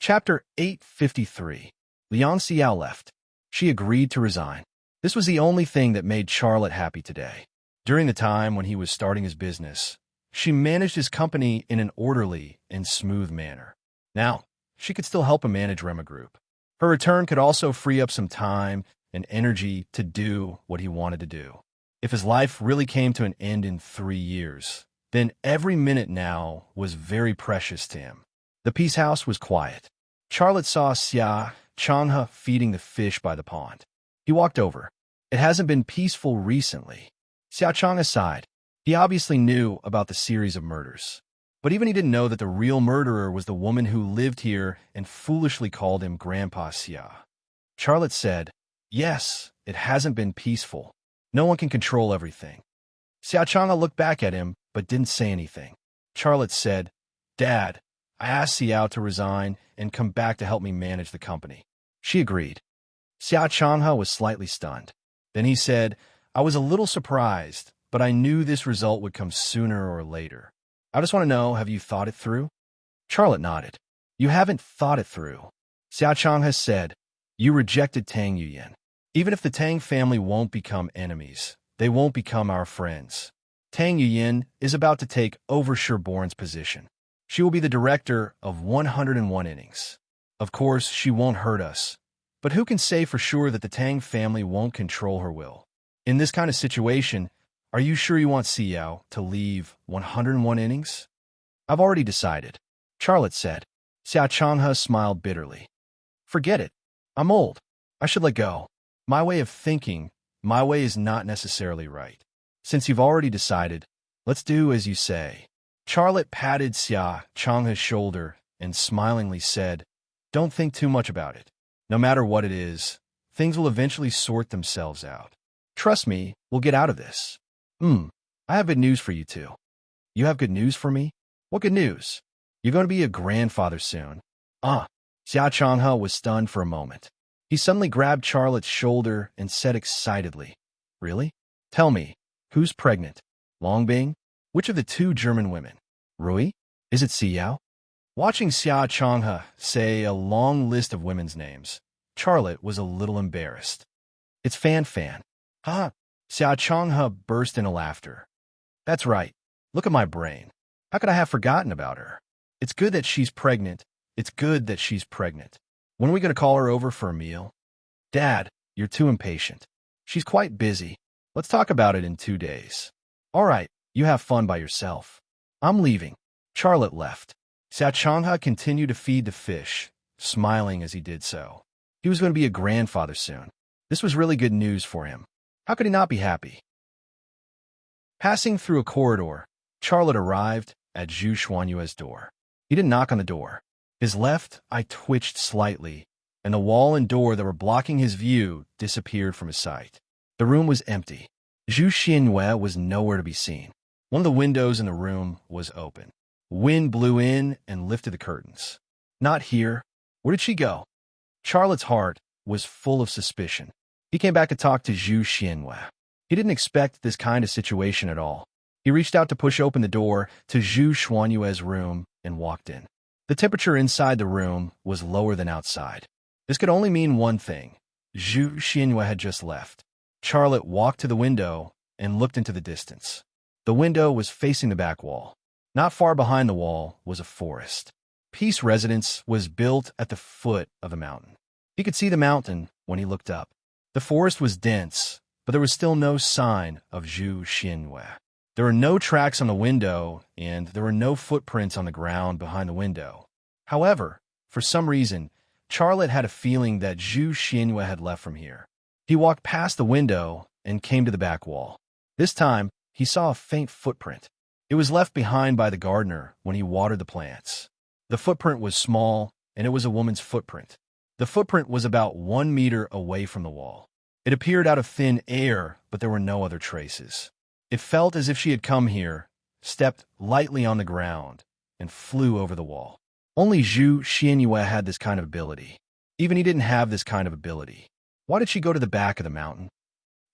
Chapter 853. Liang Xiao left. She agreed to resign. This was the only thing that made Charlotte happy today. During the time when he was starting his business, she managed his company in an orderly and smooth manner. Now, she could still help him manage Rema Group. Her return could also free up some time and energy to do what he wanted to do. If his life really came to an end in 3 years, then every minute now was very precious to him. The Peace House was quiet. Charlotte saw Xia Changhe feeding the fish by the pond. He walked over. It hasn't been peaceful recently. Xia Changhe sighed. He obviously knew about the series of murders. But even he didn't know that the real murderer was the woman who lived here and foolishly called him Grandpa Xia. Charlotte said, "Yes, it hasn't been peaceful. No one can control everything." Xia Changhe looked back at him, but didn't say anything. Charlotte said, "Dad, I asked Xiao to resign and come back to help me manage the company." She agreed. Xia Changhe was slightly stunned. Then he said, "I was a little surprised, but I knew this result would come sooner or later. I just want to know, have you thought it through?" Charlotte nodded. "You haven't thought it through." Xia Changhe said, "You rejected Tang Yuyan. Even if the Tang family won't become enemies, they won't become our friends. Tang Yuyan is about to take over Sherborne's position. She will be the director of 101 innings. Of course, she won't hurt us. But who can say for sure that the Tang family won't control her will? In this kind of situation, are you sure you want Xiao to leave 101 innings?" "I've already decided," Charlotte said. Xia Changhe smiled bitterly. "Forget it. I'm old. I should let go. My way of thinking, my way is not necessarily right. Since you've already decided, let's do as you say." Charlotte patted Xia Changhe's shoulder and smilingly said, "Don't think too much about it. No matter what it is, things will eventually sort themselves out. Trust me, we'll get out of this." I have good news for you two." "You have good news for me? What good news?" "You're going to be a grandfather soon." Xia Changhe was stunned for a moment. He suddenly grabbed Charlotte's shoulder and said excitedly, "Really? Tell me, who's pregnant? Longbing? Which of the 2 German women? Rui? Is it Xiao?" Watching Xia Changhe say a long list of women's names, Charlotte was a little embarrassed. "It's Fan Fan." "Huh?" Xia Changhe burst into laughter. "That's right. Look at my brain. How could I have forgotten about her? It's good that she's pregnant. It's good that she's pregnant. When are we going to call her over for a meal?" "Dad, you're too impatient. She's quite busy. Let's talk about it in 2 days." "All right, you have fun by yourself. I'm leaving." Charlotte left. Xia Changhe continued to feed the fish, smiling as he did so. He was going to be a grandfather soon. This was really good news for him. How could he not be happy? Passing through a corridor, Charlotte arrived at Zhu Xuanyue's door. He didn't knock on the door. His left eye twitched slightly, and the wall and door that were blocking his view disappeared from his sight. The room was empty. Zhu Xuanyue was nowhere to be seen. One of the windows in the room was open. Wind blew in and lifted the curtains. "Not here. Where did she go?" Charlotte's heart was full of suspicion. He came back to talk to Zhu Xuanyue. He didn't expect this kind of situation at all. He reached out to push open the door to Zhu Xuanyue's room and walked in. The temperature inside the room was lower than outside. This could only mean one thing. Zhu Xuanyue had just left. Charlotte walked to the window and looked into the distance. The window was facing the back wall. Not far behind the wall was a forest. Peace Residence was built at the foot of the mountain. He could see the mountain when he looked up. The forest was dense, but there was still no sign of Zhu Xuanyue. There were no tracks on the window, and there were no footprints on the ground behind the window. However, for some reason, Charlotte had a feeling that Zhu Xuanyue had left from here. He walked past the window and came to the back wall. This time, he saw a faint footprint. It was left behind by the gardener when he watered the plants. The footprint was small, and it was a woman's footprint. The footprint was about 1 meter away from the wall. It appeared out of thin air, but there were no other traces. It felt as if she had come here, stepped lightly on the ground, and flew over the wall. Only Zhu Xuanyue had this kind of ability. Even he didn't have this kind of ability. Why did she go to the back of the mountain?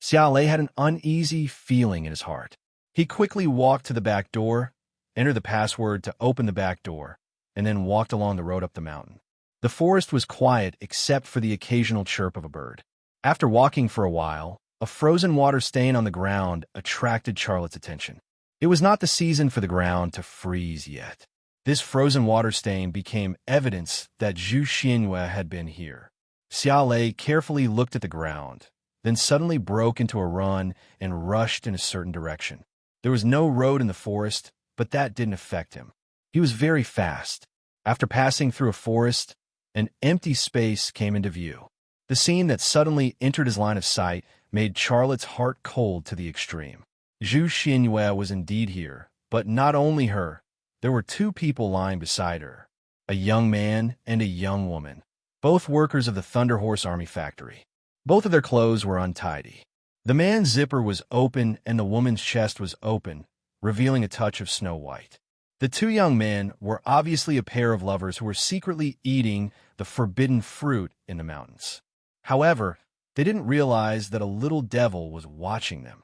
Xiao Lei had an uneasy feeling in his heart. He quickly walked to the back door, entered the password to open the back door, and then walked along the road up the mountain. The forest was quiet except for the occasional chirp of a bird. After walking for a while, a frozen water stain on the ground attracted Charlotte's attention. It was not the season for the ground to freeze yet. This frozen water stain became evidence that Zhu Xianyue had been here. Xia Lei carefully looked at the ground, then suddenly broke into a run and rushed in a certain direction. There was no road in the forest, but that didn't affect him. He was very fast. After passing through a forest, an empty space came into view. The scene that suddenly entered his line of sight made Charlotte's heart cold to the extreme. Zhu Xianyue was indeed here, but not only her. There were two people lying beside her, a young man and a young woman, both workers of the Thunder Horse Army factory. Both of their clothes were untidy. The man's zipper was open and the woman's chest was open, revealing a touch of Snow White. The two young men were obviously a pair of lovers who were secretly eating the forbidden fruit in the mountains. However, they didn't realize that a little devil was watching them.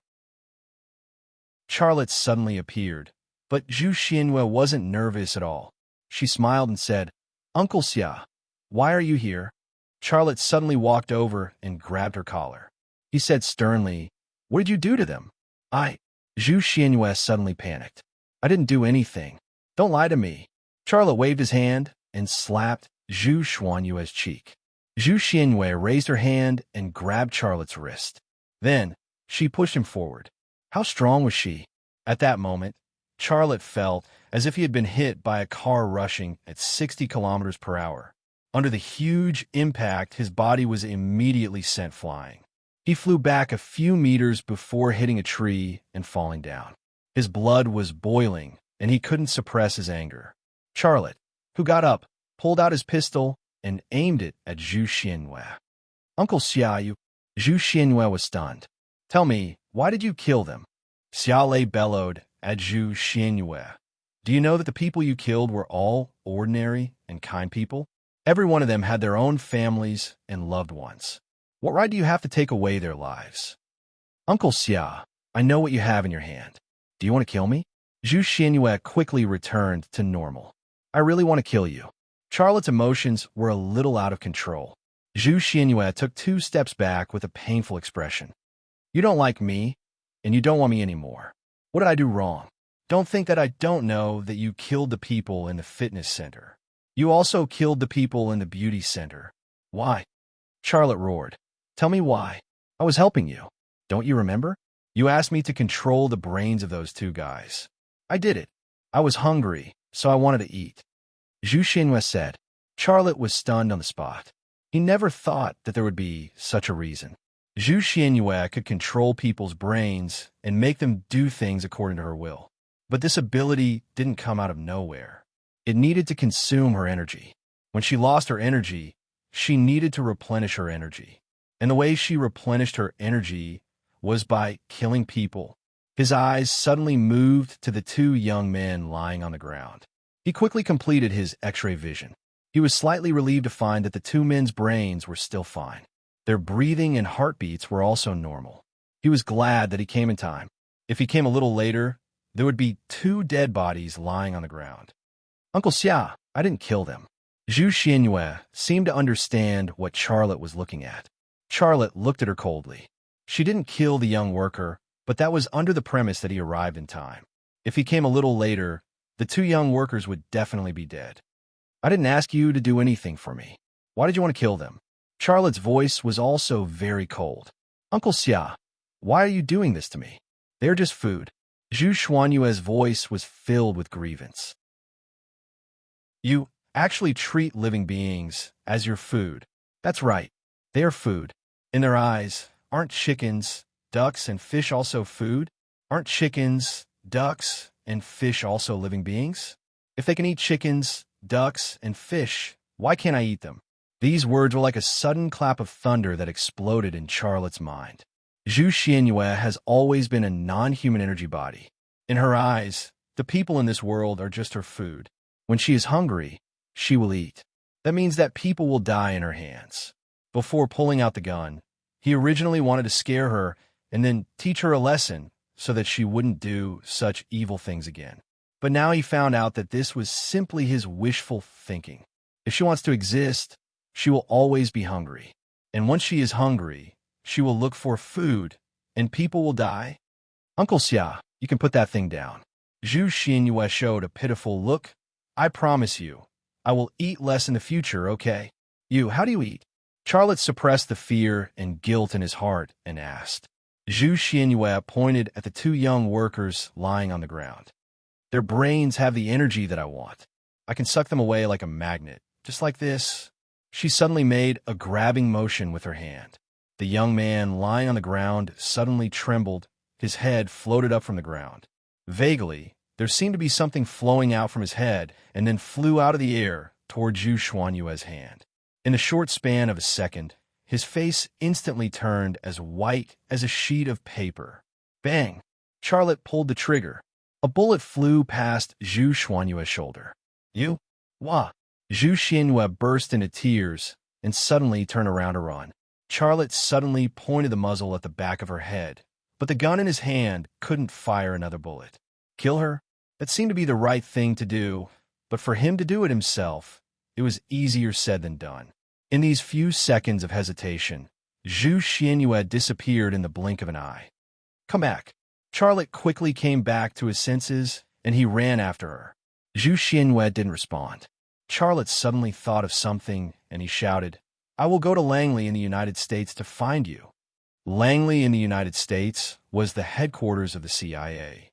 Charlotte suddenly appeared, but Zhu Xianyue wasn't nervous at all. She smiled and said, "Uncle Xia, why are you here?" Charlotte suddenly walked over and grabbed her collar. He said sternly, "What did you do to them?" Zhu Xianyue suddenly panicked. "I didn't do anything. Don't lie to me." Charlotte waved his hand and slapped Zhu Xianyue's cheek. Zhu Xianyue raised her hand and grabbed Charlotte's wrist. Then, she pushed him forward. How strong was she? At that moment, Charlotte felt as if he had been hit by a car rushing at 60 kilometers per hour. Under the huge impact, his body was immediately sent flying. He flew back a few meters before hitting a tree and falling down. His blood was boiling, and he couldn't suppress his anger. Charlotte, who got up, pulled out his pistol and aimed it at Zhu Xianyue. "Uncle Xia, Zhu Xianyue was stunned. "Tell me, why did you kill them?" Xia Lei bellowed at Zhu Xianyue. "Do you know that the people you killed were all ordinary and kind people? Every one of them had their own families and loved ones. What right do you have to take away their lives?" "Uncle Xia, I know what you have in your hand. Do you want to kill me?" Zhu Xianyue quickly returned to normal. "I really want to kill you." Charlotte's emotions were a little out of control. Zhu Xianyue took 2 steps back with a painful expression. "You don't like me, and you don't want me anymore. What did I do wrong? Don't think that I don't know that you killed the people in the fitness center. You also killed the people in the beauty center. Why?" Charlotte roared. "Tell me why. I was helping you. Don't you remember? You asked me to control the brains of those 2 guys. I did it. I was hungry, so I wanted to eat." Zhu Xianyue said. Charlotte was stunned on the spot. He never thought that there would be such a reason. Zhu Xianyue could control people's brains and make them do things according to her will. But this ability didn't come out of nowhere. It needed to consume her energy. When she lost her energy, she needed to replenish her energy. And the way she replenished her energy was by killing people. His eyes suddenly moved to the 2 young men lying on the ground. He quickly completed his X-ray vision. He was slightly relieved to find that the 2 men's brains were still fine. Their breathing and heartbeats were also normal. He was glad that he came in time. If he came a little later, there would be 2 dead bodies lying on the ground. "Uncle Xia, I didn't kill them." Zhu Xianyue seemed to understand what Charlotte was looking at. Charlotte looked at her coldly. She didn't kill the young worker, but that was under the premise that he arrived in time. If he came a little later, the 2 young workers would definitely be dead. "I didn't ask you to do anything for me. Why did you want to kill them?" Charlotte's voice was also very cold. "Uncle Xia, why are you doing this to me? They're just food." Zhu Xianyue's voice was filled with grievance. "You actually treat living beings as your food. That's right. They're food. In their eyes, aren't chickens, ducks, and fish also food? Aren't chickens, ducks, and fish also living beings? If they can eat chickens, ducks, and fish, why can't I eat them?" These words were like a sudden clap of thunder that exploded in Charlotte's mind. Zhu Xianyue has always been a non-human energy body. In her eyes, the people in this world are just her food. When she is hungry, she will eat. That means that people will die in her hands. Before pulling out the gun, he originally wanted to scare her and then teach her a lesson so that she wouldn't do such evil things again. But now he found out that this was simply his wishful thinking. If she wants to exist, she will always be hungry. And once she is hungry, she will look for food, and people will die. Uncle Xia, you can put that thing down. Zhu Xinyue showed a pitiful look. I promise you, I will eat less in the future, okay? You, how do you eat? Charlotte suppressed the fear and guilt in his heart and asked. Zhu Xinyue pointed at the two young workers lying on the ground. Their brains have the energy that I want. I can suck them away like a magnet, just like this. She suddenly made a grabbing motion with her hand. The young man lying on the ground suddenly trembled. His head floated up from the ground. Vaguely, there seemed to be something flowing out from his head and then flew out of the air toward Zhu Xuanyue's hand. In the short span of a second, his face instantly turned as white as a sheet of paper. Bang! Charlotte pulled the trigger. A bullet flew past Zhu Xuanyue's shoulder. You? Wah! Zhu Xianyue burst into tears and suddenly turned around to run. Charlotte suddenly pointed the muzzle at the back of her head, but the gun in his hand couldn't fire another bullet. Kill her? That seemed to be the right thing to do, but for him to do it himself, it was easier said than done. In these few seconds of hesitation, Zhu Xianyue disappeared in the blink of an eye. Come back. Charlotte quickly came back to his senses, and he ran after her. Zhu Xianyue didn't respond. Charlotte suddenly thought of something, and he shouted, I will go to Langley in the United States to find you. Langley in the United States was the headquarters of the CIA.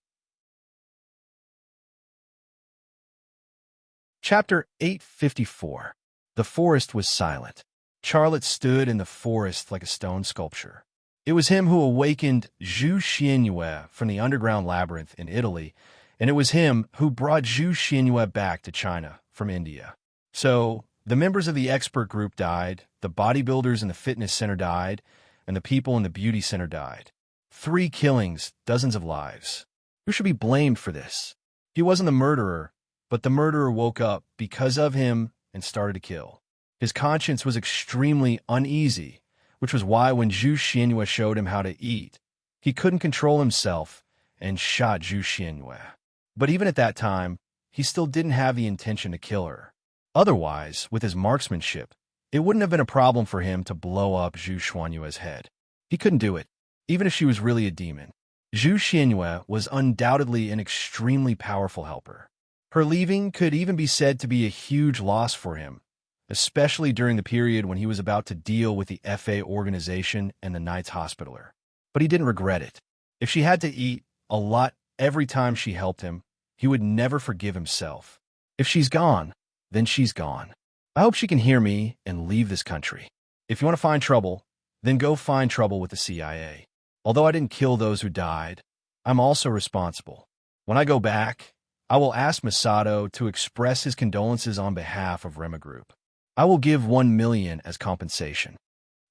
Chapter 854. The forest was silent. Charlotte stood in the forest like a stone sculpture. It was him who awakened Zhu Xianyue from the underground labyrinth in Italy, and it was him who brought Zhu Xianyue back to China from India. So, the members of the expert group died, the bodybuilders in the fitness center died, and the people in the beauty center died. 3 killings, dozens of lives. Who should be blamed for this? He wasn't the murderer, but the murderer woke up because of him and started to kill. His conscience was extremely uneasy, which was why when Zhu Xianyue showed him how to eat, he couldn't control himself and shot Zhu Xianyue. But even at that time, he still didn't have the intention to kill her. Otherwise, with his marksmanship, it wouldn't have been a problem for him to blow up Zhu Xuanyue's head. He couldn't do it, even if she was really a demon. Zhu Xianyue was undoubtedly an extremely powerful helper. Her leaving could even be said to be a huge loss for him, especially during the period when he was about to deal with the FA organization and the Knights Hospitaller. But he didn't regret it. If she had to eat a lot every time she helped him, he would never forgive himself. If she's gone, then she's gone. I hope she can hear me and leave this country. If you want to find trouble, then go find trouble with the CIA. Although I didn't kill those who died, I'm also responsible. When I go back, I will ask Masato to express his condolences on behalf of Rema Group. I will give 1 million as compensation.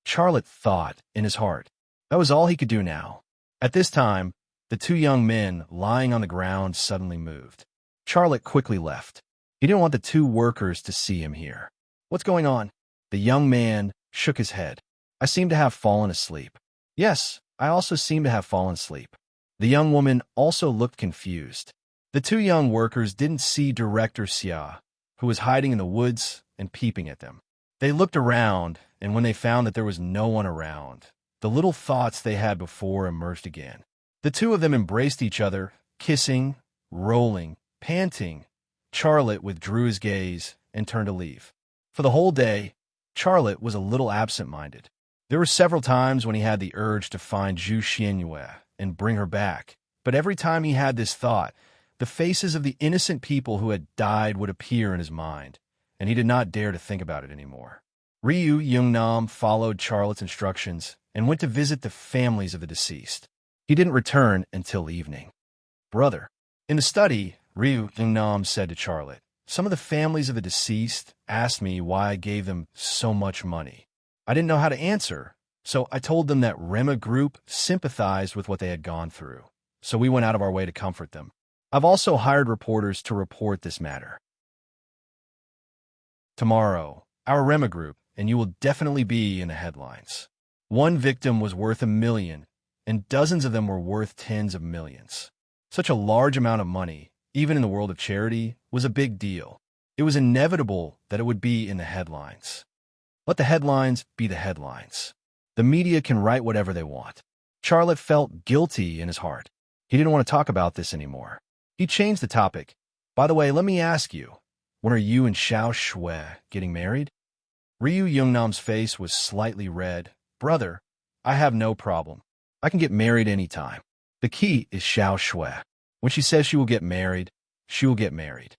Charlotte thought in his heart. That was all he could do now. At this time, the 2 young men lying on the ground suddenly moved. Charlotte quickly left. He didn't want the 2 workers to see him here. What's going on? The young man shook his head. I seem to have fallen asleep. Yes, I also seem to have fallen asleep. The young woman also looked confused. The 2 young workers didn't see Director Xia, who was hiding in the woods and peeping at them. They looked around, and when they found that there was no one around, the little thoughts they had before emerged again. The 2 of them embraced each other, kissing, rolling, panting. Charlotte withdrew his gaze and turned to leave. For the whole day, Charlotte was a little absent-minded. There were several times when he had the urge to find Zhu Xianyue and bring her back, but every time he had this thought, the faces of the innocent people who had died would appear in his mind, and he did not dare to think about it anymore. Ryu Yungnam followed Charlotte's instructions and went to visit the families of the deceased. He didn't return until evening. Brother. In the study, Ryu Yungnam said to Charlotte, some of the families of the deceased asked me why I gave them so much money. I didn't know how to answer, so I told them that Rema Group sympathized with what they had gone through, so we went out of our way to comfort them. I've also hired reporters to report this matter. Tomorrow, our Rema Group, and you will definitely be in the headlines. 1 victim was worth $1 million, and dozens of them were worth tens of millions. Such a large amount of money, even in the world of charity, was a big deal. It was inevitable that it would be in the headlines. Let the headlines be the headlines. The media can write whatever they want. Charlotte felt guilty in his heart. He didn't want to talk about this anymore. He changed the topic. By the way, let me ask you, when are you and Xiao Shui getting married? Ryu Youngnam's face was slightly red. Brother, I have no problem. I can get married anytime. The key is Xiao Shui. When she says she will get married, she will get married.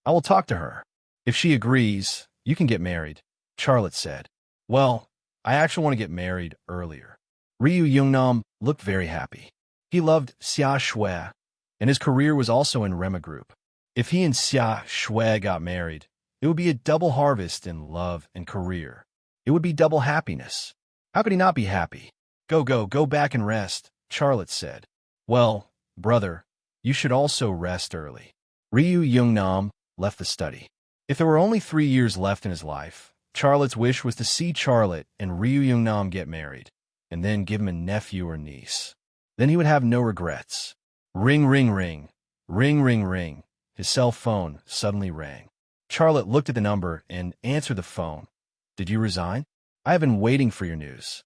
I will talk to her. If she agrees, you can get married, Charlotte said. Well, I actually want to get married earlier. Ryu Youngnam looked very happy. He loved Xia Shui, and his career was also in Rema Group. If he and Xia Shui got married, it would be a double harvest in love and career. It would be double happiness. How could he not be happy? Go back and rest, Charlotte said. Well, brother, you should also rest early. Ryu Youngnam left the study. If there were only 3 years left in his life, Charlotte's wish was to see Charlotte and Ryu Youngnam get married, and then give him a nephew or niece. Then he would have no regrets. Ring, ring, ring. Ring, ring, ring. His cell phone suddenly rang. Charlotte looked at the number and answered the phone. Did you resign? I have been waiting for your news.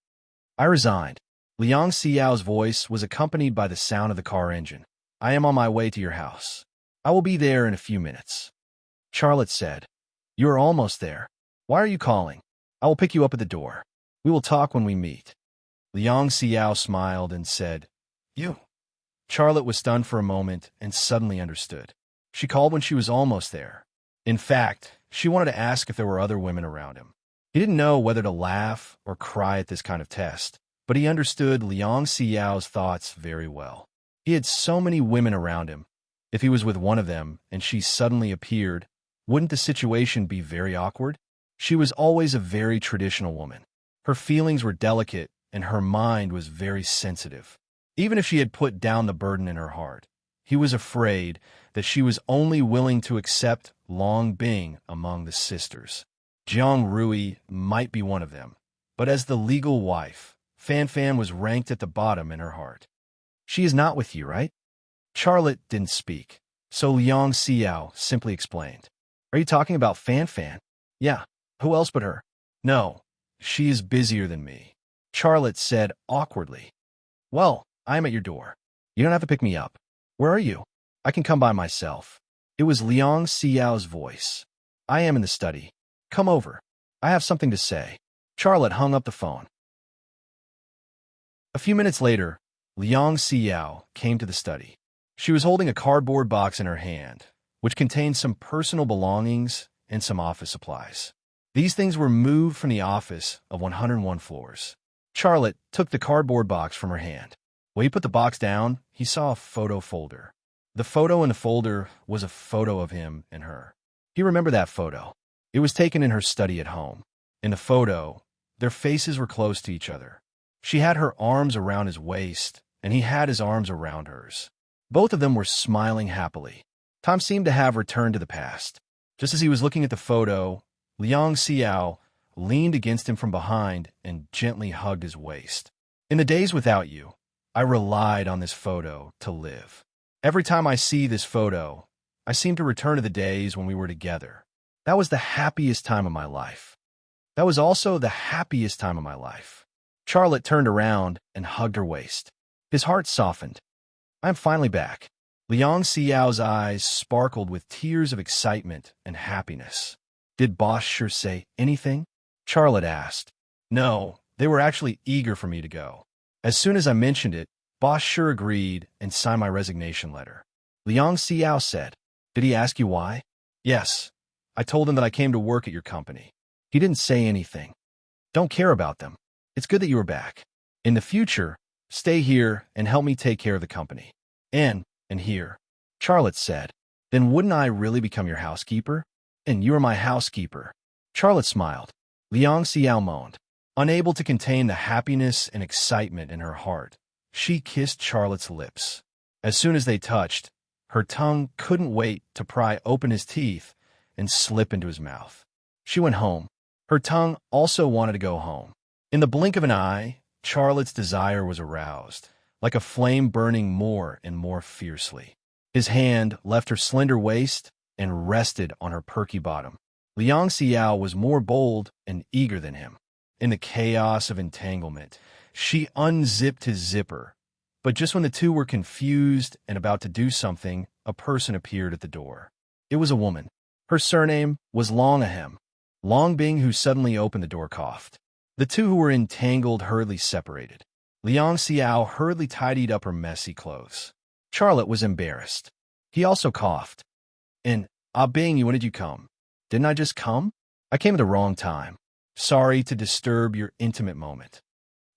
I resigned. Liang Xiao's voice was accompanied by the sound of the car engine. I am on my way to your house. I will be there in a few minutes. Charlotte said, You are almost there. Why are you calling? I will pick you up at the door. We will talk when we meet. Liang Xiao smiled and said, You. Charlotte was stunned for a moment and suddenly understood. She called when she was almost there. In fact, she wanted to ask if there were other women around him. He didn't know whether to laugh or cry at this kind of test, but he understood Liang Xiao's thoughts very well. He had so many women around him. If he was with one of them and she suddenly appeared, wouldn't the situation be very awkward? She was always a very traditional woman. Her feelings were delicate and her mind was very sensitive. Even if she had put down the burden in her heart, he was afraid that she was only willing to accept Long Bing among the sisters. Jiang Rui might be one of them, but as the legal wife, Fan Fan was ranked at the bottom in her heart. She is not with you, right? Charlotte didn't speak, so Liang Xiao simply explained. Are you talking about Fan Fan? Yeah, who else but her? No, she is busier than me, Charlotte said awkwardly. Well, I am at your door. You don't have to pick me up. Where are you? I can come by myself. It was Liang Xiao's voice. I am in the study. Come over. I have something to say. Charlotte hung up the phone. A few minutes later, Liang Xiao came to the study. She was holding a cardboard box in her hand, which contained some personal belongings and some office supplies. These things were moved from the office of 101 floors. Charlotte took the cardboard box from her hand. When he put the box down, he saw a photo folder. The photo in the folder was a photo of him and her. He remembered that photo. It was taken in her study at home. In the photo, their faces were close to each other. She had her arms around his waist, and he had his arms around hers. Both of them were smiling happily. Time seemed to have returned to the past. Just as he was looking at the photo, Liang Xiao leaned against him from behind and gently hugged his waist. In the days without you, I relied on this photo to live. Every time I see this photo, I seem to return to the days when we were together. That was the happiest time of my life. That was also the happiest time of my life. Charlotte turned around and hugged her waist. His heart softened. I'm finally back. Liang Xiao's eyes sparkled with tears of excitement and happiness. Did Boss sure say anything? Charlotte asked. No, they were actually eager for me to go. As soon as I mentioned it, Boss sure agreed and signed my resignation letter. Liang Xiao said. Did he ask you why? Yes. I told him that I came to work at your company. He didn't say anything. Don't care about them. It's good that you are back. In the future, stay here and help me take care of the company. And here. Charlotte said. Then wouldn't I really become your housekeeper? And you are my housekeeper. Charlotte smiled. Liang Xiao moaned. Unable to contain the happiness and excitement in her heart, she kissed Charlotte's lips. As soon as they touched, her tongue couldn't wait to pry open his teeth and slip into his mouth. She went home. Her tongue also wanted to go home. In the blink of an eye, Charlotte's desire was aroused, like a flame burning more and more fiercely. His hand left her slender waist and rested on her perky bottom. Liang Xiao was more bold and eager than him. In the chaos of entanglement, she unzipped his zipper. But just when the two were confused and about to do something, a person appeared at the door. It was a woman. Her surname was Longahem. Long Bing, who suddenly opened the door, coughed. The two who were entangled hurriedly separated. Liang Xiao hurriedly tidied up her messy clothes. Charlotte was embarrassed. He also coughed. And, Bing, when did you come? Didn't I just come? I came at the wrong time. Sorry to disturb your intimate moment.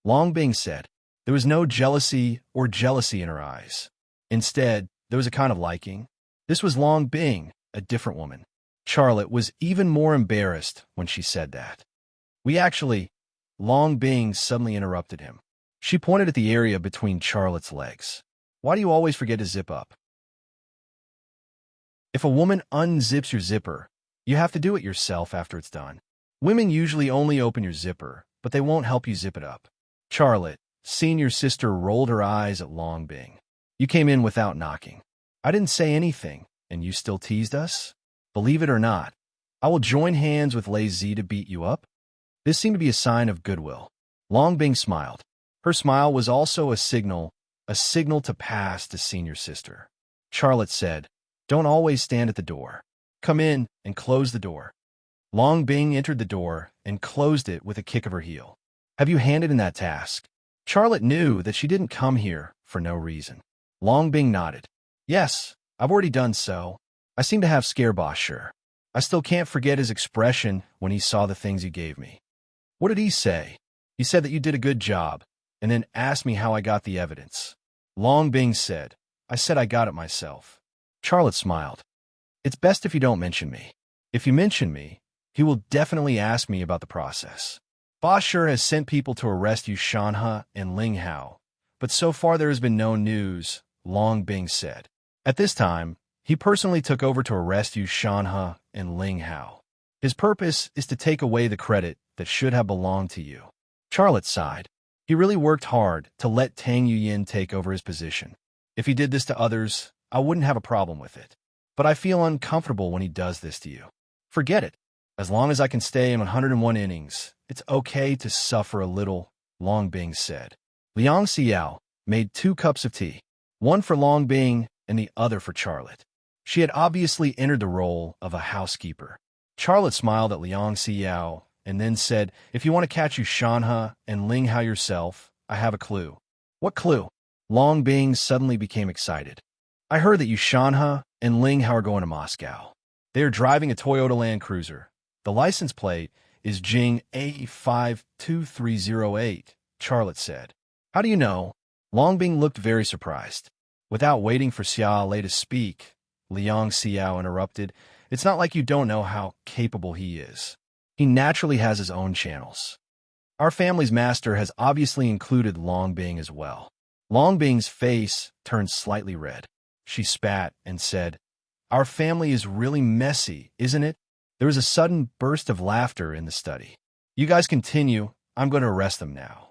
Long Bing said. There was no jealousy in her eyes. Instead, there was a kind of liking. This was Long Bing, a different woman. Charlotte was even more embarrassed when she said that. Long Bing suddenly interrupted him. She pointed at the area between Charlotte's legs. Why do you always forget to zip up? If a woman unzips your zipper, you have to do it yourself after it's done. Women usually only open your zipper, but they won't help you zip it up. Charlotte, senior sister, rolled her eyes at Long Bing. You came in without knocking. I didn't say anything, and you still teased us? Believe it or not, I will join hands with Lei Zi to beat you up. This seemed to be a sign of goodwill. Long Bing smiled. Her smile was also a signal to pass to senior sister. Charlotte said, Don't always stand at the door. Come in and close the door. Long Bing entered the door and closed it with a kick of her heel. Have you handed in that task? Charlotte knew that she didn't come here for no reason. Long Bing nodded. Yes, I've already done so. I seem to have scared Boss Sure. I still can't forget his expression when he saw the things you gave me. What did he say? He said that you did a good job, and then asked me how I got the evidence. Long Bing said, I said I got it myself. Charlotte smiled. It's best if you don't mention me. If you mention me, he will definitely ask me about the process. Boss Sure has sent people to arrest Yu Shanhe and Ling Hao, but so far there has been no news, Long Bing said. At this time, he personally took over to arrest Yu Shanhe and Ling Hao. His purpose is to take away the credit that should have belonged to you. Charlotte sighed. He really worked hard to let Tang Yuyin take over his position. If he did this to others, I wouldn't have a problem with it. But I feel uncomfortable when he does this to you. Forget it. As long as I can stay in 101 innings, it's okay to suffer a little, Long Bing said. Liang Xiao made 2 cups of tea, one for Long Bing and the other for Charlotte. She had obviously entered the role of a housekeeper. Charlotte smiled at Liang Xiao and then said, If you want to catch Yu Shanhe and Ling Hao yourself, I have a clue. What clue? Long Bing suddenly became excited. I heard that Yu Shanhe and Ling Hao are going to Moscow. They are driving a Toyota Land Cruiser. The license plate is Jing A52308, Charlotte said. How do you know? Long Bing looked very surprised. Without waiting for Xia Lei to speak, Liang Xiao interrupted, It's not like you don't know how capable he is. He naturally has his own channels. Our family's master has obviously included Long Bing as well. Long Bing's face turned slightly red. She spat and said, Our family is really messy, isn't it? There was a sudden burst of laughter in the study. You guys continue. I'm going to arrest them now.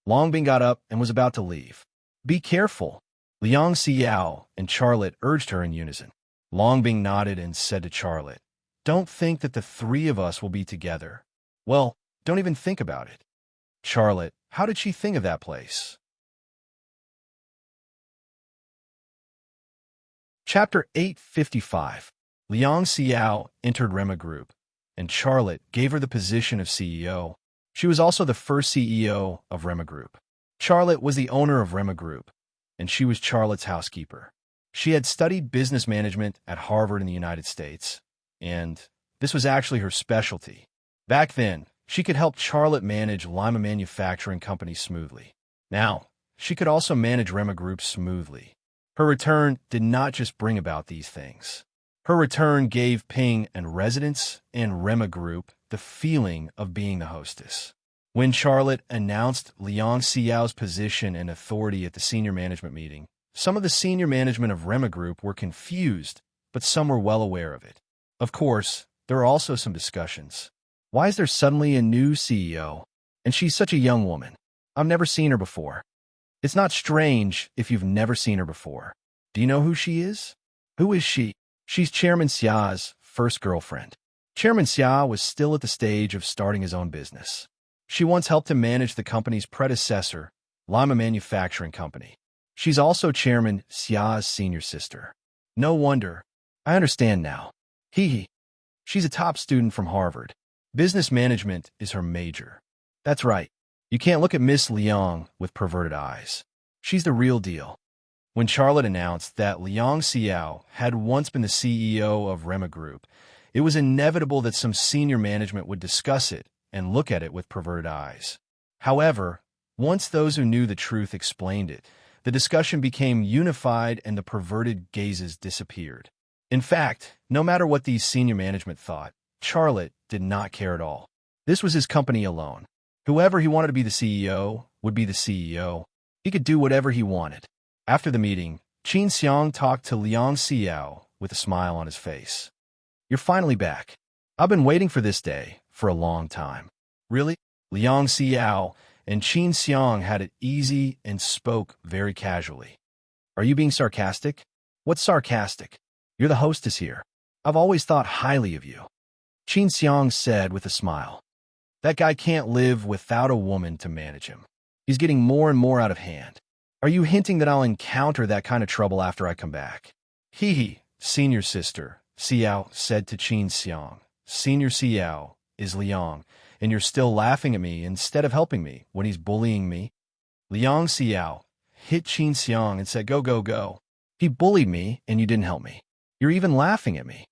Long Bing got up and was about to leave. Be careful. Liang Xiao and Charlotte urged her in unison. Long Bing nodded and said to Charlotte, Don't think that the 3 of us will be together. Well, don't even think about it. Charlotte, how did she think of that place? Chapter 855. Liang Xiao entered Rema Group, and Charlotte gave her the position of CEO. She was also the first CEO of Rema Group. Charlotte was the owner of Rema Group, and she was Charlotte's housekeeper. She had studied business management at Harvard in the United States, and this was actually her specialty. Back then, she could help Charlotte manage Lima Manufacturing Company smoothly. Now, she could also manage Rema Group smoothly. Her return did not just bring about these things. Her return gave Ping and residents and Rema Group the feeling of being the hostess. When Charlotte announced Liang Xiao's position and authority at the senior management meeting, some of the senior management of Rema Group were confused, but some were well aware of it. Of course, there were also some discussions. Why is there suddenly a new CEO? And she's such a young woman. I've never seen her before. It's not strange if you've never seen her before. Do you know who she is? Who is she? She's Chairman Xia's first girlfriend. Chairman Xia was still at the stage of starting his own business. She once helped him manage the company's predecessor, Lima Manufacturing Company. She's also Chairman Xia's senior sister. No wonder. I understand now. Hee hee. She's a top student from Harvard. Business management is her major. That's right. You can't look at Miss Liang with perverted eyes. She's the real deal. When Charlotte announced that Liang Xiao had once been the CEO of Rema Group, it was inevitable that some senior management would discuss it and look at it with perverted eyes. However, once those who knew the truth explained it, the discussion became unified and the perverted gazes disappeared. In fact, no matter what these senior management thought, Charlotte did not care at all. This was his company alone. Whoever he wanted to be the CEO would be the CEO. He could do whatever he wanted. After the meeting, Qin Xiang talked to Liang Xiao with a smile on his face. You're finally back. I've been waiting for this day for a long time. Really? Liang Xiao and Qin Xiang had it easy and spoke very casually. Are you being sarcastic? What's sarcastic? You're the hostess here. I've always thought highly of you. Qin Xiang said with a smile. That guy can't live without a woman to manage him. He's getting more and more out of hand. Are you hinting that I'll encounter that kind of trouble after I come back? Hee hee, senior sister, Xiao said to Qin Xiang. Senior Xiao is Liang, and you're still laughing at me instead of helping me when he's bullying me? Liang Xiao hit Qin Xiang and said, go, go, go. He bullied me and you didn't help me. You're even laughing at me.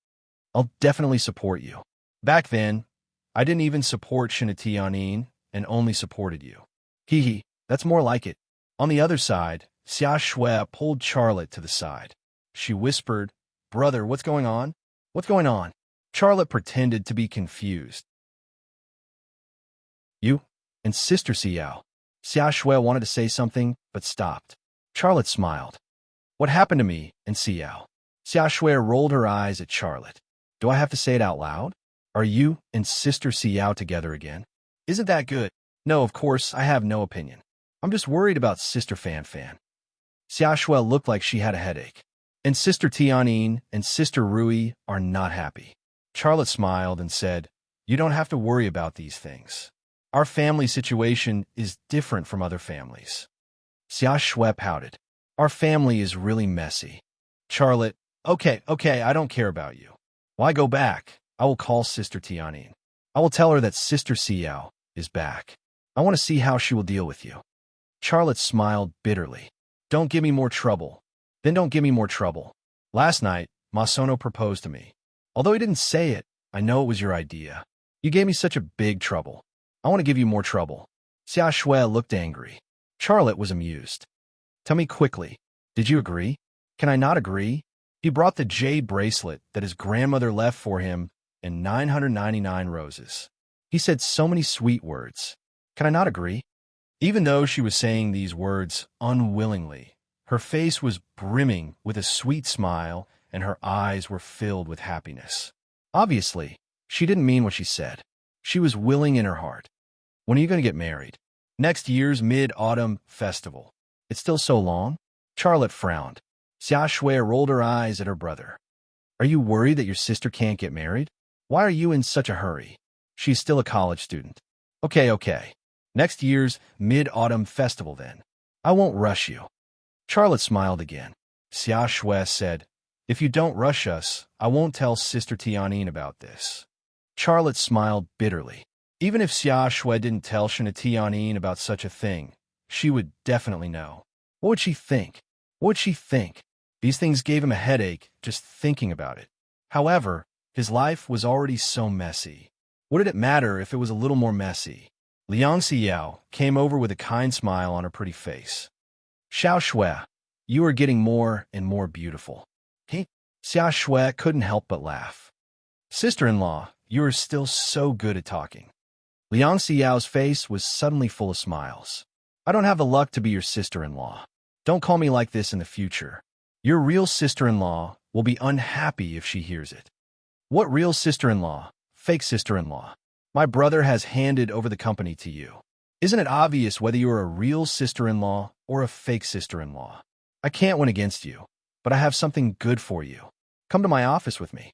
I'll definitely support you. Back then, I didn't even support Tianyin and only supported you. Hee hee, that's more like it. On the other side, Xia Shui pulled Charlotte to the side. She whispered, Brother, what's going on? What's going on? Charlotte pretended to be confused. You and Sister Xiao. Xia Shui wanted to say something, but stopped. Charlotte smiled. What happened to me and Xiao? Xia Shui rolled her eyes at Charlotte. Do I have to say it out loud? Are you and Sister Xiao together again? Isn't that good? No, of course, I have no opinion. I'm just worried about Sister Fan. Xia Shui looked like she had a headache. And Sister Tianyin and Sister Rui are not happy. Charlotte smiled and said, You don't have to worry about these things. Our family situation is different from other families. Xia Shui pouted. Our family is really messy. Charlotte, okay, I don't care about you. Why go back? I will call Sister Tianyin. I will tell her that Sister Xiao is back. I want to see how she will deal with you. Charlotte smiled bitterly. Don't give me more trouble. Then don't give me more trouble. Last night, Masono proposed to me. Although he didn't say it, I know it was your idea. You gave me such a big trouble. I want to give you more trouble. Xia Shui looked angry. Charlotte was amused. Tell me quickly, did you agree? Can I not agree? He brought the jade bracelet that his grandmother left for him and 999 roses. He said so many sweet words. Can I not agree? Even though she was saying these words unwillingly, her face was brimming with a sweet smile and her eyes were filled with happiness. Obviously, she didn't mean what she said. She was willing in her heart. When are you going to get married? Next year's Mid-Autumn Festival. It's still so long? Charlotte frowned. Xia Shui rolled her eyes at her brother. Are you worried that your sister can't get married? Why are you in such a hurry? She's still a college student. Okay. Next year's Mid-Autumn Festival then. I won't rush you. Charlotte smiled again. Xia Shui said, If you don't rush us, I won't tell Sister Tianyin about this. Charlotte smiled bitterly. Even if Xia Shui didn't tell Tianyin about such a thing, she would definitely know. What would she think? These things gave him a headache just thinking about it. However, his life was already so messy. What did it matter if it was a little more messy? Liang Xiao came over with a kind smile on her pretty face. Xiao Shui, you are getting more and more beautiful. Xia Shui couldn't help but laugh. Sister-in-law, you are still so good at talking. Liang Xiao's face was suddenly full of smiles. I don't have the luck to be your sister-in-law. Don't call me like this in the future. Your real sister-in-law will be unhappy if she hears it. What real sister-in-law? Fake sister-in-law. My brother has handed over the company to you. Isn't it obvious whether you are a real sister-in-law or a fake sister-in-law? I can't win against you, but I have something good for you. Come to my office with me.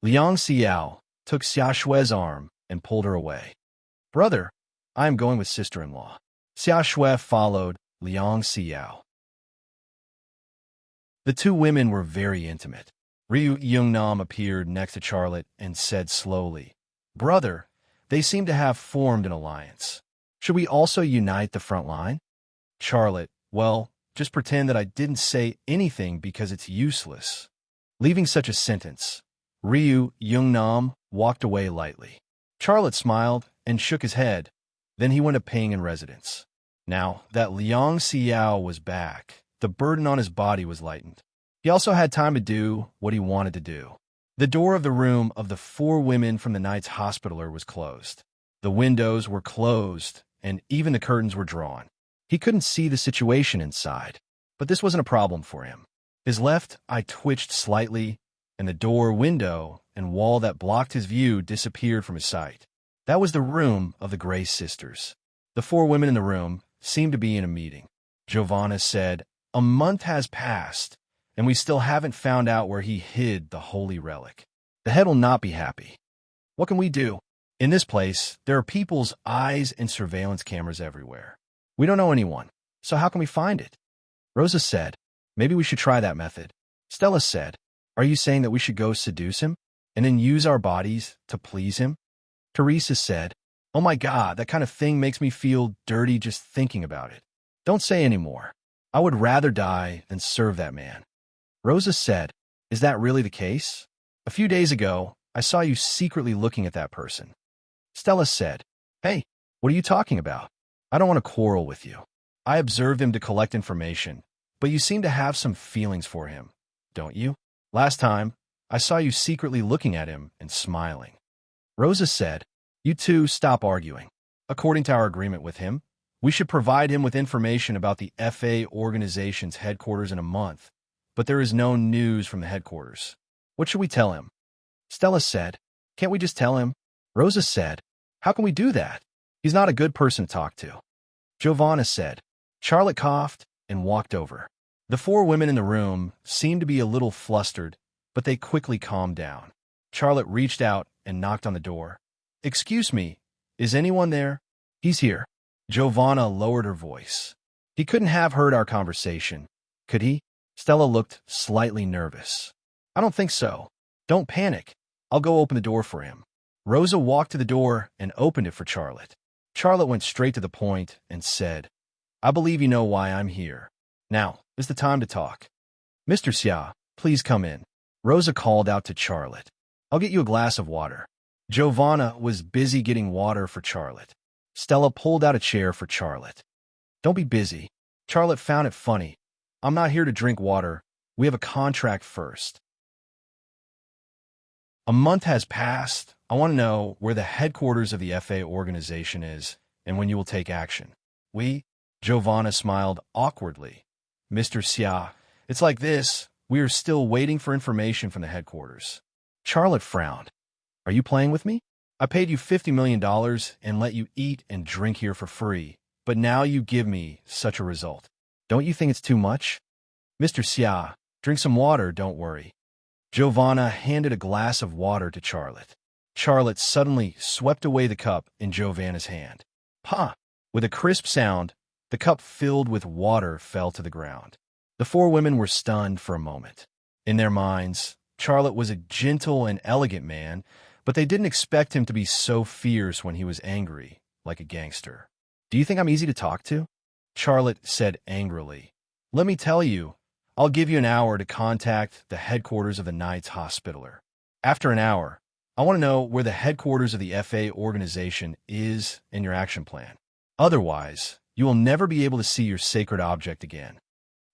Liang Xiao took Xia Shui's arm and pulled her away. Brother, I am going with sister-in-law. Xia Shui followed Liang Xiao. The two women were very intimate. Ryu Youngnam appeared next to Charlotte and said slowly, Brother, they seem to have formed an alliance. Should we also unite the front line? Charlotte, well, just pretend that I didn't say anything because it's useless. Leaving such a sentence, Ryu Youngnam walked away lightly. Charlotte smiled and shook his head. Then he went to Ping in residence. Now that Liang Xiao was back, the burden on his body was lightened. He also had time to do what he wanted to do. The door of the room of the four women from the Knight's Hospitaller was closed. The windows were closed, and even the curtains were drawn. He couldn't see the situation inside, but this wasn't a problem for him. His left eye twitched slightly, and the door, window, and wall that blocked his view disappeared from his sight. That was the room of the Grey Sisters. The four women in the room seemed to be in a meeting. Giovanna said, A month has passed, and we still haven't found out where he hid the holy relic. The head will not be happy. What can we do? In this place, there are people's eyes and surveillance cameras everywhere. We don't know anyone, so how can we find it? Rosa said, Maybe we should try that method. Stella said, Are you saying that we should go seduce him, and then use our bodies to please him? Teresa said, Oh my God, that kind of thing makes me feel dirty just thinking about it. Don't say any more. I would rather die than serve that man. Rosa said, Is that really the case? A few days ago, I saw you secretly looking at that person. Stella said, Hey, what are you talking about? I don't want to quarrel with you. I observed him to collect information, but you seem to have some feelings for him, don't you? Last time, I saw you secretly looking at him and smiling. Rosa said, You two stop arguing. According to our agreement with him, we should provide him with information about the FA organization's headquarters in a month, but there is no news from the headquarters. What should we tell him? Stella said, Can't we just tell him? Rosa said, How can we do that? He's not a good person to talk to. Giovanna said. Charlotte coughed and walked over. The four women in the room seemed to be a little flustered, but they quickly calmed down. Charlotte reached out and knocked on the door. Excuse me, is anyone there? He's here. Giovanna lowered her voice. He couldn't have heard our conversation, could he? Stella looked slightly nervous. I don't think so. Don't panic. I'll go open the door for him. Rosa walked to the door and opened it for Charlotte. Charlotte went straight to the point and said, I believe you know why I'm here. Now is the time to talk. Mr. Xia, please come in. Rosa called out to Charlotte. I'll get you a glass of water. Giovanna was busy getting water for Charlotte. Stella pulled out a chair for Charlotte. Don't be busy. Charlotte found it funny. I'm not here to drink water. We have a contract first. A month has passed. I want to know where the headquarters of the FA organization is and when you will take action. Giovanna smiled awkwardly. Mr. Xia, it's like this. We are still waiting for information from the headquarters. Charlotte frowned. Are you playing with me? I paid you $50 million and let you eat and drink here for free, but now you give me such a result. Don't you think it's too much? Mr. Xia, drink some water, don't worry. Giovanna handed a glass of water to Charlotte. Charlotte suddenly swept away the cup in Giovanna's hand. Ha! With a crisp sound, the cup filled with water fell to the ground. The four women were stunned for a moment. In their minds, Charlotte was a gentle and elegant man, but they didn't expect him to be so fierce when he was angry, like a gangster. Do you think I'm easy to talk to? Charlotte said angrily. Let me tell you, I'll give you an hour to contact the headquarters of the Knight's Hospitaller. After an hour, I want to know where the headquarters of the FA organization is and your action plan. Otherwise, you will never be able to see your sacred object again.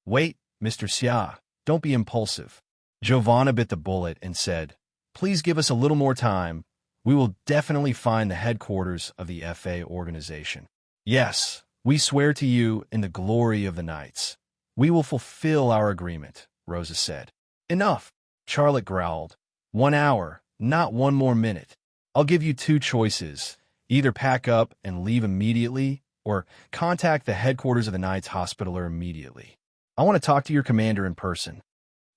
Wait, Mr. Xia, don't be impulsive. Giovanna bit the bullet and said, Please give us a little more time. We will definitely find the headquarters of the FA organization. Yes, we swear to you in the glory of the Knights. We will fulfill our agreement, Rosa said. Enough, Charlotte growled. 1 hour, not one more minute. I'll give you two choices. Either pack up and leave immediately, or contact the headquarters of the Knight's Hospitaller immediately. I want to talk to your commander in person.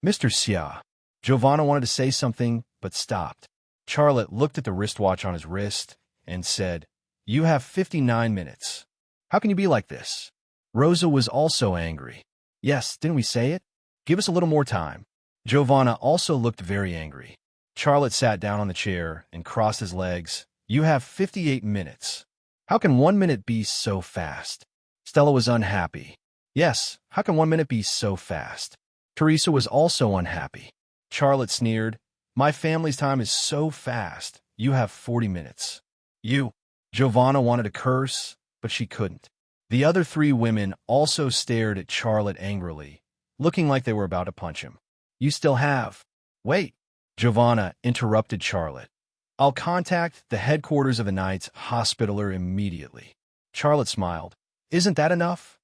Mr. Xia, Giovanna wanted to say something, but stopped. Charlotte looked at the wristwatch on his wrist and said, "You have 59 minutes. How can you be like this?" Rosa was also angry. "Yes, didn't we say it? Give us a little more time." Giovanna also looked very angry. Charlotte sat down on the chair and crossed his legs. "You have 58 minutes. How can 1 minute be so fast?" Stella was unhappy. "Yes, how can 1 minute be so fast?" Teresa was also unhappy. Charlotte sneered, "My family's time is so fast. You have 40 minutes. You." Giovanna wanted to curse, but she couldn't. The other three women also stared at Charlotte angrily, looking like they were about to punch him. "You still have—" "Wait," Giovanna interrupted Charlotte. "I'll contact the headquarters of the Knights Hospitaller immediately." Charlotte smiled. "Isn't that enough?"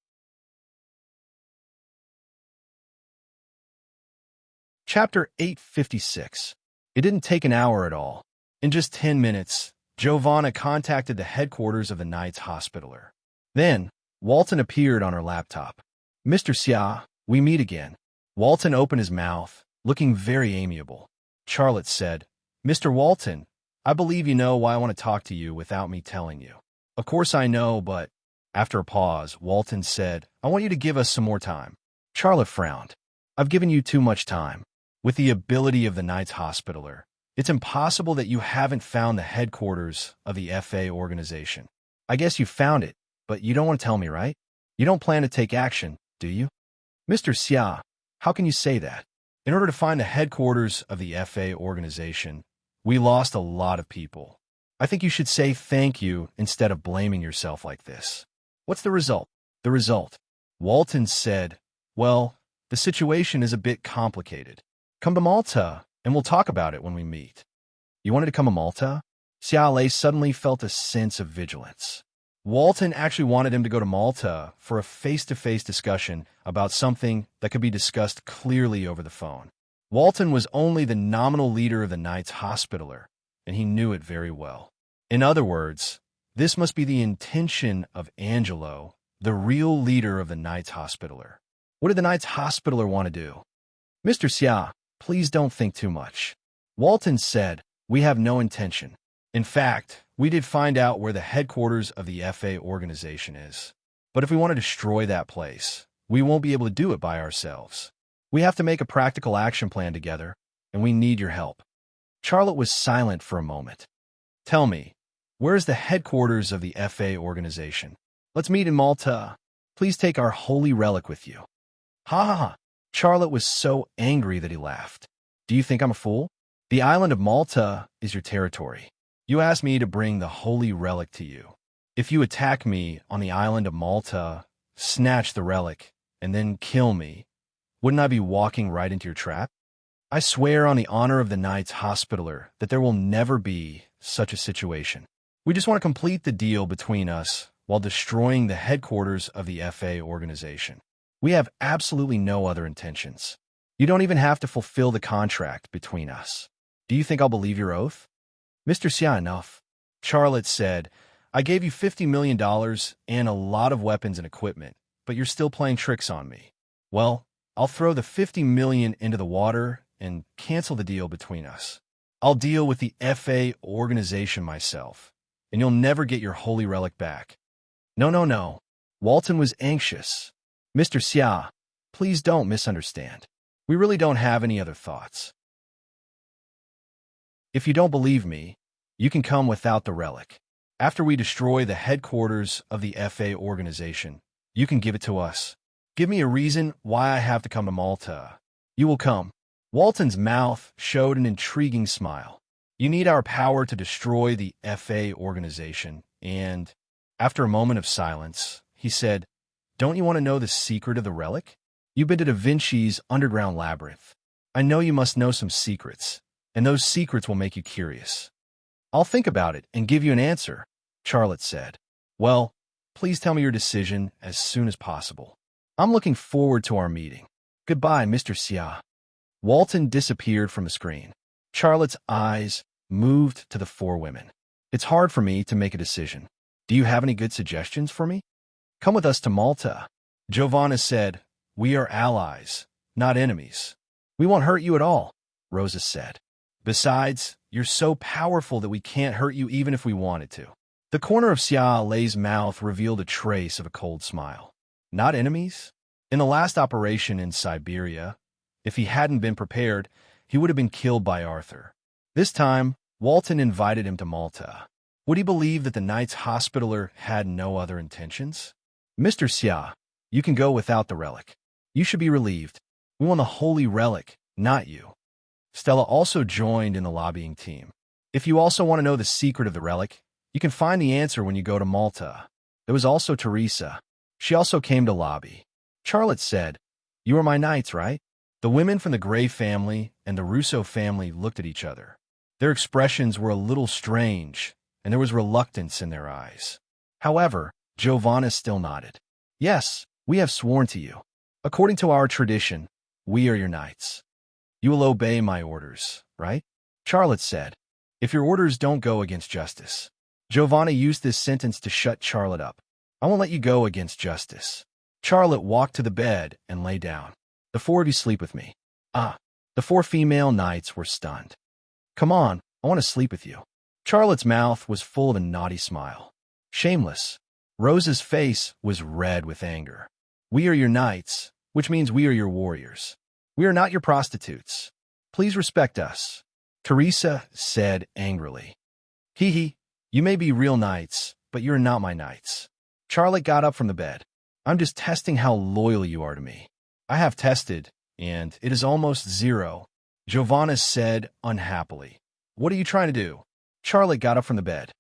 Chapter 856. It didn't take an hour at all. In just 10 minutes, Giovanna contacted the headquarters of the Knights Hospitaller. Then, Walton appeared on her laptop. "Mr. Xia, we meet again." Walton opened his mouth, looking very amiable. Charlotte said, "Mr. Walton, I believe you know why I want to talk to you without me telling you." "Of course I know, but—" After a pause, Walton said, "I want you to give us some more time." Charlotte frowned. "I've given you too much time. With the ability of the Knights Hospitaller, it's impossible that you haven't found the headquarters of the FA organization. I guess you found it, but you don't want to tell me, right? You don't plan to take action, do you?" "Mr. Xia, how can you say that? In order to find the headquarters of the FA organization, we lost a lot of people. I think you should say thank you instead of blaming yourself like this." "What's the result?" "The result," Walton said, "well, the situation is a bit complicated. Come to Malta, and we'll talk about it when we meet." "You wanted to come to Malta?" Xiaolei suddenly felt a sense of vigilance. Walton actually wanted him to go to Malta for a face-to-face discussion about something that could be discussed clearly over the phone. Walton was only the nominal leader of the Knights Hospitaller, and he knew it very well. In other words, this must be the intention of Angelo, the real leader of the Knights Hospitaller. What did the Knights Hospitaller want to do? "Mr. Xia, please don't think too much." Walton said, "We have no intention. In fact, we did find out where the headquarters of the FA organization is. But if we want to destroy that place, we won't be able to do it by ourselves. We have to make a practical action plan together, and we need your help." Charlotte was silent for a moment. "Tell me, where is the headquarters of the FA organization? Let's meet in Malta. Please take our holy relic with you." "Ha ha ha." Charlotte was so angry that he laughed. "Do you think I'm a fool? The island of Malta is your territory. You asked me to bring the holy relic to you. If you attack me on the island of Malta, snatch the relic, and then kill me, wouldn't I be walking right into your trap? I swear on the honor of the Knights Hospitaller that there will never be such a situation. We just want to complete the deal between us while destroying the headquarters of the FA organization. We have absolutely no other intentions. You don't even have to fulfill the contract between us. Do you think I'll believe your oath?" "Mr. Xia, enough." Charlotte said, "I gave you $50 million and a lot of weapons and equipment, but you're still playing tricks on me. Well, I'll throw the $50 million into the water and cancel the deal between us. I'll deal with the FA organization myself, and you'll never get your holy relic back." "No, no, no." Walton was anxious. "Mr. Xia, please don't misunderstand. We really don't have any other thoughts. If you don't believe me, you can come without the relic. After we destroy the headquarters of the FA organization, you can give it to us. Give me a reason why I have to come to Malta. You will come." Walton's mouth showed an intriguing smile. "You need our power to destroy the FA organization, and..." After a moment of silence, he said, "Don't you want to know the secret of the relic? You've been to Da Vinci's underground labyrinth. I know you must know some secrets, and those secrets will make you curious." "I'll think about it and give you an answer," Charlotte said. "Well, please tell me your decision as soon as possible. I'm looking forward to our meeting. Goodbye, Mr. Xia." Walton disappeared from the screen. Charlotte's eyes moved to the four women. "It's hard for me to make a decision. Do you have any good suggestions for me?" "Come with us to Malta." Giovanna said, "We are allies, not enemies. We won't hurt you at all. Rosa said. Besides, you're so powerful that we can't hurt you even if we wanted to. The corner of Xia Lei's mouth revealed a trace of a cold smile. Not enemies? In the last operation in Siberia, if he hadn't been prepared, he would have been killed by Arthur. This time, Walton invited him to Malta. Would he believe that the Knights Hospitaller had no other intentions? Mr. Xia, you can go without the relic. You should be relieved. We want the holy relic, not you. Stella also joined in the lobbying team. If you also want to know the secret of the relic, you can find the answer when you go to Malta. There was also Teresa. She also came to lobby. Charlotte said, You are my knights, right? The women from the Gray family and the Russo family looked at each other. Their expressions were a little strange, and there was reluctance in their eyes. However, Giovanna still nodded. Yes, we have sworn to you. According to our tradition, we are your knights. You will obey my orders, right? Charlotte said, If your orders don't go against justice. Giovanna used this sentence to shut Charlotte up. I won't let you go against justice. Charlotte walked to the bed and lay down. The four of you sleep with me. The four female knights were stunned. Come on, I want to sleep with you. Charlotte's mouth was full of a naughty smile. Shameless. Rosa's face was red with anger. We are your knights, which means we are your warriors. We are not your prostitutes. Please respect us. Teresa said angrily. Hee, you may be real knights, but you're not my knights. Charlotte got up from the bed. I'm just testing how loyal you are to me. I have tested, and it is almost 0. Giovanna said unhappily. What are you trying to do? Charlotte got up from the bed.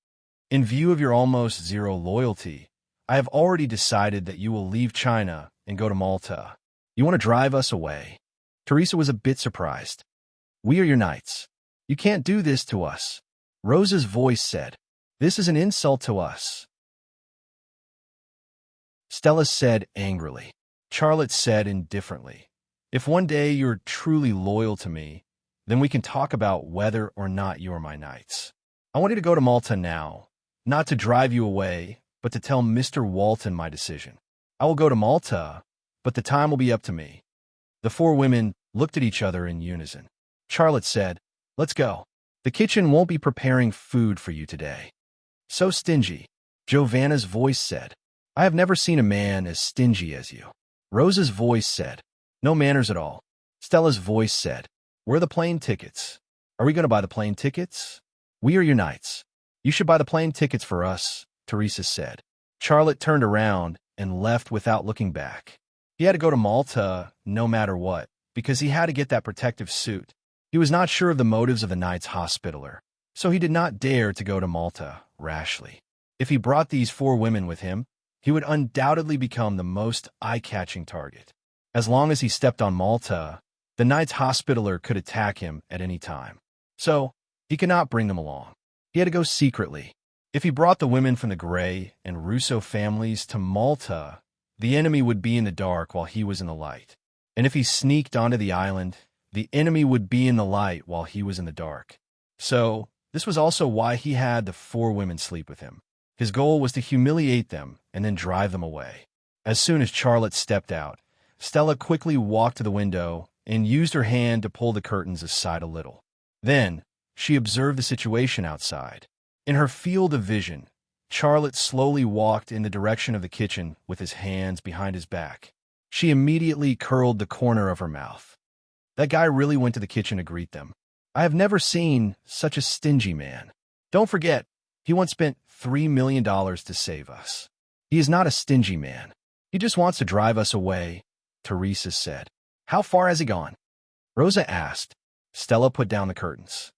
In view of your almost 0 loyalty, I have already decided that you will leave China and go to Malta. You want to drive us away? Teresa was a bit surprised. We are your knights. You can't do this to us. Rosa's voice said, This is an insult to us. Stella said angrily. Charlotte said indifferently, If one day you're truly loyal to me, then we can talk about whether or not you are my knights. I want you to go to Malta now, not to drive you away, but to tell Mr. Walton my decision. I will go to Malta, but the time will be up to me. The four women looked at each other in unison. Charlotte said, Let's go. The kitchen won't be preparing food for you today. So stingy. Giovanna's voice said, I have never seen a man as stingy as you. Rosa's voice said, No manners at all. Stella's voice said, Where are the plane tickets? Are we going to buy the plane tickets? We are your knights. You should buy the plane tickets for us, Teresa said. Charlotte turned around and left without looking back. He had to go to Malta no matter what, because he had to get that protective suit. He was not sure of the motives of the Knights Hospitaller, so he did not dare to go to Malta rashly. If he brought these four women with him, he would undoubtedly become the most eye-catching target. As long as he stepped on Malta, the Knights Hospitaller could attack him at any time. So, he could not bring them along. He had to go secretly. If he brought the women from the Gray and Russo families to Malta, the enemy would be in the dark while he was in the light. And if he sneaked onto the island, the enemy would be in the light while he was in the dark. So, this was also why he had the four women sleep with him. His goal was to humiliate them and then drive them away. As soon as Charlotte stepped out, Stella quickly walked to the window and used her hand to pull the curtains aside a little. Then, she observed the situation outside. In her field of vision, Charlotte slowly walked in the direction of the kitchen with his hands behind his back. She immediately curled the corner of her mouth. That guy really went to the kitchen to greet them. I have never seen such a stingy man. Don't forget, he once spent $3 million to save us. He is not a stingy man. He just wants to drive us away, Teresa said. How far has he gone? Rosa asked. Stella put down the curtains.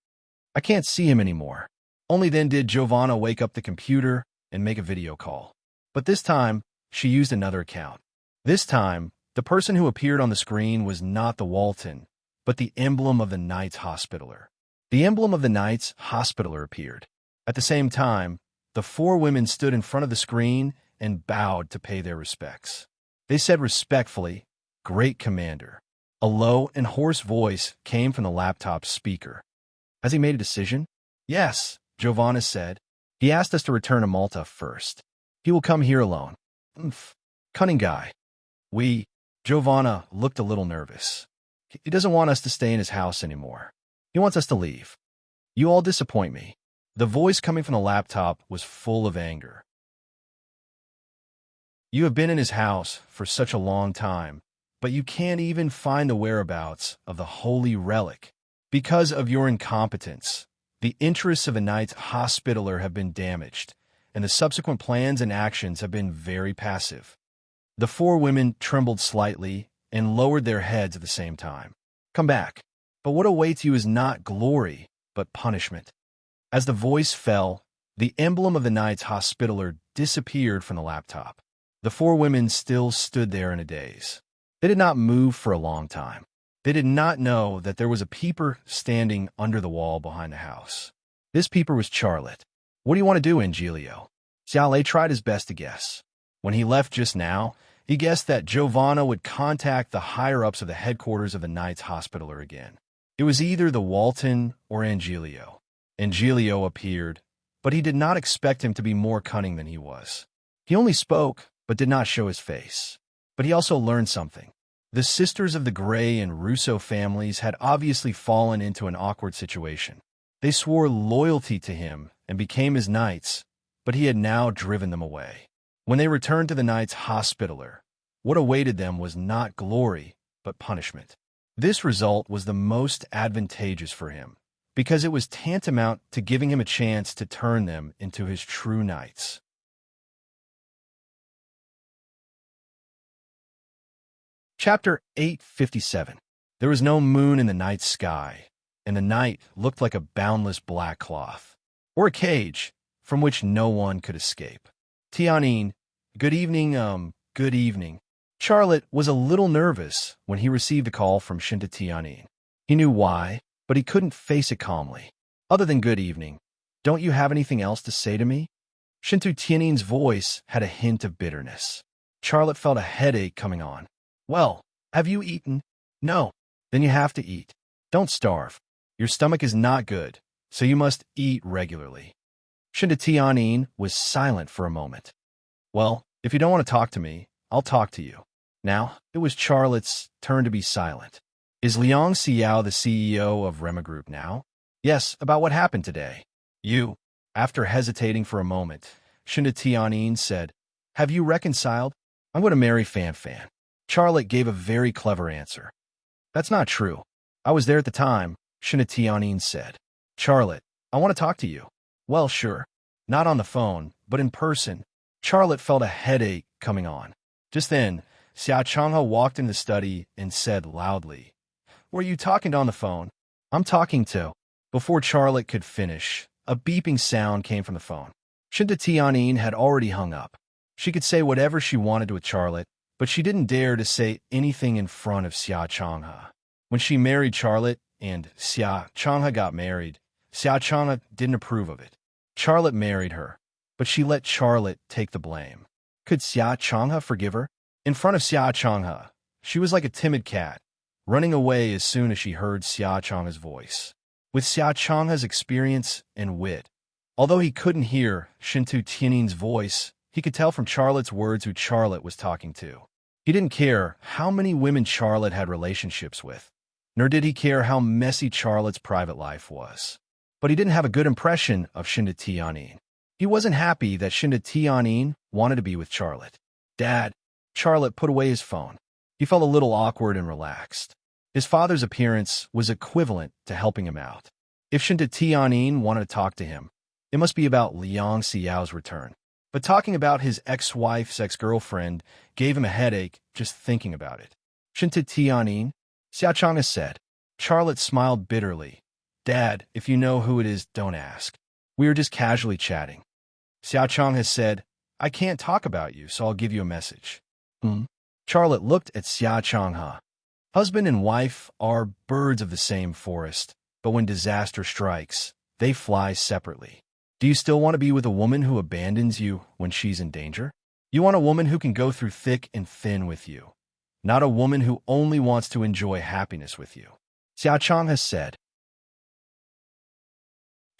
I can't see him anymore. Only then did Giovanna wake up the computer and make a video call. But this time, she used another account. This time, the person who appeared on the screen was not the Walton, but the emblem of the Knights Hospitaller. The emblem of the Knights Hospitaller appeared. At the same time, the four women stood in front of the screen and bowed to pay their respects. They said respectfully, Great Commander. A low and hoarse voice came from the laptop speaker. Has he made a decision? Yes, Giovanna said. He asked us to return to Malta first. He will come here alone. Cunning guy. Giovanna looked a little nervous. He doesn't want us to stay in his house anymore. He wants us to leave. You all disappoint me. The voice coming from the laptop was full of anger. You have been in his house for such a long time, but you can't even find the whereabouts of the holy relic. Because of your incompetence, the interests of the Knight's Hospitaller have been damaged, and the subsequent plans and actions have been very passive. The four women trembled slightly and lowered their heads at the same time. Come back. But what awaits you is not glory, but punishment. As the voice fell, the emblem of the Knight's Hospitaller disappeared from the laptop. The four women still stood there in a daze. They did not move for a long time. They did not know that there was a peeper standing under the wall behind the house. This peeper was Charlotte. What do you want to do, Angelo? Xiaolei tried his best to guess. When he left just now, he guessed that Giovanna would contact the higher-ups of the headquarters of the Knight's Hospitaller again. It was either the Walton or Angelo. Angelo appeared, but he did not expect him to be more cunning than he was. He only spoke, but did not show his face. But he also learned something. The sisters of the Gray and Russo families had obviously fallen into an awkward situation. They swore loyalty to him and became his knights, but he had now driven them away. When they returned to the Knight's Hospitaller, what awaited them was not glory, but punishment. This result was the most advantageous for him, because it was tantamount to giving him a chance to turn them into his true knights. Chapter 857. There was no moon in the night sky, and the night looked like a boundless black cloth, or a cage from which no one could escape. Tianyin, good evening, good evening. Charlotte was a little nervous when he received a call from Shinta Tianyin. He knew why, but he couldn't face it calmly. Other than good evening, don't you have anything else to say to me? Shinta Tianyin's voice had a hint of bitterness. Charlotte felt a headache coming on. Well, have you eaten? No. Then you have to eat. Don't starve. Your stomach is not good, so you must eat regularly. Shinta Tianyin was silent for a moment. Well, if you don't want to talk to me, I'll talk to you. Now, it was Charlotte's turn to be silent. Is Liang Xiao the CEO of Rema Group now? Yes, about what happened today. You, after hesitating for a moment, Shinta Tianyin said, have you reconciled? I'm going to marry Fan Fan. Charlotte gave a very clever answer. That's not true. I was there at the time, Shinta Tianyin said. Charlotte, I want to talk to you. Well, sure. Not on the phone, but in person. Charlotte felt a headache coming on. Just then, Xia Changhe walked in the study and said loudly, were you talking on the phone? I'm talking to. Before Charlotte could finish, a beeping sound came from the phone. Shinta Tianyin had already hung up. She could say whatever she wanted with Charlotte, but she didn't dare to say anything in front of Xia Changhe. When she married Charlotte and Xia Changhe got married, Xia Changhe didn't approve of it. Charlotte married her, but she let Charlotte take the blame. Could Xia Changhe forgive her? In front of Xia Changhe, she was like a timid cat, running away as soon as she heard Xia Changhe's voice. With Xia Changhe's experience and wit, although he couldn't hear Shinta Tianyin's voice, he could tell from Charlotte's words who Charlotte was talking to. He didn't care how many women Charlotte had relationships with, nor did he care how messy Charlotte's private life was. But he didn't have a good impression of Shinta Tianyin. He wasn't happy that Shinta Tianyin wanted to be with Charlotte. Dad, Charlotte put away his phone. He felt a little awkward and relaxed. His father's appearance was equivalent to helping him out. If Shinta Tianyin wanted to talk to him, it must be about Liang Xiao's return. But talking about his ex-wife's ex-girlfriend gave him a headache just thinking about it. Shinta Tianyin, Xia Changhe said. Charlotte smiled bitterly. Dad, if you know who it is, don't ask. We were just casually chatting. Xia Changhe said, I can't talk about you, so I'll give you a message. Charlotte looked at Xia Changhe. Husband and wife are birds of the same forest, but when disaster strikes, they fly separately. Do you still want to be with a woman who abandons you when she's in danger? You want a woman who can go through thick and thin with you, not a woman who only wants to enjoy happiness with you. Xia Changhe said.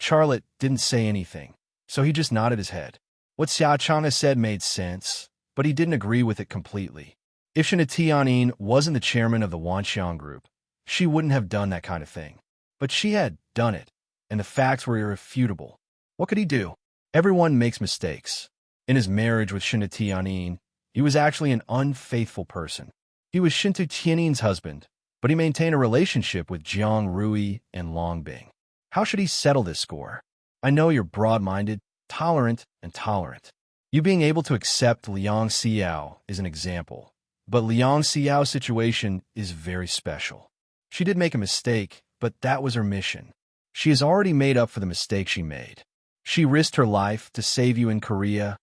Charlotte didn't say anything, so he just nodded his head. What Xia Changhe said made sense, but he didn't agree with it completely. If Shinta Tianyin wasn't the chairman of the Wanxiang Group, she wouldn't have done that kind of thing. But she had done it, and the facts were irrefutable. What could he do? Everyone makes mistakes. In his marriage with Shinta Tianyin, he was actually an unfaithful person. He was Shinta Tianyin's husband, but he maintained a relationship with Jiang Rui and Long Bing. How should he settle this score? I know you're broad-minded, tolerant, and tolerant. You being able to accept Liang Xiao is an example, but Liang Xiao's situation is very special. She did make a mistake, but that was her mission. She has already made up for the mistake she made. She risked her life to save you in Korea,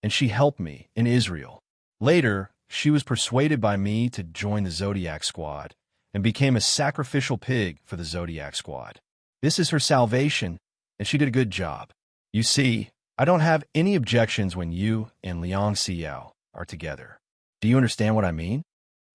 and she helped me in Israel. Later, she was persuaded by me to join the Zodiac Squad and became a sacrificial pig for the Zodiac Squad. This is her salvation, and she did a good job. You see, I don't have any objections when you and Liang Xiao are together. Do you understand what I mean?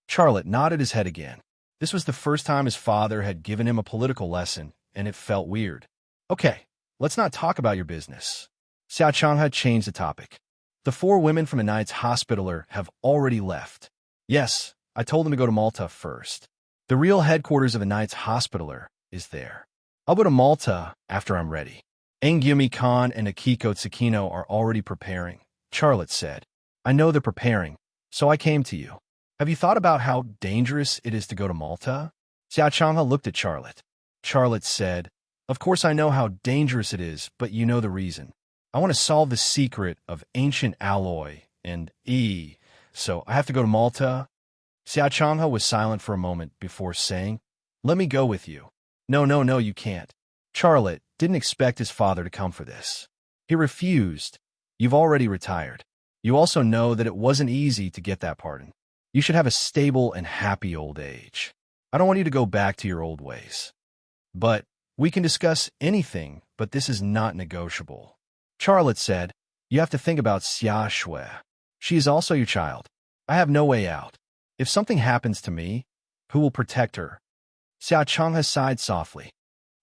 Charlotte nodded his head again. This was the first time his father had given him a political lesson, and it felt weird. Okay, let's not talk about your business. Xiao Changhe changed the topic. The 4 women from a Knight's Hospitaller have already left. Yes, I told them to go to Malta first. The real headquarters of a Knight's Hospitaller is there. I'll go to Malta after I'm ready. Engyumi Khan and Akiko Tsukino are already preparing, Charlotte said. I know they're preparing, so I came to you. Have you thought about how dangerous it is to go to Malta? Xiao Changhe looked at Charlotte. Charlotte said, Of course I know how dangerous it is, but you know the reason. I want to solve the secret of ancient alloy and so I have to go to Malta. Xiao Changhe was silent for a moment before saying, Let me go with you. No, you can't. Charlotte didn't expect his father to come for this. He refused. You've already retired. You also know that it wasn't easy to get that pardon. You should have a stable and happy old age. I don't want you to go back to your old ways. But we can discuss anything, but this is not negotiable. Charlotte said, You have to think about Xia Shui. She is also your child. I have no way out. If something happens to me, who will protect her? Xiao Changhe sighed softly.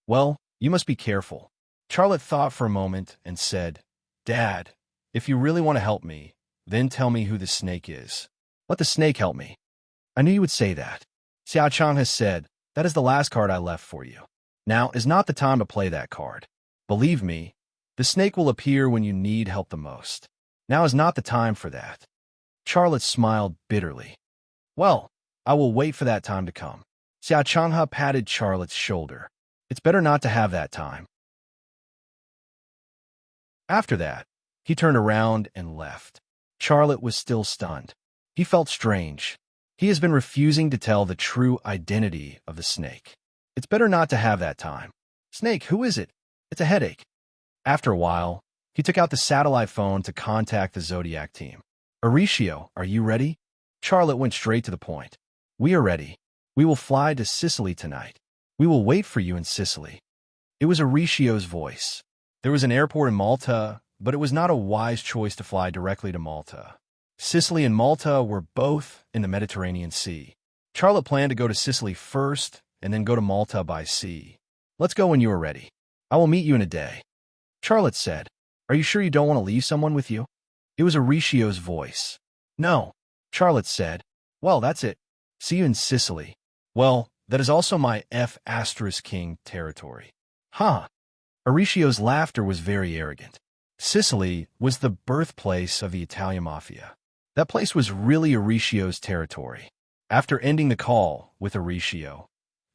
Well, you must be careful. Charlotte thought for a moment and said, Dad, if you really want to help me, then tell me who the snake is. Let the snake help me. I knew you would say that. Xiao Changhe said, That is the last card I left for you. Now is not the time to play that card. Believe me, the snake will appear when you need help the most. Now is not the time for that. Charlotte smiled bitterly. Well, I will wait for that time to come. Xiao Changhe patted Charlotte's shoulder. It's better not to have that time. After that, he turned around and left. Charlotte was still stunned. He felt strange. He has been refusing to tell the true identity of the snake. It's better not to have that time. Snake, who is it? It's a headache. After a while, he took out the satellite phone to contact the Zodiac team. Horatio, are you ready? Charlotte went straight to the point. We are ready. We will fly to Sicily tonight. We will wait for you in Sicily. It was Horatio's voice. There was an airport in Malta, but it was not a wise choice to fly directly to Malta. Sicily and Malta were both in the Mediterranean Sea. Charlotte planned to go to Sicily first and then go to Malta by sea. Let's go when you are ready. I will meet you in a day. Charlotte said, Are you sure you don't want to leave someone with you? It was Horatio's voice. No. Charlotte said, Well, that's it. See you in Sicily. Well, that is also my F*King territory. Huh. Horatio's laughter was very arrogant. Sicily was the birthplace of the Italian mafia. That place was really Horatio's territory. After ending the call with Horatio,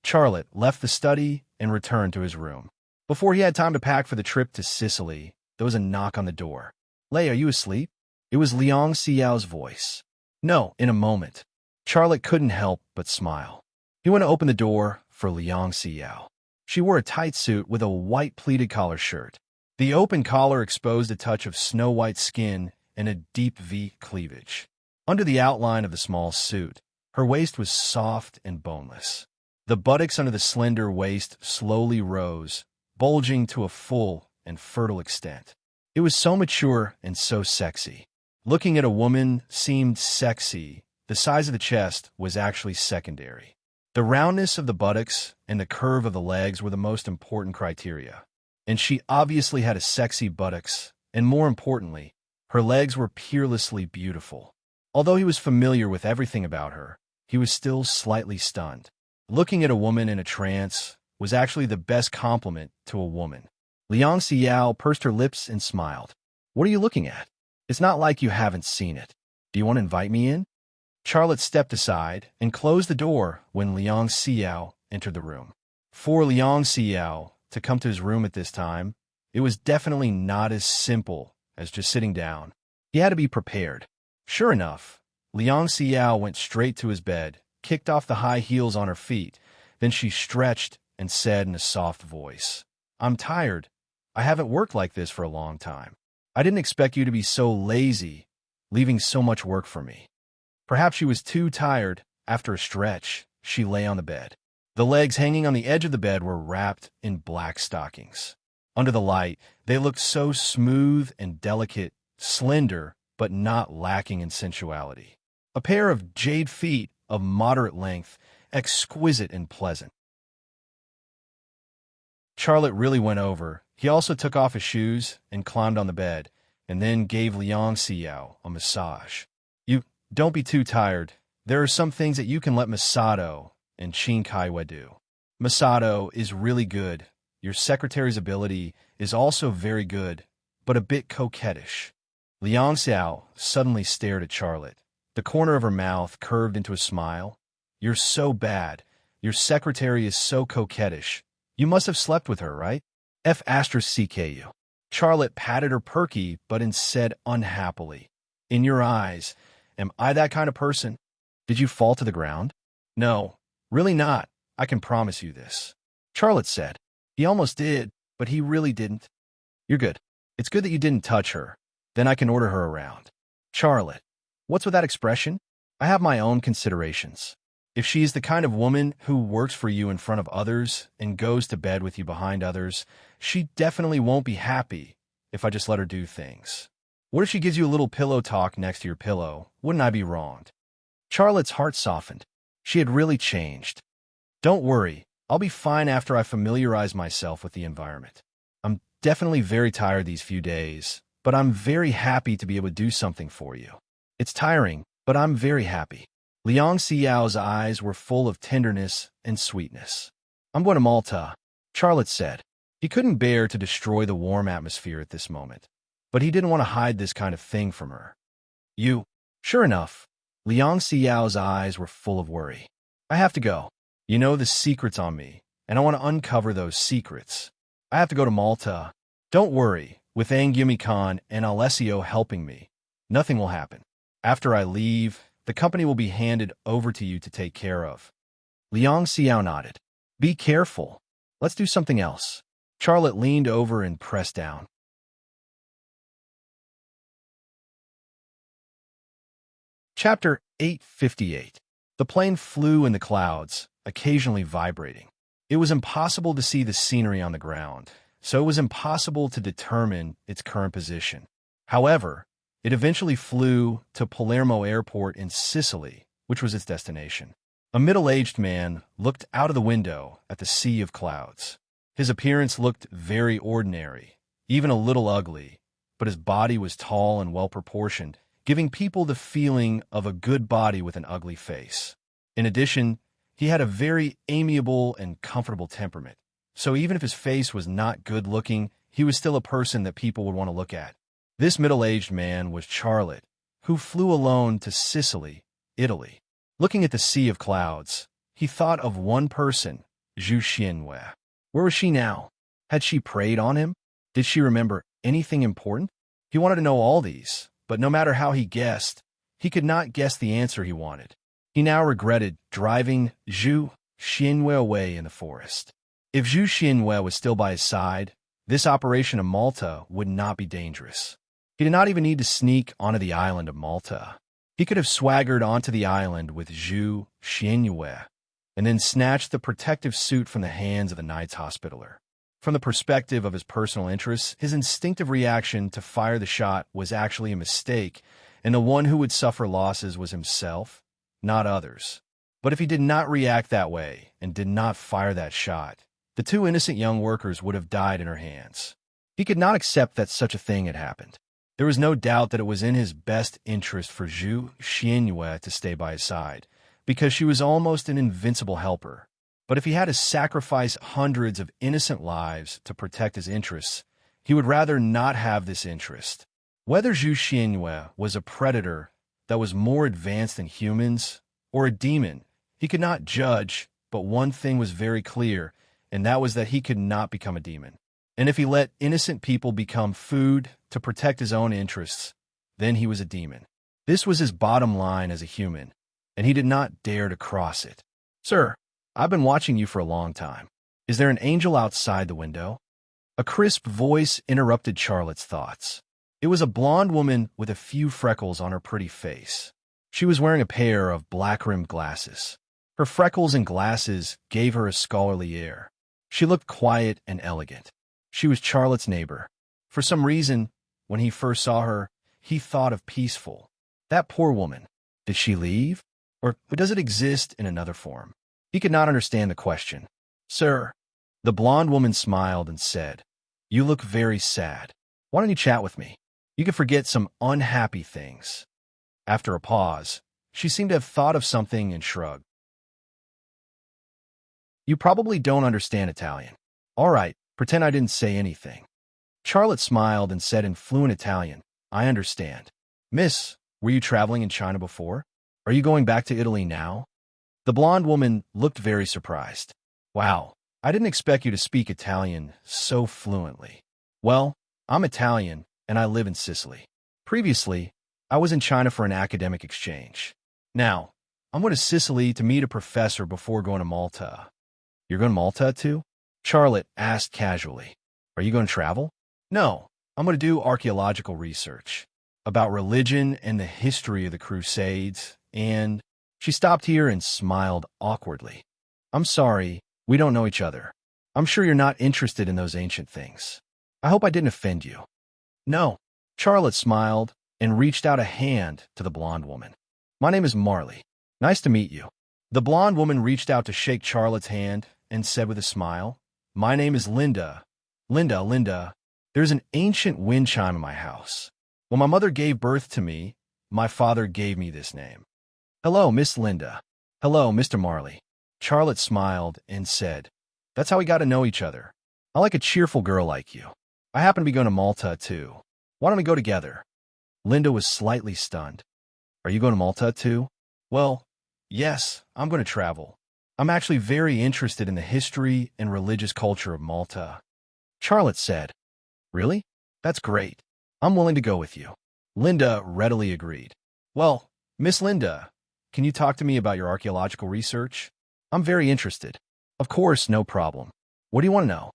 Charlotte left the study and returned to his room. Before he had time to pack for the trip to Sicily, there was a knock on the door. Lei, are you asleep? It was Liang Xiao's voice. No, in a moment. Charlotte couldn't help but smile. He went to open the door for Liang Xiao. She wore a tight suit with a white pleated collar shirt. The open collar exposed a touch of snow-white skin and a deep V cleavage. Under the outline of the small suit, her waist was soft and boneless. The buttocks under the slender waist slowly rose, bulging to a full and fertile extent. It was so mature and so sexy. Looking at a woman seemed sexy. The size of the chest was actually secondary. The roundness of the buttocks and the curve of the legs were the most important criteria. And she obviously had a sexy buttocks, and more importantly, her legs were peerlessly beautiful. Although he was familiar with everything about her, he was still slightly stunned. Looking at a woman in a trance was actually the best compliment to a woman. Liang Xiao pursed her lips and smiled. What are you looking at? It's not like you haven't seen it. Do you want to invite me in? Charlotte stepped aside and closed the door when Liang Xiao entered the room. For Liang Xiao to come to his room at this time, it was definitely not as simple as just sitting down. He had to be prepared. Sure enough, Liang Xiao went straight to his bed, kicked off the high heels on her feet. Then she stretched and said in a soft voice, I'm tired. I haven't worked like this for a long time. I didn't expect you to be so lazy, leaving so much work for me. Perhaps she was too tired. After a stretch, she lay on the bed. The legs hanging on the edge of the bed were wrapped in black stockings. Under the light, they looked so smooth and delicate, slender, but not lacking in sensuality. A pair of jade feet of moderate length, exquisite and pleasant. Charlotte really went over. He also took off his shoes and climbed on the bed, and then gave Liang Xiao a massage. You don't be too tired. There are some things that you can let Masato and Qin Kaiwe do. Masato is really good. Your secretary's ability is also very good, but a bit coquettish. Liang Xiao suddenly stared at Charlotte. The corner of her mouth curved into a smile. You're so bad. Your secretary is so coquettish. You must have slept with her, right? F*CKU. Charlotte patted her perky, but instead unhappily. In your eyes, am I that kind of person? Did you fall to the ground? No, really not. I can promise you this. Charlotte said. He almost did, but he really didn't. You're good. It's good that you didn't touch her. Then I can order her around. Charlotte. What's with that expression? I have my own considerations. If she's the kind of woman who works for you in front of others and goes to bed with you behind others, she definitely won't be happy if I just let her do things. What if she gives you a little pillow talk next to your pillow? Wouldn't I be wronged? Charlotte's heart softened. She had really changed. Don't worry, I'll be fine after I familiarize myself with the environment. I'm definitely very tired these few days, but I'm very happy to be able to do something for you. It's tiring, but I'm very happy. Liang Xiao's eyes were full of tenderness and sweetness. I'm going to Malta, Charlotte said. He couldn't bear to destroy the warm atmosphere at this moment, but he didn't want to hide this kind of thing from her. You? Sure enough, Liang Xiao's eyes were full of worry. I have to go. You know the secrets on me, and I want to uncover those secrets. I have to go to Malta. Don't worry, with Angyumi Khan and Alessio helping me, nothing will happen. After I leave, the company will be handed over to you to take care of. Liang Xiao nodded. Be careful. Let's do something else. Charlotte leaned over and pressed down. Chapter 858. The plane flew in the clouds, occasionally vibrating. It was impossible to see the scenery on the ground, so it was impossible to determine its current position. However, it eventually flew to Palermo Airport in Sicily, which was its destination. A middle-aged man looked out of the window at the sea of clouds. His appearance looked very ordinary, even a little ugly, but his body was tall and well-proportioned, giving people the feeling of a good body with an ugly face. In addition, he had a very amiable and comfortable temperament, so even if his face was not good-looking, he was still a person that people would want to look at. This middle-aged man was Charlotte, who flew alone to Sicily, Italy. Looking at the sea of clouds, he thought of one person, Zhu Xianwei. Where was she now? Had she preyed on him? Did she remember anything important? He wanted to know all these, but no matter how he guessed, he could not guess the answer he wanted. He now regretted driving Zhu Xianwei away in the forest. If Zhu Xianwei was still by his side, this operation in Malta would not be dangerous. He did not even need to sneak onto the island of Malta. He could have swaggered onto the island with Zhu Xianwei and then snatched the protective suit from the hands of the Knight's Hospitaller. From the perspective of his personal interests, his instinctive reaction to fire the shot was actually a mistake, and the one who would suffer losses was himself, not others. But if he did not react that way and did not fire that shot, the two innocent young workers would have died in her hands. He could not accept that such a thing had happened. There was no doubt that it was in his best interest for Zhu Xianwei to stay by his side, because she was almost an invincible helper. But if he had to sacrifice hundreds of innocent lives to protect his interests, he would rather not have this interest. Whether Zhu Xinyue was a predator that was more advanced than humans or a demon, he could not judge, but one thing was very clear, and that was that he could not become a demon. And if he let innocent people become food to protect his own interests, then he was a demon. This was his bottom line as a human, and he did not dare to cross it. "Sir, I've been watching you for a long time. Is there an angel outside the window?" A crisp voice interrupted Charlotte's thoughts. It was a blonde woman with a few freckles on her pretty face. She was wearing a pair of black-rimmed glasses. Her freckles and glasses gave her a scholarly air. She looked quiet and elegant. She was Charlotte's neighbor. For some reason, when he first saw her, he thought of peaceful. That poor woman. Did she leave? Or does it exist in another form? He could not understand the question. "Sir," the blonde woman smiled and said, "You look very sad. Why don't you chat with me? You can forget some unhappy things." After a pause, she seemed to have thought of something and shrugged. "You probably don't understand Italian. All right, pretend I didn't say anything." Charlotte smiled and said in fluent Italian, "I understand. Miss, were you traveling in China before? Are you going back to Italy now?" The blonde woman looked very surprised. "Wow, I didn't expect you to speak Italian so fluently." "Well, I'm Italian, and I live in Sicily. Previously, I was in China for an academic exchange. Now, I'm going to Sicily to meet a professor before going to Malta." "You're going to Malta, too?" Charlotte asked casually. "Are you going to travel?" "No, I'm going to do archaeological research about religion and the history of the Crusades, and—" She stopped here and smiled awkwardly. "I'm sorry, we don't know each other. I'm sure you're not interested in those ancient things. I hope I didn't offend you." "No." Charlotte smiled and reached out a hand to the blonde woman. "My name is Marley. Nice to meet you." The blonde woman reached out to shake Charlotte's hand and said with a smile, "My name is Linda. Linda, there's an ancient wind chime in my house. When my mother gave birth to me, my father gave me this name." "Hello, Miss Linda." "Hello, Mr. Marley." Charlotte smiled and said, "That's how we got to know each other. I like a cheerful girl like you. I happen to be going to Malta, too. Why don't we go together?" Linda was slightly stunned. "Are you going to Malta, too?" "Well, yes, I'm going to travel. I'm actually very interested in the history and religious culture of Malta." Charlotte said, "Really? That's great. I'm willing to go with you." Linda readily agreed. "Well, Miss Linda, can you talk to me about your archaeological research? I'm very interested." "Of course, no problem. What do you want to know?"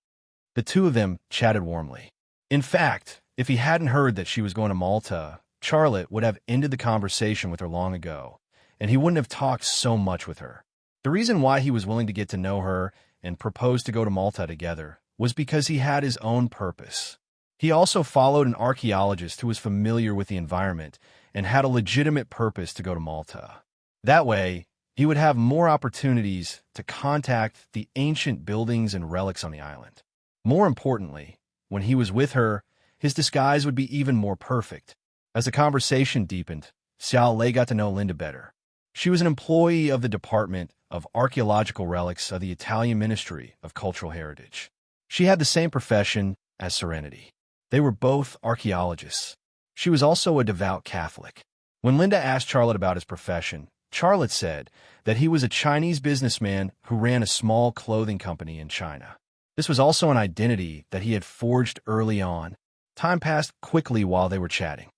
The two of them chatted warmly. In fact, if he hadn't heard that she was going to Malta, Charlotte would have ended the conversation with her long ago, and he wouldn't have talked so much with her. The reason why he was willing to get to know her and propose to go to Malta together was because he had his own purpose. He also followed an archaeologist who was familiar with the environment and had a legitimate purpose to go to Malta. That way, he would have more opportunities to contact the ancient buildings and relics on the island. More importantly, when he was with her, his disguise would be even more perfect. As the conversation deepened, Xiao Lei got to know Linda better. She was an employee of the Department of Archaeological Relics of the Italian Ministry of Cultural Heritage. She had the same profession as Serenity. They were both archaeologists. She was also a devout Catholic. When Linda asked Charlotte about his profession, Charlotte said that he was a Chinese businessman who ran a small clothing company in China. This was also an identity that he had forged early on. Time passed quickly while they were chatting.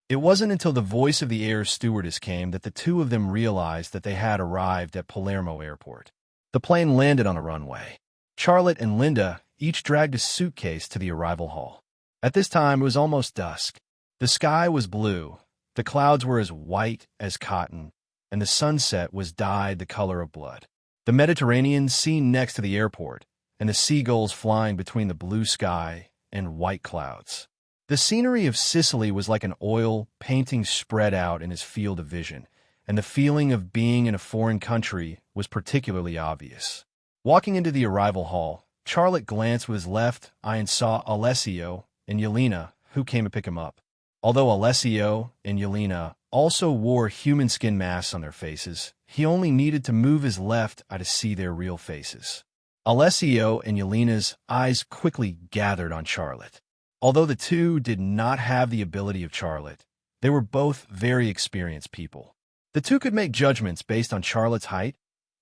It wasn't until the voice of the air stewardess came that the two of them realized that they had arrived at Palermo Airport. The plane landed on the runway. Charlotte and Linda each dragged a suitcase to the arrival hall. At this time, it was almost dusk. The sky was blue, the clouds were as white as cotton, and the sunset was dyed the color of blood. The Mediterranean seen next to the airport, and the seagulls flying between the blue sky and white clouds. The scenery of Sicily was like an oil painting spread out in his field of vision, and the feeling of being in a foreign country was particularly obvious. Walking into the arrival hall, Charlotte glanced with his left eye and saw Alessio and Yelena, who came to pick him up. Although Alessio and Yelena also wore human skin masks on their faces. He only needed to move his left eye to see their real faces. Alessio and Yelena's eyes quickly gathered on Charlotte. Although the two did not have the ability of Charlotte, they were both very experienced people. The two could make judgments based on Charlotte's height,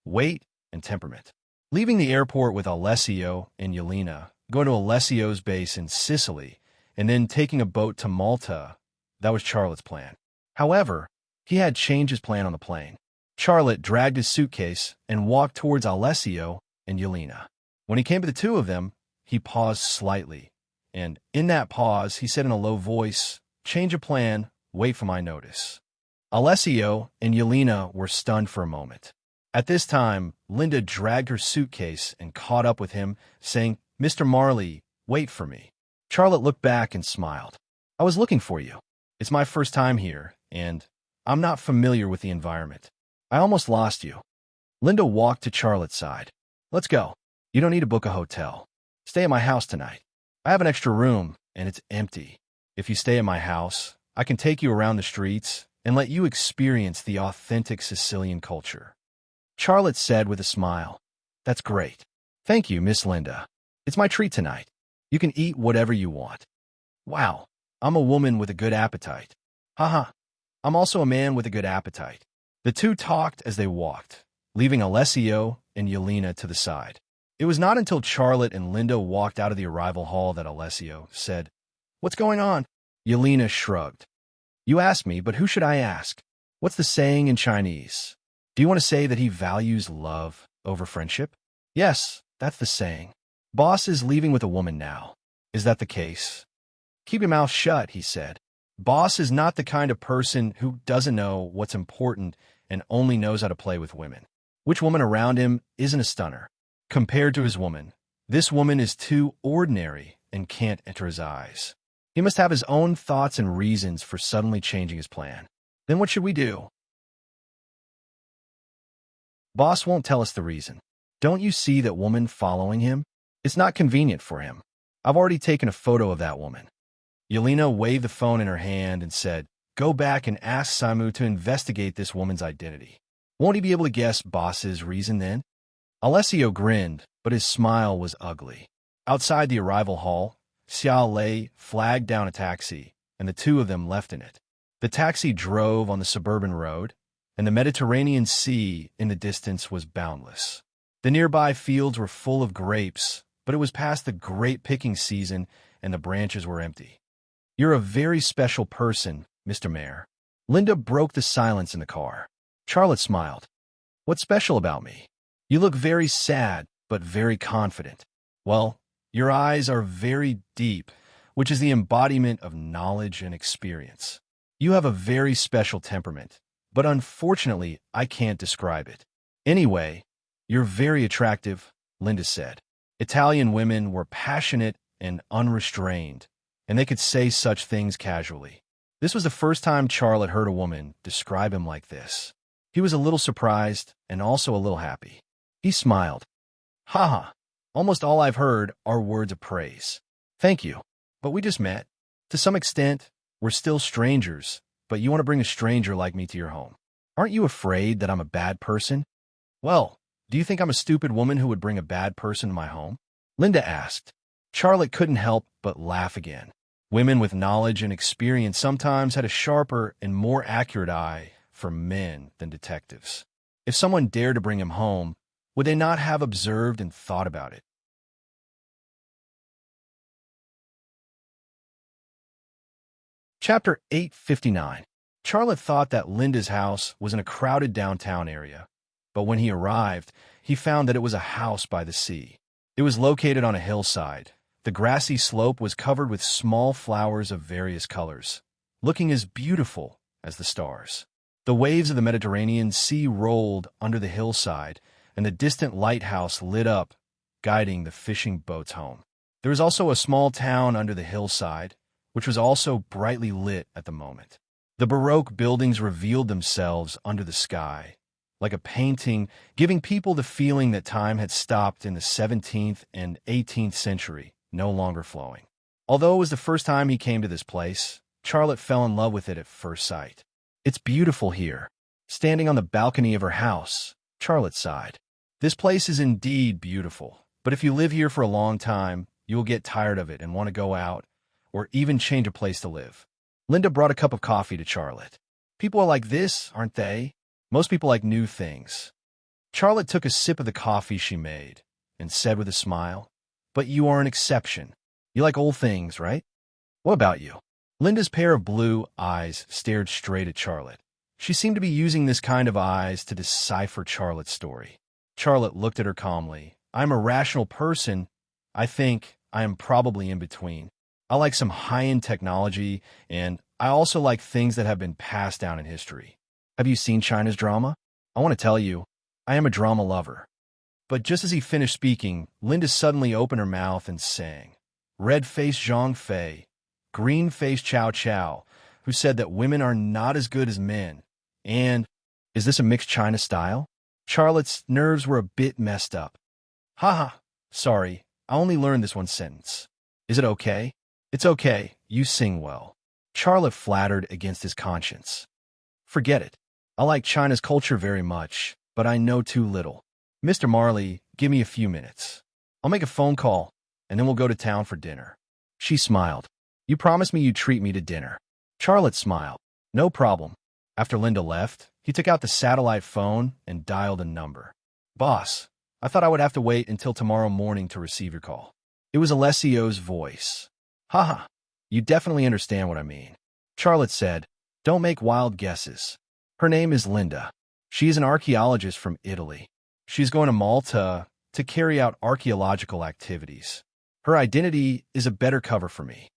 weight, and temperament. Leaving the airport with Alessio and Yelena, going to Alessio's base in Sicily, and then taking a boat to Malta, that was Charlotte's plan. However, he had changed his plan on the plane. Charlotte dragged his suitcase and walked towards Alessio and Yelena. When he came to the two of them, he paused slightly, and in that pause, he said in a low voice, "Change of plan, wait for my notice." Alessio and Yelena were stunned for a moment. At this time, Linda dragged her suitcase and caught up with him, saying, "Mr. Marley, wait for me." Charlotte looked back and smiled. "I was looking for you. It's my first time here, and I'm not familiar with the environment. I almost lost you." Linda walked to Charlotte's side. "Let's go. You don't need to book a hotel. Stay at my house tonight. I have an extra room, and it's empty. If you stay at my house, I can take you around the streets and let you experience the authentic Sicilian culture." Charlotte said with a smile, "That's great. Thank you, Miss Linda. It's my treat tonight. You can eat whatever you want." "Wow, I'm a woman with a good appetite." "Haha, I'm also a man with a good appetite." The two talked as they walked, leaving Alessio and Yelena to the side. It was not until Charlotte and Linda walked out of the arrival hall that Alessio said, "What's going on?" Yelena shrugged. "You asked me, but who should I ask? What's the saying in Chinese? Do you want to say that he values love over friendship?" "Yes, that's the saying. Boss is leaving with a woman now. Is that the case?" "Keep your mouth shut," he said. "Boss is not the kind of person who doesn't know what's important and only knows how to play with women. Which woman around him isn't a stunner? Compared to his woman, this woman is too ordinary and can't enter his eyes. He must have his own thoughts and reasons for suddenly changing his plan. Then what should we do?" "Boss won't tell us the reason. Don't you see that woman following him? It's not convenient for him. I've already taken a photo of that woman." Yelena waved the phone in her hand and said, "Go back and ask Samu to investigate this woman's identity. Won't he be able to guess boss's reason then?" Alessio grinned, but his smile was ugly. Outside the arrival hall, Xiao Lei flagged down a taxi, and the two of them left in it. The taxi drove on the suburban road, and the Mediterranean Sea in the distance was boundless. The nearby fields were full of grapes, but it was past the grape picking season, and the branches were empty. "You're a very special person, Mr. Mayor." Linda broke the silence in the car. Charlotte smiled. "What's special about me? You look very sad, but very confident. Well, your eyes are very deep, which is the embodiment of knowledge and experience. You have a very special temperament, but unfortunately, I can't describe it. Anyway, you're very attractive," Linda said. Italian women were passionate and unrestrained, and they could say such things casually. This was the first time Charlotte heard a woman describe him like this. He was a little surprised and also a little happy. He smiled. "Haha, almost all I've heard are words of praise. Thank you, but we just met. To some extent, we're still strangers, but you want to bring a stranger like me to your home. Aren't you afraid that I'm a bad person?" "Well, do you think I'm a stupid woman who would bring a bad person to my home?" Linda asked. Charlotte couldn't help but laugh again. Women with knowledge and experience sometimes had a sharper and more accurate eye for men than detectives. If someone dared to bring him home, would they not have observed and thought about it? Chapter 859. Charlotte thought that Linda's house was in a crowded downtown area, but when he arrived, he found that it was a house by the sea. It was located on a hillside. The grassy slope was covered with small flowers of various colors, looking as beautiful as the stars. The waves of the Mediterranean Sea rolled under the hillside, and the distant lighthouse lit up, guiding the fishing boats home. There was also a small town under the hillside, which was also brightly lit at the moment. The Baroque buildings revealed themselves under the sky, like a painting, giving people the feeling that time had stopped in the 17th and 18th century, no longer flowing. Although it was the first time he came to this place, Charlotte fell in love with it at first sight. It's beautiful here. Standing on the balcony of her house, Charlotte sighed. This place is indeed beautiful, but if you live here for a long time, you will get tired of it and want to go out, or even change a place to live. Linda brought a cup of coffee to Charlotte. People are like this, aren't they? Most people like new things. Charlotte took a sip of the coffee she made and said with a smile, "But you are an exception. You like old things, right? What about you?" Linda's pair of blue eyes stared straight at Charlotte. She seemed to be using this kind of eyes to decipher Charlotte's story. Charlotte looked at her calmly. "I'm a rational person. I think I am probably in between. I like some high-end technology, and I also like things that have been passed down in history. Have you seen China's drama? I want to tell you, I am a drama lover." But just as he finished speaking, Linda suddenly opened her mouth and sang, "Red-faced Zhang Fei, green-faced Chow Chow, who said that women are not as good as men, and is this a mixed China style?" Charlotte's nerves were a bit messed up. "Haha, sorry, I only learned this one sentence. Is it okay?" "It's okay, you sing well." Charlotte flattered against his conscience. "Forget it. I like China's culture very much, but I know too little. Mr. Marley, give me a few minutes. I'll make a phone call, and then we'll go to town for dinner." She smiled. "You promised me you'd treat me to dinner." Charlotte smiled. "No problem." After Linda left, he took out the satellite phone and dialed a number. "Boss, I thought I would have to wait until tomorrow morning to receive your call." It was Alessio's voice. "Haha, you definitely understand what I mean." Charlotte said, "Don't make wild guesses. Her name is Linda. She is an archaeologist from Italy. She's going to Malta to carry out archaeological activities. Her identity is a better cover for me."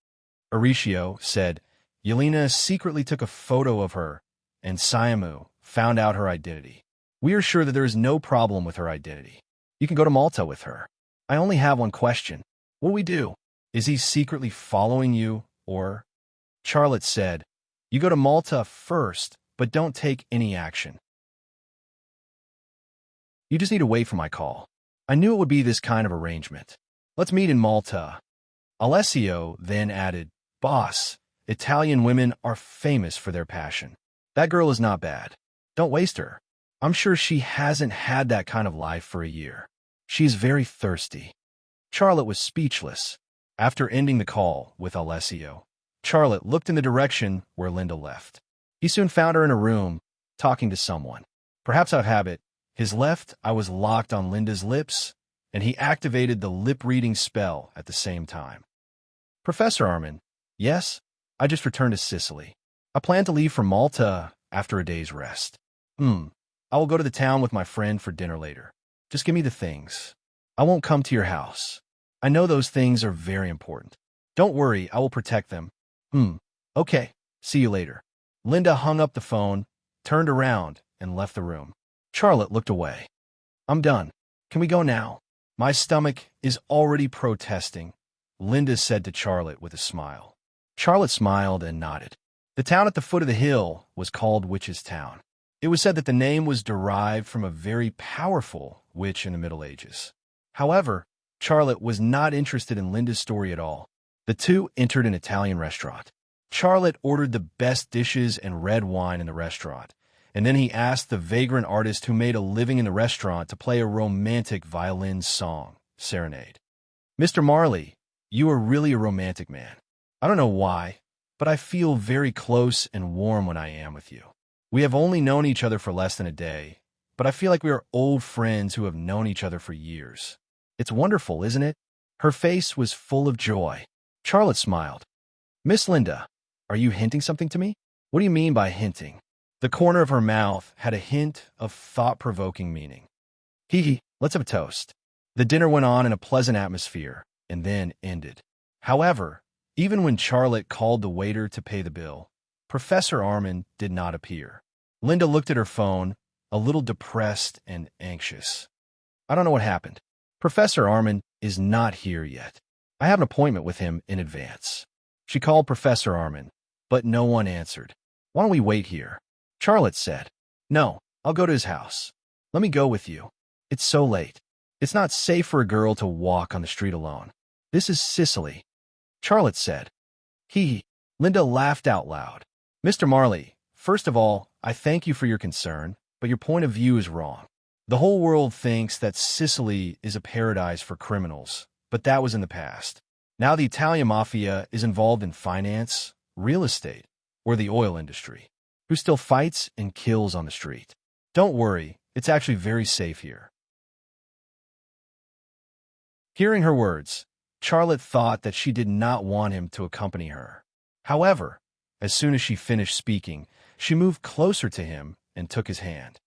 Horatio said, "Yelena secretly took a photo of her, and Siamu found out her identity. We are sure that there is no problem with her identity. You can go to Malta with her. I only have one question. What do we do? Is he secretly following you, or?" Charlotte said, "You go to Malta first, but don't take any action. You just need to wait for my call. I knew it would be this kind of arrangement. Let's meet in Malta." Alessio then added, "Boss, Italian women are famous for their passion. That girl is not bad. Don't waste her. I'm sure she hasn't had that kind of life for a year. She's very thirsty." Charlotte was speechless. After ending the call with Alessio, Charlotte looked in the direction where Linda left. He soon found her in a room, talking to someone. Perhaps out of habit, his left eye was locked on Linda's lips, and he activated the lip-reading spell at the same time. "Professor Armin, yes, I just returned to Sicily. I plan to leave for Malta after a day's rest. I will go to the town with my friend for dinner later. Just give me the things. I won't come to your house. I know those things are very important. Don't worry, I will protect them." Okay, see you later." Linda hung up the phone, turned around, and left the room. Charlotte looked away. "I'm done. Can we go now? My stomach is already protesting," Linda said to Charlotte with a smile. Charlotte smiled and nodded. The town at the foot of the hill was called Witch's Town. It was said that the name was derived from a very powerful witch in the Middle Ages. However, Charlotte was not interested in Linda's story at all. The two entered an Italian restaurant. Charlotte ordered the best dishes and red wine in the restaurant, and then he asked the vagrant artist who made a living in the restaurant to play a romantic violin song, Serenade. "Mr. Marley, you are really a romantic man. I don't know why, but I feel very close and warm when I am with you. We have only known each other for less than a day, but I feel like we are old friends who have known each other for years. It's wonderful, isn't it?" Her face was full of joy. Charlotte smiled. "Miss Linda, are you hinting something to me?" "What do you mean by hinting?" The corner of her mouth had a hint of thought-provoking meaning. Let's have a toast." The dinner went on in a pleasant atmosphere and then ended. However, even when Charlotte called the waiter to pay the bill, Professor Armin did not appear. Linda looked at her phone, a little depressed and anxious. "I don't know what happened. Professor Armin is not here yet. I have an appointment with him in advance." She called Professor Armin, but no one answered. "Why don't we wait here?" Charlotte said. "No, I'll go to his house. Let me go with you. It's so late. It's not safe for a girl to walk on the street alone. This is Sicily." Charlotte said. Linda laughed out loud. "Mr. Marley, First of all, I thank you for your concern, but your point of view is wrong. The whole world thinks that Sicily is a paradise for criminals, but that was in the past. Now the Italian mafia is involved in finance, real estate, or the oil industry, who still fights and kills on the street. Don't worry, it's actually very safe here. Hearing her words, Charlotte thought that she did not want him to accompany her. However, as soon as she finished speaking, she moved closer to him and took his hand.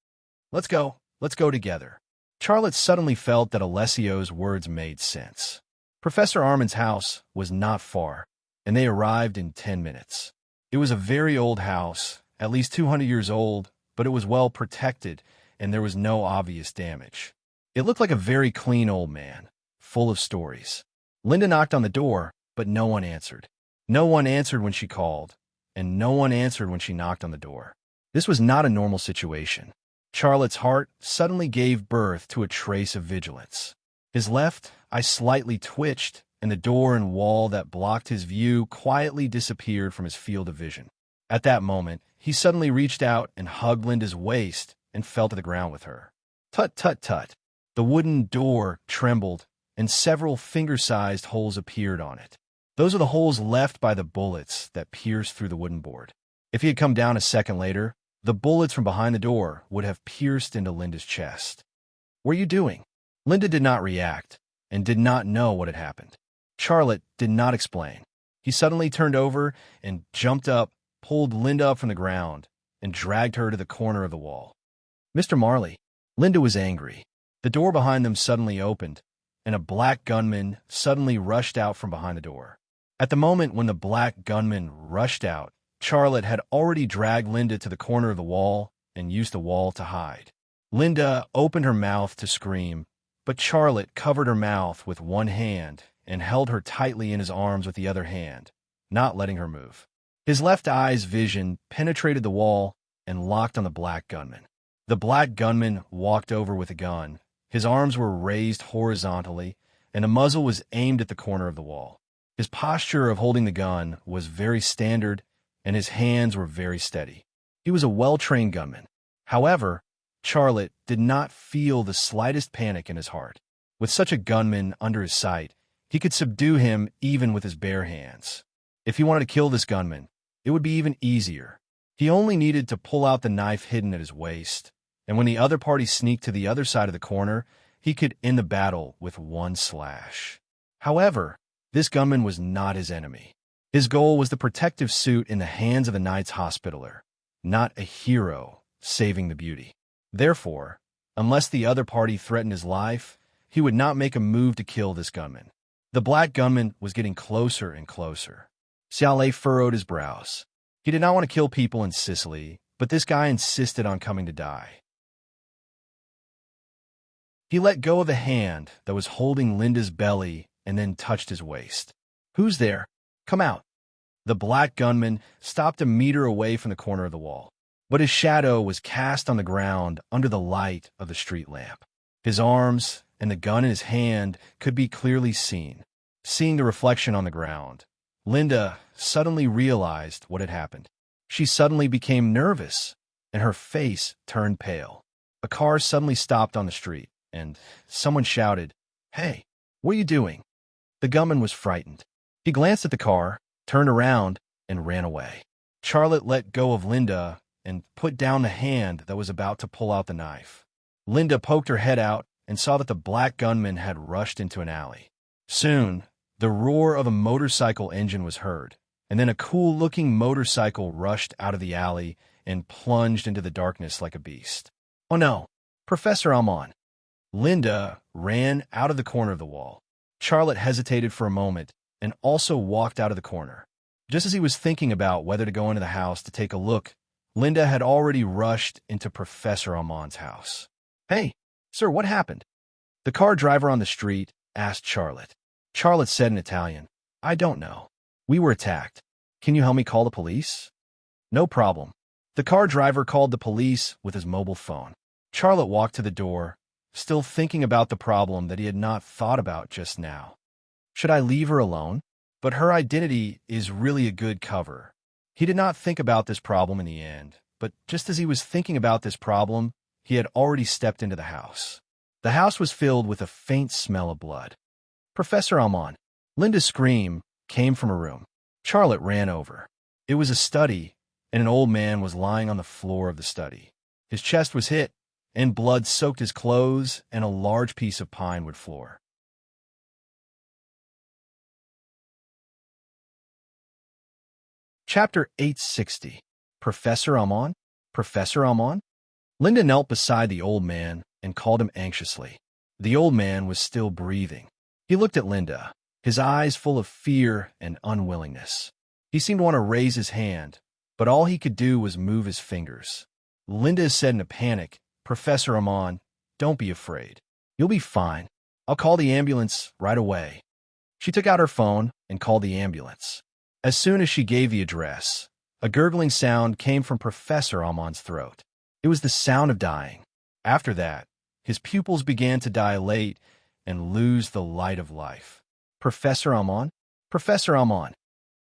Let's go together. Charlotte suddenly felt that Alessio's words made sense. Professor Armand's house was not far, and they arrived in 10 minutes. It was a very old house, at least 200 years old, but it was well protected, and there was no obvious damage. It looked like a very clean old man, full of stories. Linda knocked on the door, but no one answered. No one answered when she called, and no one answered when she knocked on the door. This was not a normal situation. Charlotte's heart suddenly gave birth to a trace of vigilance. His left eye slightly twitched, and the door and wall that blocked his view quietly disappeared from his field of vision. At that moment, he suddenly reached out and hugged Linda's waist and fell to the ground with her. Tut, tut, tut. The wooden door trembled, and several finger-sized holes appeared on it. Those are the holes left by the bullets that pierced through the wooden board. If he had come down a second later, the bullets from behind the door would have pierced into Linda's chest. What are you doing? Linda did not react and did not know what had happened. Charlotte did not explain. He suddenly turned over and jumped up, pulled Linda up from the ground, and dragged her to the corner of the wall. Mr. Marley. Linda was angry. The door behind them suddenly opened, and a black gunman suddenly rushed out from behind the door. At the moment when the black gunman rushed out, Charlotte had already dragged Linda to the corner of the wall and used the wall to hide. Linda opened her mouth to scream, but Charlotte covered her mouth with one hand and held her tightly in his arms with the other hand, not letting her move. His left eye's vision penetrated the wall and locked on the black gunman. The black gunman walked over with a gun. His arms were raised horizontally, and the muzzle was aimed at the corner of the wall. His posture of holding the gun was very standard, and his hands were very steady. He was a well-trained gunman. However, Charlotte did not feel the slightest panic in his heart. With such a gunman under his sight, he could subdue him even with his bare hands. If he wanted to kill this gunman, it would be even easier. He only needed to pull out the knife hidden at his waist, and when the other party sneaked to the other side of the corner, he could end the battle with one slash. However, this gunman was not his enemy. His goal was the protective suit in the hands of the Knight's Hospitaller, not a hero saving the beauty. Therefore, unless the other party threatened his life, he would not make a move to kill this gunman. The black gunman was getting closer and closer. Ciale furrowed his brows. He did not want to kill people in Sicily, but this guy insisted on coming to die. He let go of the hand that was holding Linda's belly and then touched his waist. Who's there? Come out. The black gunman stopped a meter away from the corner of the wall, but his shadow was cast on the ground under the light of the street lamp. His arms and the gun in his hand could be clearly seen. Seeing the reflection on the ground, Linda suddenly realized what had happened. She suddenly became nervous, and her face turned pale. A car suddenly stopped on the street, and someone shouted, "Hey, what are you doing?" The gunman was frightened. He glanced at the car, turned around, and ran away. Charlotte let go of Linda and put down the hand that was about to pull out the knife. Linda poked her head out and saw that the black gunman had rushed into an alley. Soon, the roar of a motorcycle engine was heard, and then a cool-looking motorcycle rushed out of the alley and plunged into the darkness like a beast. "Oh no, Professor Armand!" Linda ran out of the corner of the wall. Charlotte hesitated for a moment and also walked out of the corner. Just as he was thinking about whether to go into the house to take a look, Linda had already rushed into Professor Armand's house. "Hey, sir, what happened?" The car driver on the street asked Charlotte. Charlotte said in Italian, "I don't know. We were attacked. Can you help me call the police?" "No problem." The car driver called the police with his mobile phone. Charlotte walked to the door, still thinking about the problem that he had not thought about just now. Should I leave her alone? But her identity is really a good cover. He did not think about this problem in the end, but just as he was thinking about this problem, he had already stepped into the house. The house was filled with a faint smell of blood. Professor Almond. Linda's scream came from a room. Charlotte ran over. It was a study, and an old man was lying on the floor of the study. His chest was hit, and blood soaked his clothes and a large piece of pine wood floor. Chapter 860. Professor Almond? Professor Almond? Linda knelt beside the old man and called him anxiously. The old man was still breathing. He looked at Linda, his eyes full of fear and unwillingness. He seemed to want to raise his hand, but all he could do was move his fingers. Linda said in a panic, "Professor Almond, don't be afraid. You'll be fine. I'll call the ambulance right away." She took out her phone and called the ambulance. As soon as she gave the address, a gurgling sound came from Professor Almond's throat. It was the sound of dying. After that, his pupils began to dilate and lose the light of life. "Professor Almond? Professor Almond."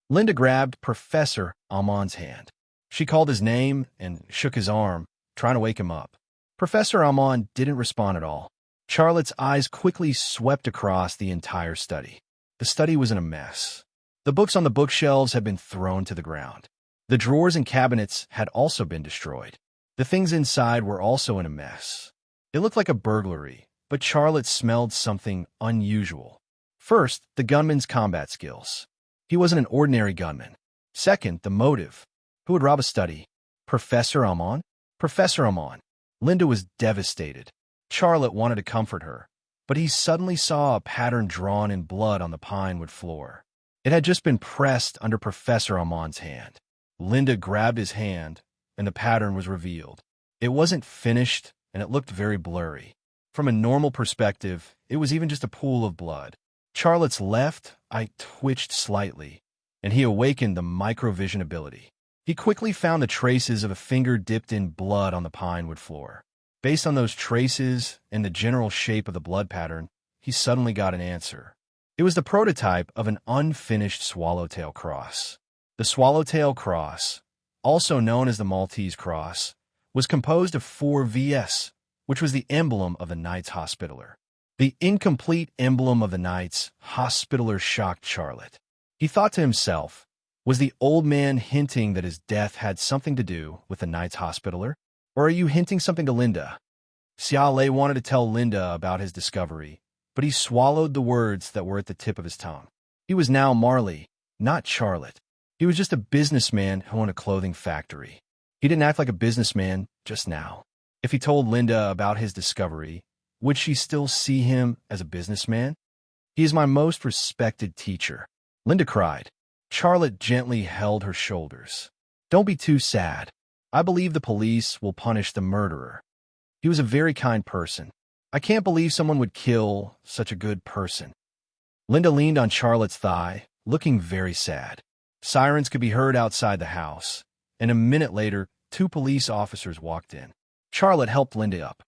Linda grabbed Professor Almond's hand. She called his name and shook his arm, trying to wake him up. Professor Almond didn't respond at all. Charlotte's eyes quickly swept across the entire study. The study was in a mess. The books on the bookshelves had been thrown to the ground. The drawers and cabinets had also been destroyed. The things inside were also in a mess. It looked like a burglary, but Charlotte smelled something unusual. First, the gunman's combat skills. He wasn't an ordinary gunman. Second, the motive. Who would rob a study? Professor Almond? Professor Almond. Linda was devastated. Charlotte wanted to comfort her, but he suddenly saw a pattern drawn in blood on the pine wood floor. It had just been pressed under Professor Almond's hand. Linda grabbed his hand, and the pattern was revealed. It wasn't finished, and it looked very blurry. From a normal perspective, it was even just a pool of blood. Charlotte's left eye twitched slightly, and he awakened the microvision ability. He quickly found the traces of a finger dipped in blood on the pine wood floor. Based on those traces and the general shape of the blood pattern, he suddenly got an answer. It was the prototype of an unfinished swallowtail cross. The swallowtail cross, also known as the Maltese cross, was composed of 4 VS, which was the emblem of the Knights Hospitaller. The incomplete emblem of the Knights Hospitaller shocked Charlotte. He thought to himself, was the old man hinting that his death had something to do with the Knights Hospitaller? Or are you hinting something to Linda? Xiaolei wanted to tell Linda about his discovery, but he swallowed the words that were at the tip of his tongue. He was now Marley, not Charlotte. He was just a businessman who owned a clothing factory. He didn't act like a businessman just now. If he told Linda about his discovery, would she still see him as a businessman? "He is my most respected teacher." Linda cried. Charlotte gently held her shoulders. "Don't be too sad. I believe the police will punish the murderer. He was a very kind person. I can't believe someone would kill such a good person." Linda leaned on Charlotte's thigh, looking very sad. Sirens could be heard outside the house, and a minute later, 2 police officers walked in. Charlotte helped Linda up.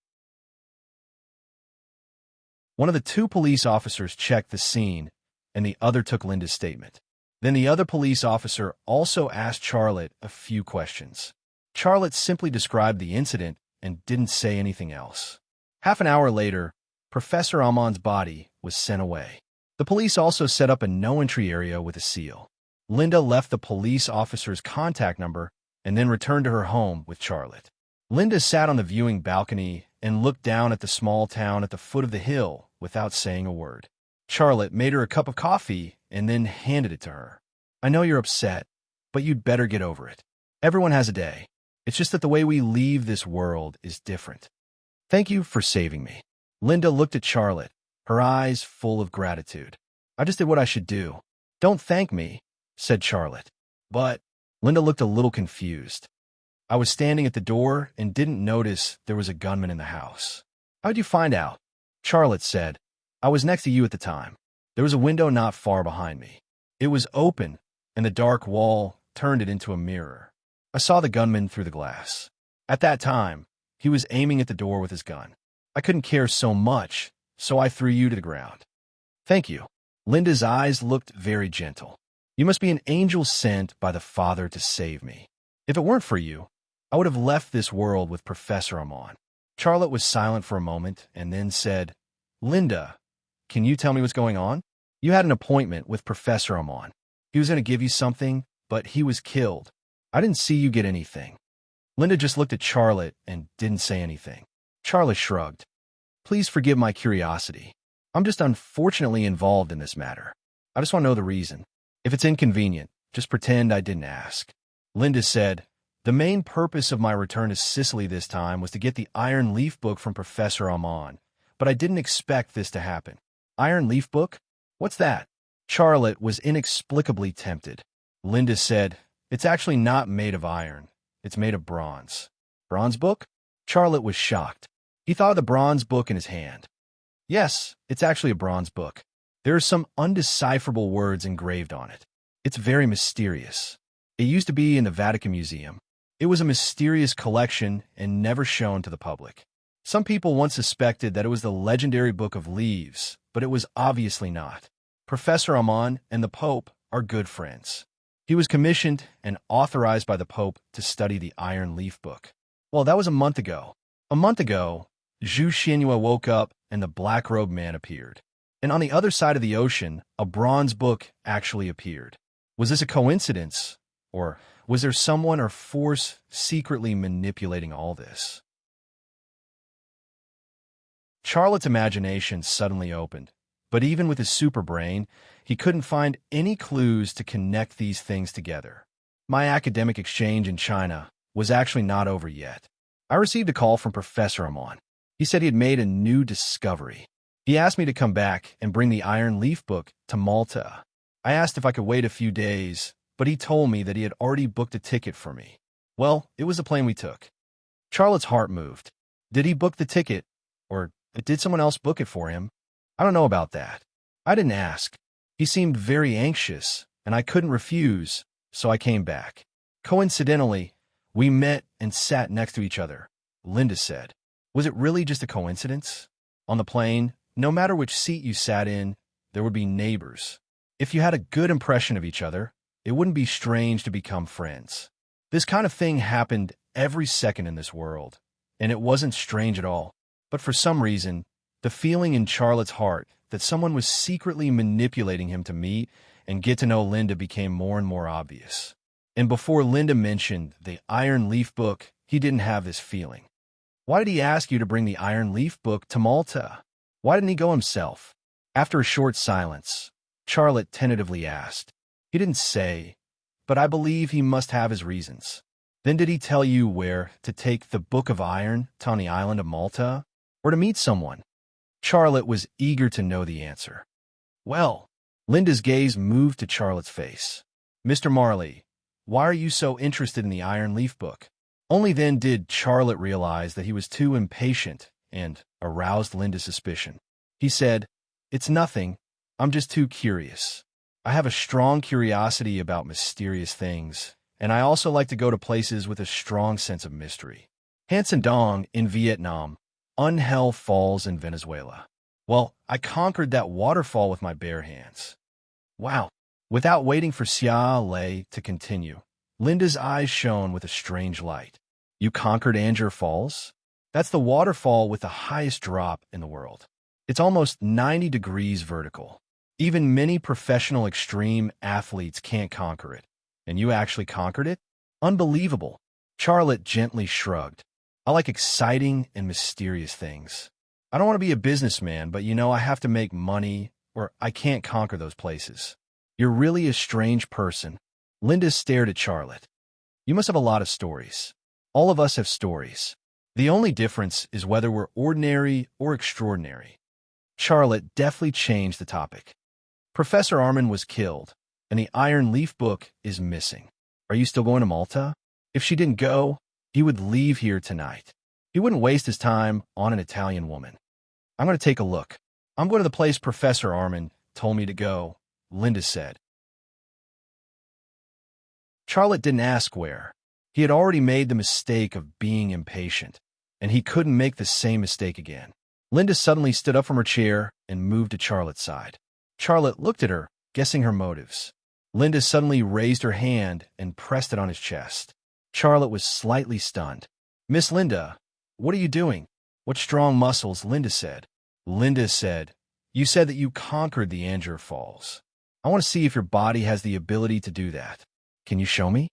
One of the 2 police officers checked the scene, and the other took Linda's statement. Then the other police officer also asked Charlotte a few questions. Charlotte simply described the incident and didn't say anything else. Half an hour later, Professor Almond's body was sent away. The police also set up a no-entry area with a seal. Linda left the police officer's contact number and then returned to her home with Charlotte. Linda sat on the viewing balcony and looked down at the small town at the foot of the hill without saying a word. Charlotte made her a cup of coffee and then handed it to her. "I know you're upset, but you'd better get over it. Everyone has a day. It's just that the way we leave this world is different. Thank you for saving me." Linda looked at Charlotte, her eyes full of gratitude. "I just did what I should do." "Don't thank me," said Charlotte. "But—" Linda looked a little confused. "I was standing at the door and didn't notice there was a gunman in the house." "How'd you find out?" Charlotte said, "I was next to you at the time. There was a window not far behind me. It was open, and the dark wall turned it into a mirror. I saw the gunman through the glass. At that time, he was aiming at the door with his gun. I couldn't care so much, so I threw you to the ground." "Thank you." Linda's eyes looked very gentle. "You must be an angel sent by the Father to save me. If it weren't for you, I would have left this world with Professor Amon. Charlotte was silent for a moment and then said, Linda, can you tell me what's going on? You had an appointment with Professor Amon. He was going to give you something, but he was killed. I didn't see you get anything. Linda just looked at Charlotte and didn't say anything. Charlotte shrugged. Please forgive my curiosity. I'm just unfortunately involved in this matter. I just want to know the reason. If it's inconvenient, just pretend I didn't ask. Linda said, the main purpose of my return to Sicily this time was to get the Iron Leaf book from Professor Amon, but I didn't expect this to happen. Iron Leaf book? What's that? Charlotte was inexplicably tempted. Linda said, it's actually not made of iron. It's made of bronze. Bronze book? Charlotte was shocked. He thought of the bronze book in his hand. Yes, it's actually a bronze book. There are some undecipherable words engraved on it. It's very mysterious. It used to be in the Vatican Museum. It was a mysterious collection and never shown to the public. Some people once suspected that it was the legendary Book of Leaves, but it was obviously not. Professor Amon and the Pope are good friends. He was commissioned and authorized by the Pope to study the Iron Leaf book. Well, that was a month ago. A month ago, Zhu Xianhua woke up and the black-robed man appeared. And on the other side of the ocean, a bronze book actually appeared. Was this a coincidence? Or was there someone or force secretly manipulating all this? Charlotte's imagination suddenly opened, but even with his super brain, he couldn't find any clues to connect these things together. My academic exchange in China was actually not over yet. I received a call from Professor Amon. He said he had made a new discovery. He asked me to come back and bring the Iron Leaf book to Malta. I asked if I could wait a few days, but he told me that he had already booked a ticket for me. Well, it was the plane we took. Charlotte's heart moved. Did he book the ticket, or did someone else book it for him? I don't know about that. I didn't ask. He seemed very anxious, and I couldn't refuse, so I came back. Coincidentally, we met and sat next to each other, Linda said. Was it really just a coincidence? On the plane, no matter which seat you sat in, there would be neighbors. If you had a good impression of each other, it wouldn't be strange to become friends. This kind of thing happened every second in this world, and it wasn't strange at all. But for some reason, the feeling in Charlotte's heart that someone was secretly manipulating him to meet and get to know Linda became more and more obvious. And before Linda mentioned the Iron Leaf book, he didn't have this feeling. Why did he ask you to bring the Iron Leaf book to Malta? Why didn't he go himself? After a short silence, Charlotte tentatively asked. He didn't say, but I believe he must have his reasons. Then did he tell you where to take the Book of Iron to on the island of Malta? Or to meet someone? Charlotte was eager to know the answer. Well, Linda's gaze moved to Charlotte's face. Mr. Marley, why are you so interested in the Iron Leaf book? Only then did Charlotte realize that he was too impatient and aroused Linda's suspicion. He said, it's nothing. I'm just too curious. I have a strong curiosity about mysterious things, and I also like to go to places with a strong sense of mystery. Hansen Dong in Vietnam, Unhell Falls in Venezuela. Well, I conquered that waterfall with my bare hands. Wow. Without waiting for Xia Lei to continue, Linda's eyes shone with a strange light. You conquered Anger Falls? That's the waterfall with the highest drop in the world. It's almost 90 degrees vertical. Even many professional extreme athletes can't conquer it. And you actually conquered it? Unbelievable. Charlotte gently shrugged. I like exciting and mysterious things. I don't want to be a businessman, but I have to make money, or I can't conquer those places. You're really a strange person. Linda stared at Charlotte. You must have a lot of stories. All of us have stories. The only difference is whether we're ordinary or extraordinary. Charlotte deftly changed the topic. Professor Armin was killed, and the Iron Leaf book is missing. Are you still going to Malta? If she didn't go, he would leave here tonight. He wouldn't waste his time on an Italian woman. I'm going to take a look. I'm going to the place Professor Armin told me to go, Linda said. Charlotte didn't ask where. He had already made the mistake of being impatient, and he couldn't make the same mistake again. Linda suddenly stood up from her chair and moved to Charlotte's side. Charlotte looked at her, guessing her motives. Linda suddenly raised her hand and pressed it on his chest. Charlotte was slightly stunned. "Miss Linda, what are you doing?" "What strong muscles," Linda said. Linda said, "You said that you conquered the Anger Falls. I want to see if your body has the ability to do that. Can you show me?"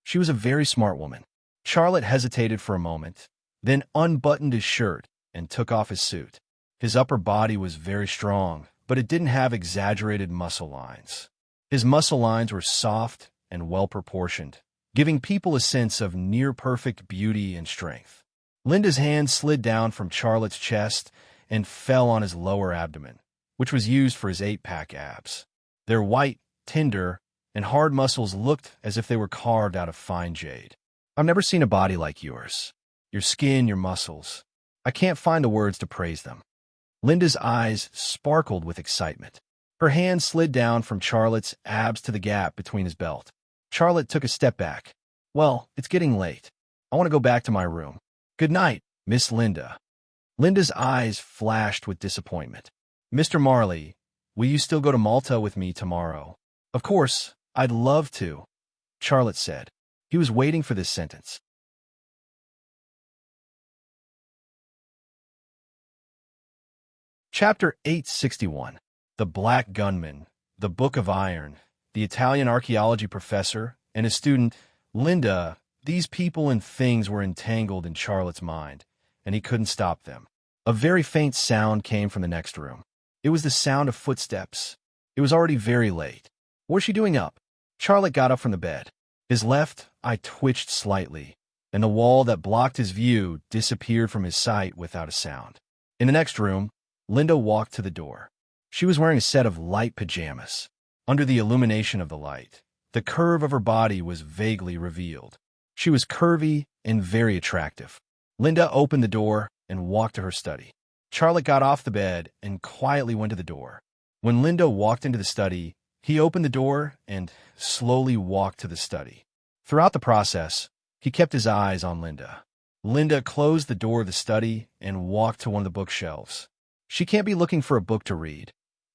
She was a very smart woman. Charlotte hesitated for a moment, then unbuttoned his shirt and took off his suit. His upper body was very strong, but it didn't have exaggerated muscle lines. His muscle lines were soft and well-proportioned, giving people a sense of near-perfect beauty and strength. Linda's hand slid down from Charlotte's chest and fell on his lower abdomen, which was used for his 8-pack abs. Their white, tender, and hard muscles looked as if they were carved out of fine jade. "I've never seen a body like yours. Your skin, your muscles. I can't find the words to praise them." Linda's eyes sparkled with excitement. Her hand slid down from Charlotte's abs to the gap between his belt. Charlotte took a step back. "Well, it's getting late. I want to go back to my room. Good night, Miss Linda." Linda's eyes flashed with disappointment. "Mr. Marley, will you still go to Malta with me tomorrow?" "Of course, I'd love to," Charlotte said. He was waiting for this sentence. Chapter 861. The Black Gunman, the Book of Iron, the Italian archaeology professor, and his student, Linda. These people and things were entangled in Charlotte's mind, and he couldn't stop them. A very faint sound came from the next room. It was the sound of footsteps. It was already very late. What was she doing up? Charlotte got up from the bed. His left eye twitched slightly, and the wall that blocked his view disappeared from his sight without a sound. In the next room, Linda walked to the door. She was wearing a set of light pajamas. Under the illumination of the light, the curve of her body was vaguely revealed. She was curvy and very attractive. Linda opened the door and walked to her study. Charlotte got off the bed and quietly went to the door. When Linda walked into the study, he opened the door and slowly walked to the study. Throughout the process, he kept his eyes on Linda. Linda closed the door of the study and walked to one of the bookshelves. She can't be looking for a book to read,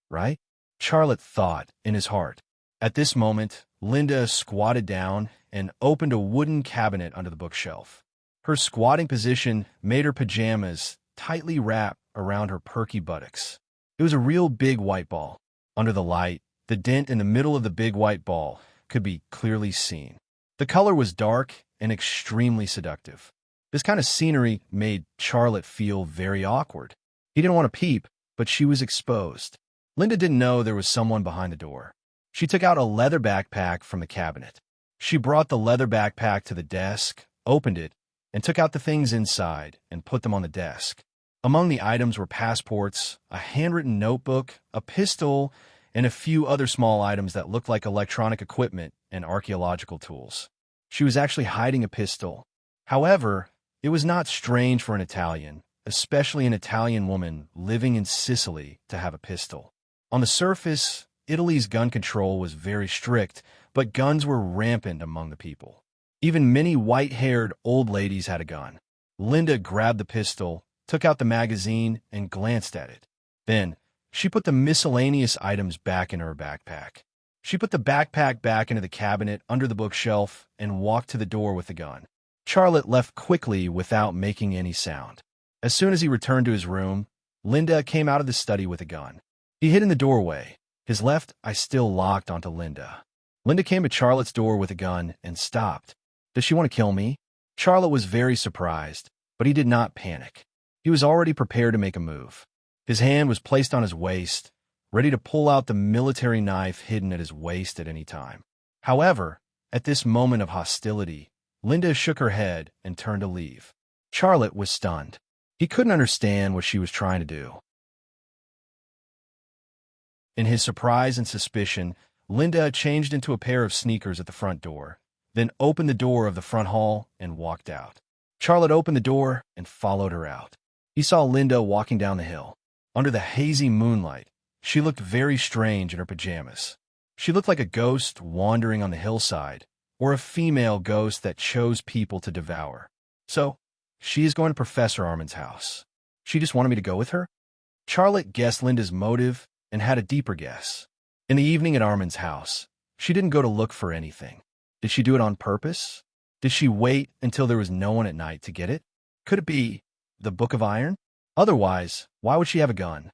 right? Charlotte thought in his heart. At this moment, Linda squatted down and opened a wooden cabinet under the bookshelf. Her squatting position made her pajamas tightly wrap around her perky buttocks. It was a real big white ball. Under the light, the dent in the middle of the big white ball could be clearly seen. The color was dark and extremely seductive. This kind of scenery made Charlotte feel very awkward. He didn't want to peep, but she was exposed. Linda didn't know there was someone behind the door. She took out a leather backpack from the cabinet. She brought the leather backpack to the desk, opened it, and took out the things inside and put them on the desk. Among the items were passports, a handwritten notebook, a pistol, and a few other small items that looked like electronic equipment and archaeological tools. She was actually hiding a pistol. However, it was not strange for an Italian, especially an Italian woman living in Sicily, to have a pistol. On the surface, Italy's gun control was very strict, but guns were rampant among the people. Even many white-haired old ladies had a gun. Linda grabbed the pistol, took out the magazine, and glanced at it. Then, she put the miscellaneous items back in her backpack. She put the backpack back into the cabinet under the bookshelf and walked to the door with the gun. Charlotte left quickly without making any sound. As soon as he returned to his room, Linda came out of the study with a gun. He hid in the doorway, his left eye still locked onto Linda. Linda came to Charlotte's door with a gun and stopped. "Does she want to kill me?" Charlotte was very surprised, but he did not panic. He was already prepared to make a move. His hand was placed on his waist, ready to pull out the military knife hidden at his waist at any time. However, at this moment of hostility, Linda shook her head and turned to leave. Charlotte was stunned. He couldn't understand what she was trying to do. In his surprise and suspicion, Linda changed into a pair of sneakers at the front door, then opened the door of the front hall and walked out. Charlotte opened the door and followed her out. He saw Linda walking down the hill. Under the hazy moonlight, she looked very strange in her pajamas. She looked like a ghost wandering on the hillside, or a female ghost that chose people to devour. So, she is going to Professor Armin's house. She just wanted me to go with her? Charlotte guessed Linda's motive and had a deeper guess. In the evening at Armin's house, she didn't go to look for anything. Did she do it on purpose? Did she wait until there was no one at night to get it? Could it be the Book of Iron? Otherwise, why would she have a gun?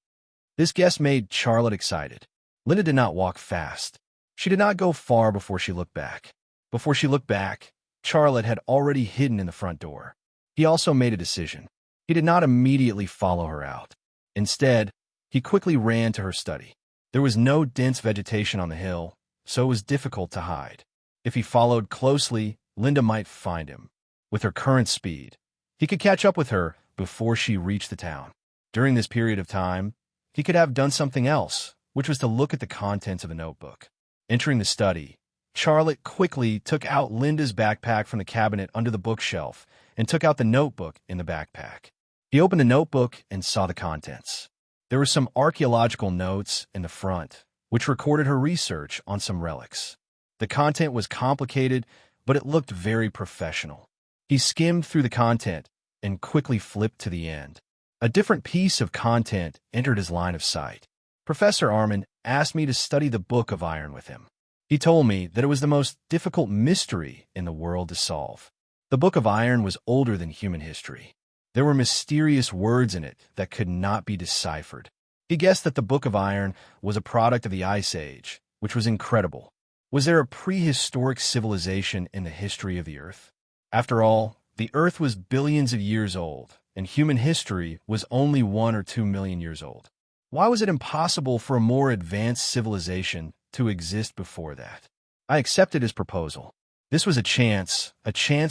This guess made Charlotte excited. Linda did not walk fast. She did not go far before she looked back. Before she looked back, Charlotte had already hidden in the front door. He also made a decision. He did not immediately follow her out. Instead, he quickly ran to her study. There was no dense vegetation on the hill, so it was difficult to hide. If he followed closely, Linda might find him. With her current speed, he could catch up with her before she reached the town. During this period of time, he could have done something else, which was to look at the contents of the notebook. Entering the study, Charlotte quickly took out Linda's backpack from the cabinet under the bookshelf and took out the notebook in the backpack. He opened the notebook and saw the contents. There were some archaeological notes in the front, which recorded her research on some relics. The content was complicated, but it looked very professional. He skimmed through the content and quickly flipped to the end. A different piece of content entered his line of sight. Professor Armin asked me to study the Book of Iron with him. He told me that it was the most difficult mystery in the world to solve. The Book of Iron was older than human history. There were mysterious words in it that could not be deciphered. He guessed that the Book of Iron was a product of the Ice Age, which was incredible. Was there a prehistoric civilization in the history of the Earth? After all, the Earth was billions of years old, and human history was only 1 or 2 million years old. Why was it impossible for a more advanced civilization to exist before that? I accepted his proposal. This was a chance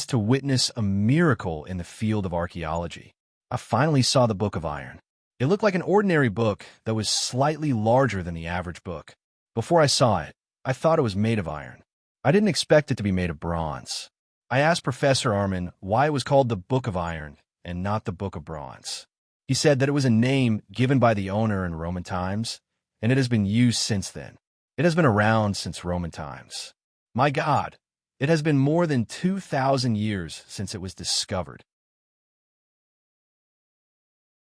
to witness a miracle in the field of archaeology. I finally saw the Book of Iron. It looked like an ordinary book that was slightly larger than the average book. Before I saw it, I thought it was made of iron. I didn't expect it to be made of bronze. I asked Professor Armin why it was called the Book of Iron and not the Book of Bronze. He said that it was a name given by the owner in Roman times, and it has been used since then. It has been around since Roman times. My God, it has been more than 2,000 years since it was discovered.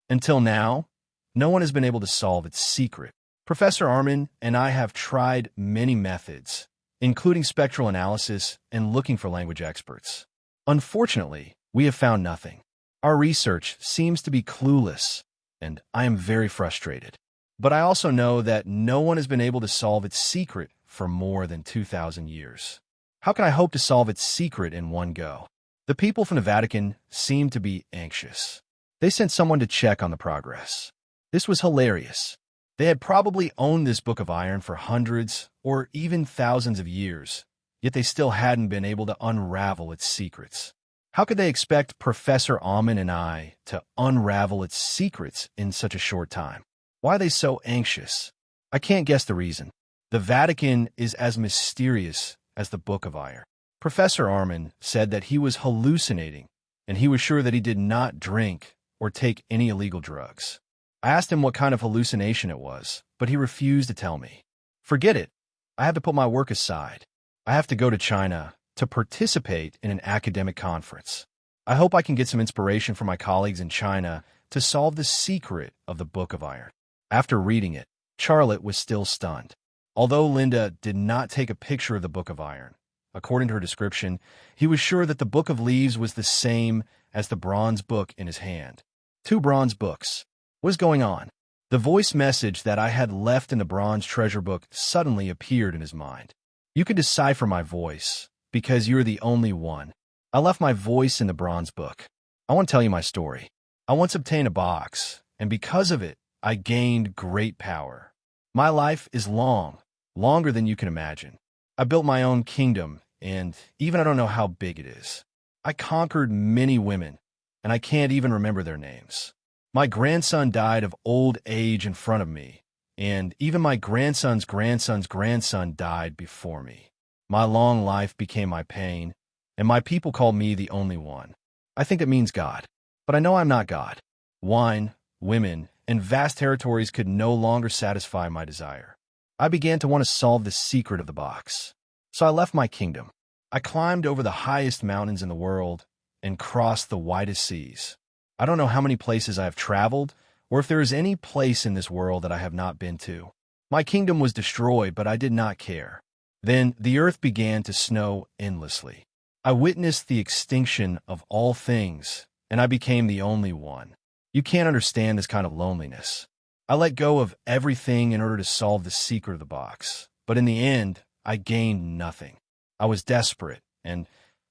Until now, no one has been able to solve its secret. Professor Armin and I have tried many methods, including spectral analysis and looking for language experts. Unfortunately, we have found nothing. Our research seems to be clueless, and I am very frustrated. But I also know that no one has been able to solve its secret for more than 2,000 years. How can I hope to solve its secret in one go? The people from the Vatican seem to be anxious. They sent someone to check on the progress. This was hilarious. They had probably owned this Book of Iron for hundreds or even thousands of years, yet they still hadn't been able to unravel its secrets. How could they expect Professor Armin and I to unravel its secrets in such a short time? Why are they so anxious? I can't guess the reason. The Vatican is as mysterious as the Book of Iron. Professor Armin said that he was hallucinating, and he was sure that he did not drink or take any illegal drugs. I asked him what kind of hallucination it was, but he refused to tell me. Forget it. I have to put my work aside. I have to go to China to participate in an academic conference. I hope I can get some inspiration from my colleagues in China to solve the secret of the Book of Iron. After reading it, Charlotte was still stunned. Although Linda did not take a picture of the Book of Iron, according to her description, he was sure that the Book of Leaves was the same as the bronze book in his hand. 2 bronze books. What is going on? The voice message that I had left in the bronze treasure book suddenly appeared in his mind. You can decipher my voice, because you're the only one. I left my voice in the bronze book. I want to tell you my story. I once obtained a box, and because of it, I gained great power. My life is long, longer than you can imagine. I built my own kingdom, and even I don't know how big it is. I conquered many women, and I can't even remember their names. My grandson died of old age in front of me, and even my grandson's grandson's grandson died before me. My long life became my pain, and my people called me the only one. I think it means God, but I know I'm not God. Wine, women, and vast territories could no longer satisfy my desire. I began to want to solve the secret of the box. So I left my kingdom. I climbed over the highest mountains in the world and crossed the widest seas. I don't know how many places I have traveled, or if there is any place in this world that I have not been to. My kingdom was destroyed, but I did not care. Then the earth began to snow endlessly. I witnessed the extinction of all things, and I became the only one. You can't understand this kind of loneliness. I let go of everything in order to solve the secret of the box, but in the end, I gained nothing. I was desperate, and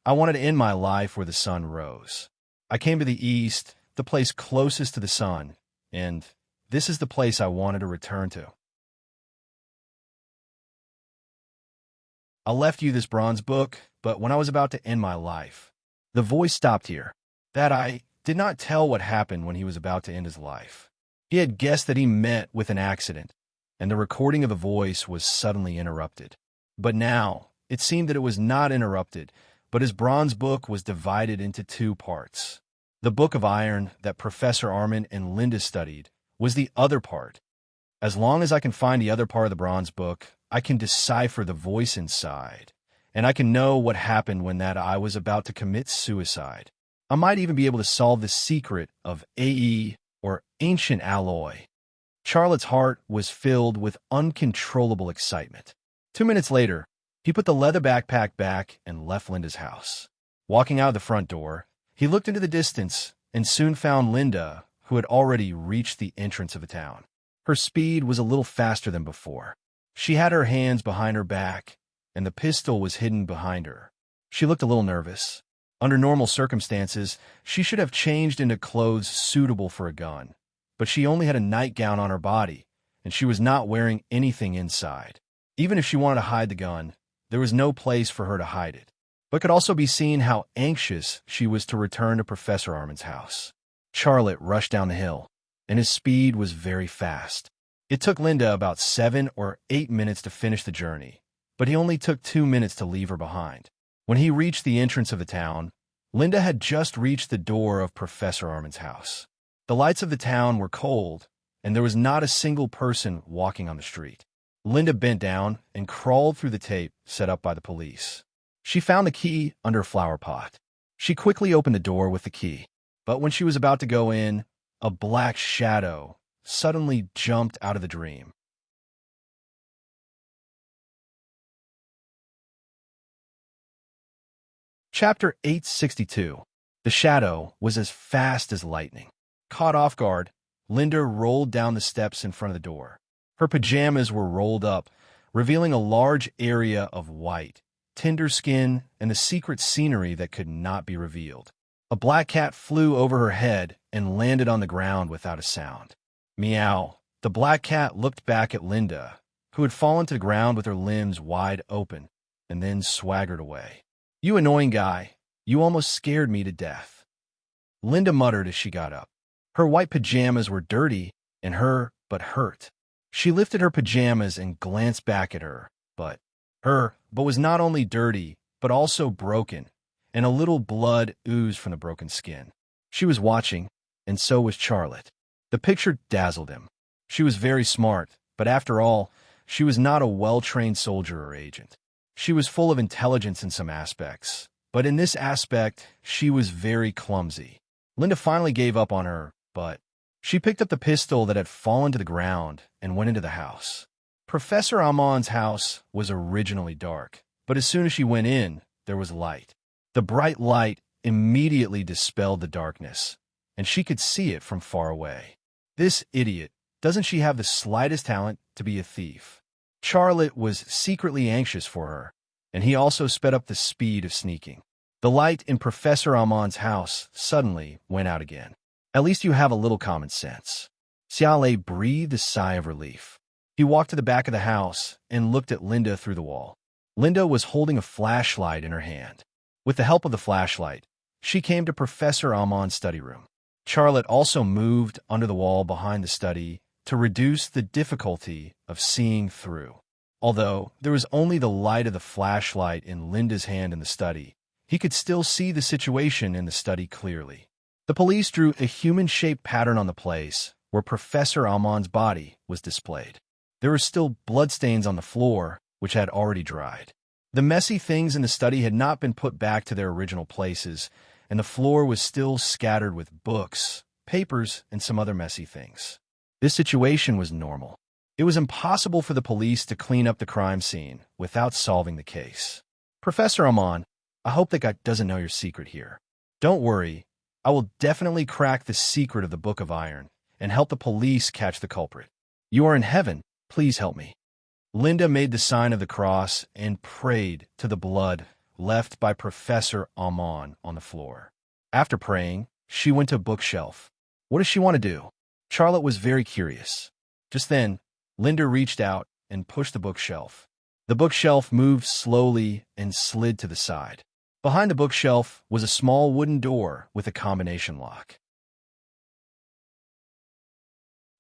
I wanted to end my life where the sun rose. I came to the east, the place closest to the sun, and this is the place I wanted to return to. I left you this bronze book, but when I was about to end my life, the voice stopped here. That I did not tell what happened when he was about to end his life. He had guessed that he met with an accident, and the recording of the voice was suddenly interrupted. But now, it seemed that it was not interrupted, but his bronze book was divided into two parts. The book of iron that Professor Armand and Linda studied was the other part. As long as I can find the other part of the bronze book, I can decipher the voice inside, and I can know what happened when that I was about to commit suicide. I might even be able to solve the secret of AE, or ancient alloy. Charlotte's heart was filled with uncontrollable excitement. 2 minutes later, he put the leather backpack back and left Linda's house. Walking out of the front door, he looked into the distance and soon found Linda, who had already reached the entrance of the town. Her speed was a little faster than before. She had her hands behind her back, and the pistol was hidden behind her. She looked a little nervous. Under normal circumstances, she should have changed into clothes suitable for a gun, but she only had a nightgown on her body, and she was not wearing anything inside. Even if she wanted to hide the gun, there was no place for her to hide it. But could also be seen how anxious she was to return to Professor Armand's house. Charlotte rushed down the hill, and his speed was very fast. It took Linda about 7 or 8 minutes to finish the journey, but he only took 2 minutes to leave her behind. When he reached the entrance of the town, Linda had just reached the door of Professor Armand's house. The lights of the town were cold, and there was not a single person walking on the street. Linda bent down and crawled through the tape set up by the police. She found the key under a flower pot. She quickly opened the door with the key, but when she was about to go in, a black shadow suddenly jumped out of the dream. Chapter 862. The shadow was as fast as lightning. Caught off guard, Linda rolled down the steps in front of the door. Her pajamas were rolled up, revealing a large area of white, tender skin, and the secret scenery that could not be revealed. A black cat flew over her head and landed on the ground without a sound. Meow. The black cat looked back at Linda, who had fallen to the ground with her limbs wide open, and then swaggered away. "You annoying guy, you almost scared me to death," Linda muttered as she got up. Her white pajamas were dirty and but hurt. She lifted her pajamas and glanced back at but was not only dirty, but also broken, and a little blood oozed from the broken skin. She was watching, and so was Charlotte. The picture dazzled him. She was very smart, but after all, she was not a well-trained soldier or agent. She was full of intelligence in some aspects, but in this aspect, she was very clumsy. Linda finally gave up on her, but she picked up the pistol that had fallen to the ground and went into the house. Professor Armand's house was originally dark, but as soon as she went in, there was light. The bright light immediately dispelled the darkness, and she could see it from far away. This idiot, doesn't she have the slightest talent to be a thief? Charlotte was secretly anxious for her, and he also sped up the speed of sneaking. The light in Professor Armand's house suddenly went out again. "At least you have a little common sense." Xiaolei breathed a sigh of relief. He walked to the back of the house and looked at Linda through the wall. Linda was holding a flashlight in her hand. With the help of the flashlight, she came to Professor Armand's study room. Charlotte also moved under the wall behind the study to reduce the difficulty of seeing through. Although there was only the light of the flashlight in Linda's hand in the study, he could still see the situation in the study clearly. The police drew a human-shaped pattern on the place where Professor Armand's body was displayed. There were still bloodstains on the floor, which had already dried. The messy things in the study had not been put back to their original places, and the floor was still scattered with books, papers, and some other messy things. This situation was normal. It was impossible for the police to clean up the crime scene without solving the case. Professor Armand, I hope that guy doesn't know your secret here. Don't worry, I will definitely crack the secret of the Book of Iron and help the police catch the culprit. You are in heaven. Please help me. Linda made the sign of the cross and prayed to the blood left by Professor Amon on the floor. After praying, she went to a bookshelf. What does she want to do? Charlotte was very curious. Just then, Linda reached out and pushed the bookshelf. The bookshelf moved slowly and slid to the side. Behind the bookshelf was a small wooden door with a combination lock.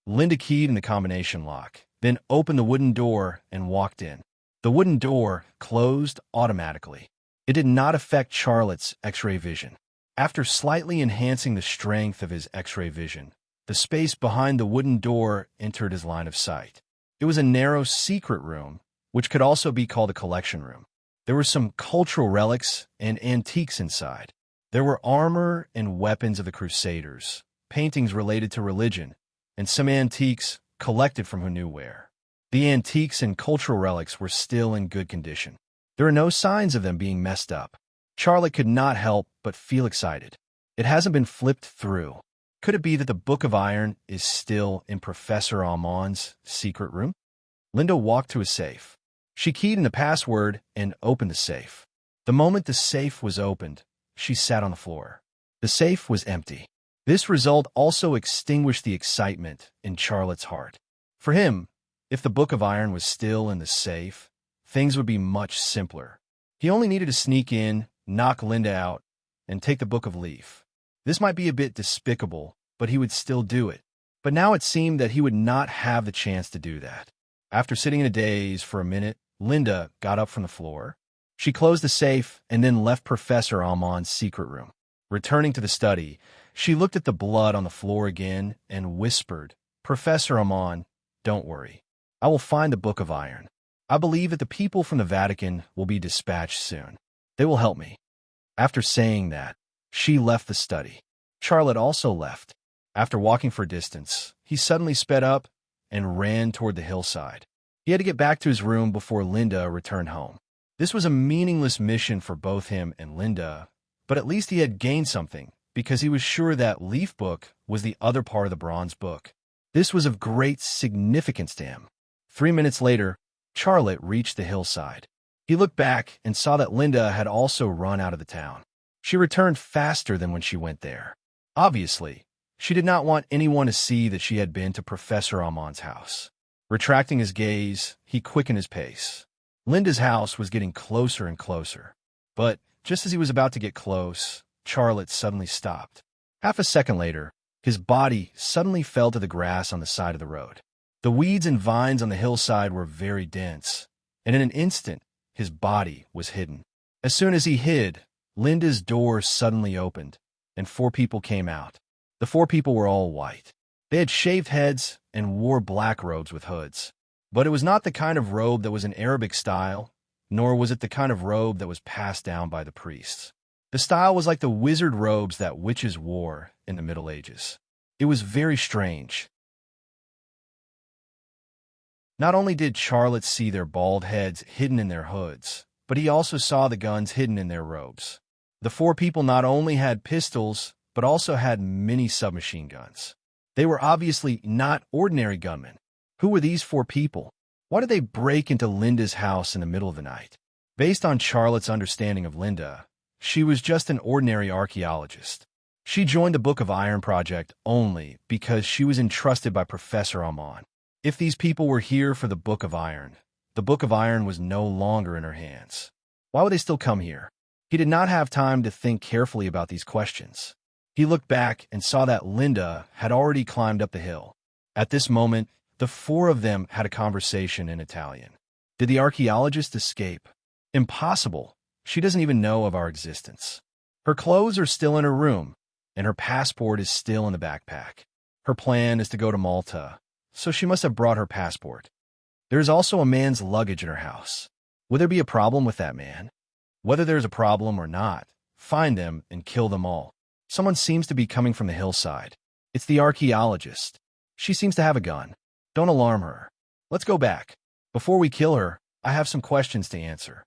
Linda keyed in the combination lock, then opened the wooden door and walked in. The wooden door closed automatically. It did not affect Charlotte's X-ray vision. After slightly enhancing the strength of his X-ray vision, the space behind the wooden door entered his line of sight. It was a narrow secret room, which could also be called a collection room. There were some cultural relics and antiques inside. There were armor and weapons of the Crusaders, paintings related to religion, and some antiques collected from who knew where. The antiques and cultural relics were still in good condition. There were no signs of them being messed up. Charlotte could not help but feel excited. It hasn't been flipped through. Could it be that the Book of Iron is still in Professor Amon's secret room? Linda walked to a safe. She keyed in the password and opened the safe. The moment the safe was opened, she sat on the floor. The safe was empty. This result also extinguished the excitement in Charlotte's heart. For him, if the Book of Iron was still in the safe, things would be much simpler. He only needed to sneak in, knock Linda out, and take the Book of Leaf. This might be a bit despicable, but he would still do it. But now it seemed that he would not have the chance to do that. After sitting in a daze for a minute, Linda got up from the floor. She closed the safe and then left Professor Amon's secret room. Returning to the study, she looked at the blood on the floor again and whispered, "Professor Amon, don't worry. I will find the Book of Iron. I believe that the people from the Vatican will be dispatched soon. They will help me." After saying that, she left the study. Charlotte also left. After walking for a distance, he suddenly sped up and ran toward the hillside. He had to get back to his room before Linda returned home. This was a meaningless mission for both him and Linda, but at least he had gained something, because he was sure that Leaf Book was the other part of the bronze book. This was of great significance to him. 3 minutes later, Charlotte reached the hillside. He looked back and saw that Linda had also run out of the town. She returned faster than when she went there. Obviously, she did not want anyone to see that she had been to Professor Amon's house. Retracting his gaze, he quickened his pace. Linda's house was getting closer and closer. But just as he was about to get close, Charlotte suddenly stopped. Half a second later, his body suddenly fell to the grass on the side of the road. The weeds and vines on the hillside were very dense, and in an instant, his body was hidden. As soon as he hid, Linda's door suddenly opened, and 4 people came out. The 4 people were all white. They had shaved heads and wore black robes with hoods. But it was not the kind of robe that was in Arabic style, nor was it the kind of robe that was passed down by the priests. The style was like the wizard robes that witches wore in the Middle Ages. It was very strange. Not only did Charlotte see their bald heads hidden in their hoods, but he also saw the guns hidden in their robes. The 4 people not only had pistols, but also had mini submachine guns. They were obviously not ordinary gunmen. Who were these 4 people? Why did they break into Linda's house in the middle of the night? Based on Charlotte's understanding of Linda, she was just an ordinary archaeologist. She joined the Book of Iron project only because she was entrusted by Professor Amon. If these people were here for the Book of Iron, the Book of Iron was no longer in her hands. Why would they still come here? He did not have time to think carefully about these questions. He looked back and saw that Linda had already climbed up the hill. At this moment, the 4 of them had a conversation in Italian. Did the archaeologist escape? Impossible. She doesn't even know of our existence. Her clothes are still in her room, and her passport is still in the backpack. Her plan is to go to Malta, so she must have brought her passport. There is also a man's luggage in her house. Would there be a problem with that man? Whether there's a problem or not, find them and kill them all. Someone seems to be coming from the hillside. It's the archaeologist. She seems to have a gun. Don't alarm her. Let's go back. Before we kill her, I have some questions to answer.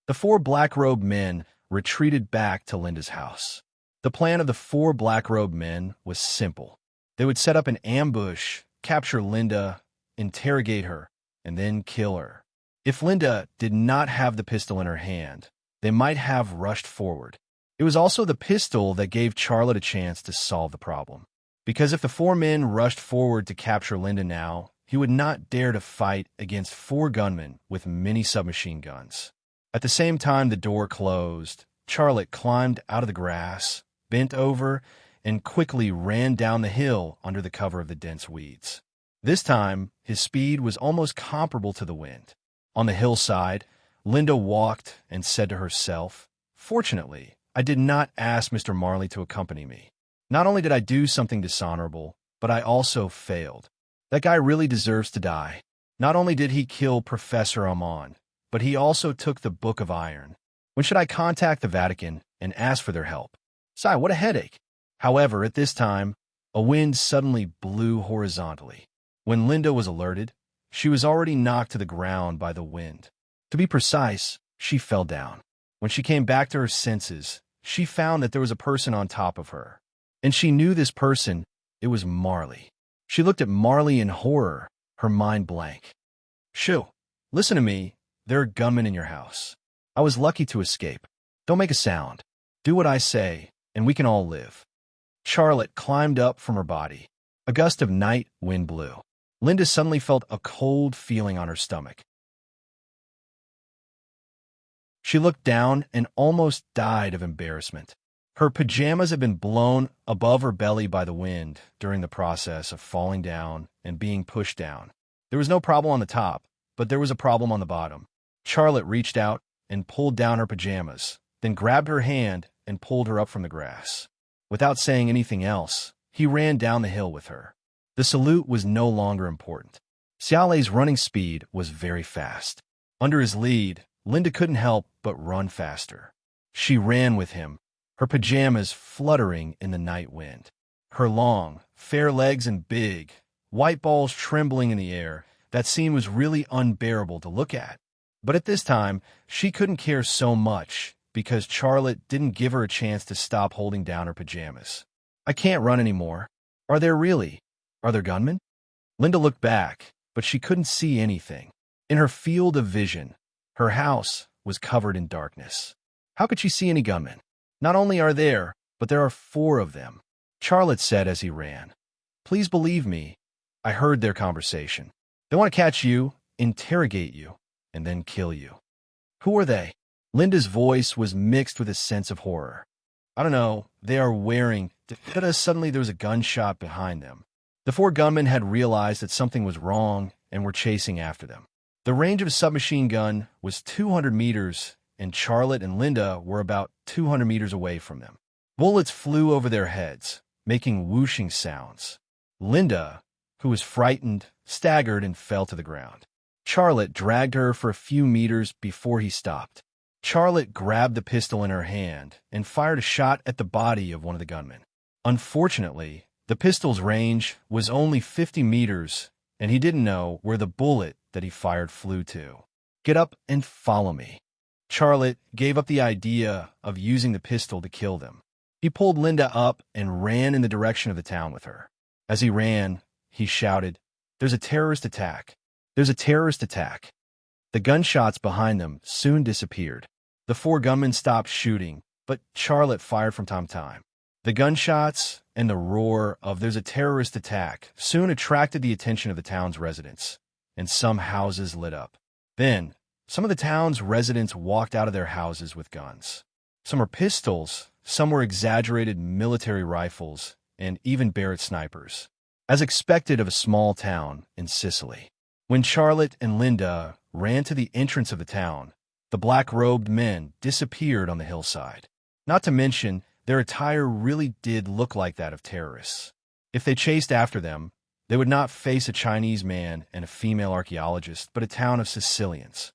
The 4 black-robed men retreated back to Linda's house. The plan of the four black-robed men was simple. They would set up an ambush, capture Linda, interrogate her, and then kill her. If Linda did not have the pistol in her hand, they might have rushed forward. It was also the pistol that gave Charlotte a chance to solve the problem. Because if the four men rushed forward to capture Linda now, he would not dare to fight against four gunmen with mini submachine guns. At the same time the door closed, Charlotte climbed out of the grass, bent over, and quickly ran down the hill under the cover of the dense weeds. This time, his speed was almost comparable to the wind. On the hillside, Linda walked and said to herself, "Fortunately, I did not ask Mr. Marley to accompany me. Not only did I do something dishonorable, but I also failed. That guy really deserves to die. Not only did he kill Professor Amon, but he also took the Book of Iron. When should I contact the Vatican and ask for their help? Sigh, what a headache." However, at this time, a wind suddenly blew horizontally. When Linda was alerted, she was already knocked to the ground by the wind. To be precise, she fell down. When she came back to her senses, she found that there was a person on top of her. And she knew this person, it was Marley. She looked at Marley in horror, her mind blank. "Shoo, listen to me, there are gunmen in your house. I was lucky to escape. Don't make a sound. Do what I say, and we can all live." Charlotte climbed up from her body. A gust of night wind blew. Linda suddenly felt a cold feeling on her stomach. She looked down and almost died of embarrassment. Her pajamas had been blown above her belly by the wind during the process of falling down and being pushed down. There was no problem on the top, but there was a problem on the bottom. Charlotte reached out and pulled down her pajamas, then grabbed her hand and pulled her up from the grass. Without saying anything else, he ran down the hill with her. The salute was no longer important. Xiaolei's running speed was very fast. Under his lead, Linda couldn't help but run faster. She ran with him, her pajamas fluttering in the night wind. Her long, fair legs and big, white balls trembling in the air, that scene was really unbearable to look at. But at this time, she couldn't care so much because Charlotte didn't give her a chance to stop holding down her pajamas. "I can't run anymore. Are there really? Are there gunmen?" Linda looked back, but she couldn't see anything. In her field of vision, her house was covered in darkness. How could she see any gunmen? "Not only are there, but there are 4 of them," Charlotte said as he ran. "Please believe me, I heard their conversation. They want to catch you, interrogate you, and then kill you." "Who are they?" Linda's voice was mixed with a sense of horror. "I don't know. They are wearing..." Suddenly there was a gunshot behind them. The 4 gunmen had realized that something was wrong and were chasing after them. The range of a submachine gun was 200 meters, and Charlotte and Linda were about 200 meters away from them. Bullets flew over their heads, making whooshing sounds. Linda, who was frightened, staggered and fell to the ground. Charlotte dragged her for a few meters before he stopped. Charlotte grabbed the pistol in her hand and fired a shot at the body of one of the gunmen. Unfortunately, the pistol's range was only 50 meters, and he didn't know where the bullet that he fired flew to. "Get up and follow me." Charlotte gave up the idea of using the pistol to kill them. He pulled Linda up and ran in the direction of the town with her. As he ran, he shouted, "There's a terrorist attack. There's a terrorist attack." The gunshots behind them soon disappeared. The 4 gunmen stopped shooting, but Charlotte fired from time to time. The gunshots and the roar of "there's a terrorist attack" soon attracted the attention of the town's residents, and some houses lit up. Then, some of the town's residents walked out of their houses with guns. Some were pistols, some were exaggerated military rifles, and even Barrett snipers, as expected of a small town in Sicily. When Charlotte and Linda ran to the entrance of the town, the black-robed men disappeared on the hillside. Not to mention, their attire really did look like that of terrorists. If they chased after them, they would not face a Chinese man and a female archaeologist, but a town of Sicilians.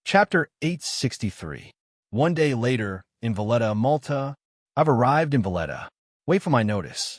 Chapter 863. One day later, in Valletta, Malta. I've arrived in Valletta. Wait for my notice.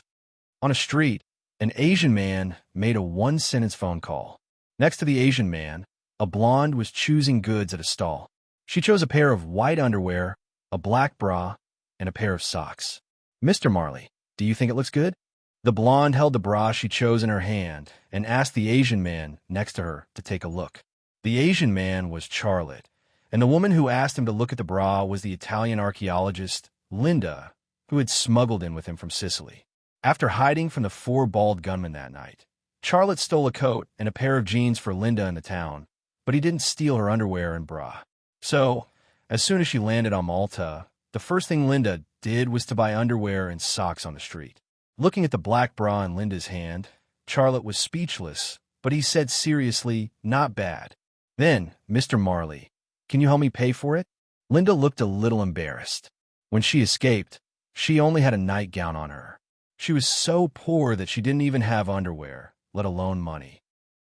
On a street, an Asian man made a one-sentence phone call. Next to the Asian man, a blonde was choosing goods at a stall. She chose a pair of white underwear, a black bra, and a pair of socks. "Mr. Marley, do you think it looks good?" The blonde held the bra she chose in her hand and asked the Asian man next to her to take a look. The Asian man was Charlotte, and the woman who asked him to look at the bra was the Italian archaeologist, Linda, who had smuggled in with him from Sicily. After hiding from the four bald gunmen that night, Charlotte stole a coat and a pair of jeans for Linda in the town, but he didn't steal her underwear and bra. So, as soon as she landed on Malta, the first thing Linda did was to buy underwear and socks on the street. Looking at the black bra in Linda's hand, Charlotte was speechless, but he said seriously, "Not bad." Then, "Mr. Marley, can you help me pay for it?" Linda looked a little embarrassed. When she escaped, she only had a nightgown on her. She was so poor that she didn't even have underwear, let alone money.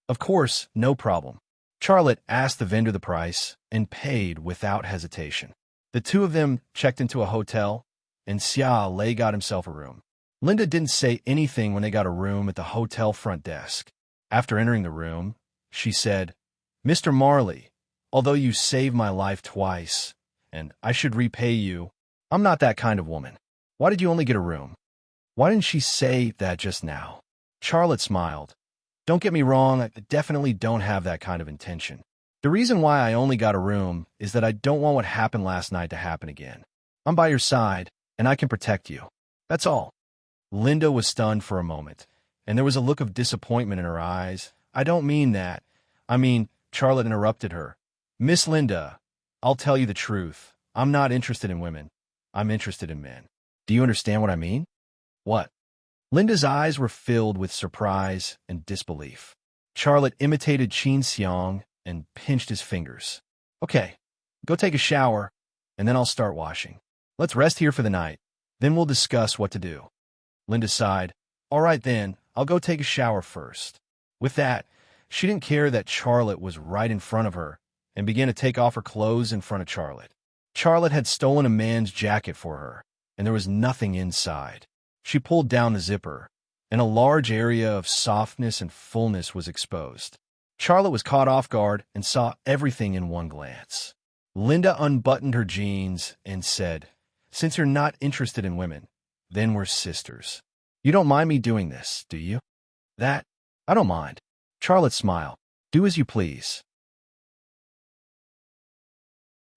Of course, no problem. Charlotte asked the vendor the price and paid without hesitation. The two of them checked into a hotel, and Xia Lei got himself a room. Linda didn't say anything when they got a room at the hotel front desk. After entering the room, she said, "Mr. Marley, although you saved my life twice, and I should repay you, I'm not that kind of woman. Why did you only get a room?" Why didn't she say that just now? Charlotte smiled. "Don't get me wrong, I definitely don't have that kind of intention. The reason why I only got a room is that I don't want what happened last night to happen again. I'm by your side, and I can protect you. That's all." Linda was stunned for a moment, and there was a look of disappointment in her eyes. "I don't mean that. I mean," Charlotte interrupted her. "Miss Linda, I'll tell you the truth. I'm not interested in women. I'm interested in men. Do you understand what I mean?" "What?" Linda's eyes were filled with surprise and disbelief. Charlotte imitated Qin Xiang and pinched his fingers. "Okay, go take a shower, and then I'll start washing. Let's rest here for the night. Then we'll discuss what to do." Linda sighed. "All right then, I'll go take a shower first." With that, she didn't care that Charlotte was right in front of her and began to take off her clothes in front of Charlotte. Charlotte had stolen a man's jacket for her, and there was nothing inside. She pulled down the zipper, and a large area of softness and fullness was exposed. Charlotte was caught off guard and saw everything in one glance. Linda unbuttoned her jeans and said, "Since you're not interested in women, then we're sisters. You don't mind me doing this, do you?" "That? I don't mind." Charlotte smiled. "Do as you please."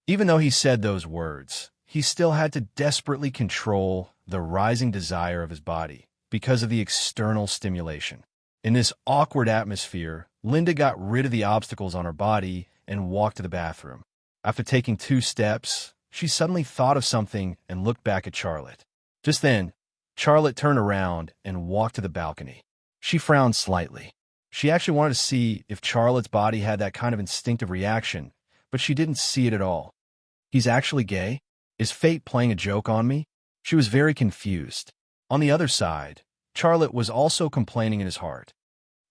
Even though he said those words, he still had to desperately control the rising desire of his body because of the external stimulation. In this awkward atmosphere, Linda got rid of the obstacles on her body and walked to the bathroom. After taking 2 steps, she suddenly thought of something and looked back at Charlotte. Just then, Charlotte turned around and walked to the balcony. She frowned slightly. She actually wanted to see if Charlotte's body had that kind of instinctive reaction, but she didn't see it at all. "He's actually gay? Is fate playing a joke on me?" She was very confused. On the other side, Charlotte was also complaining in his heart.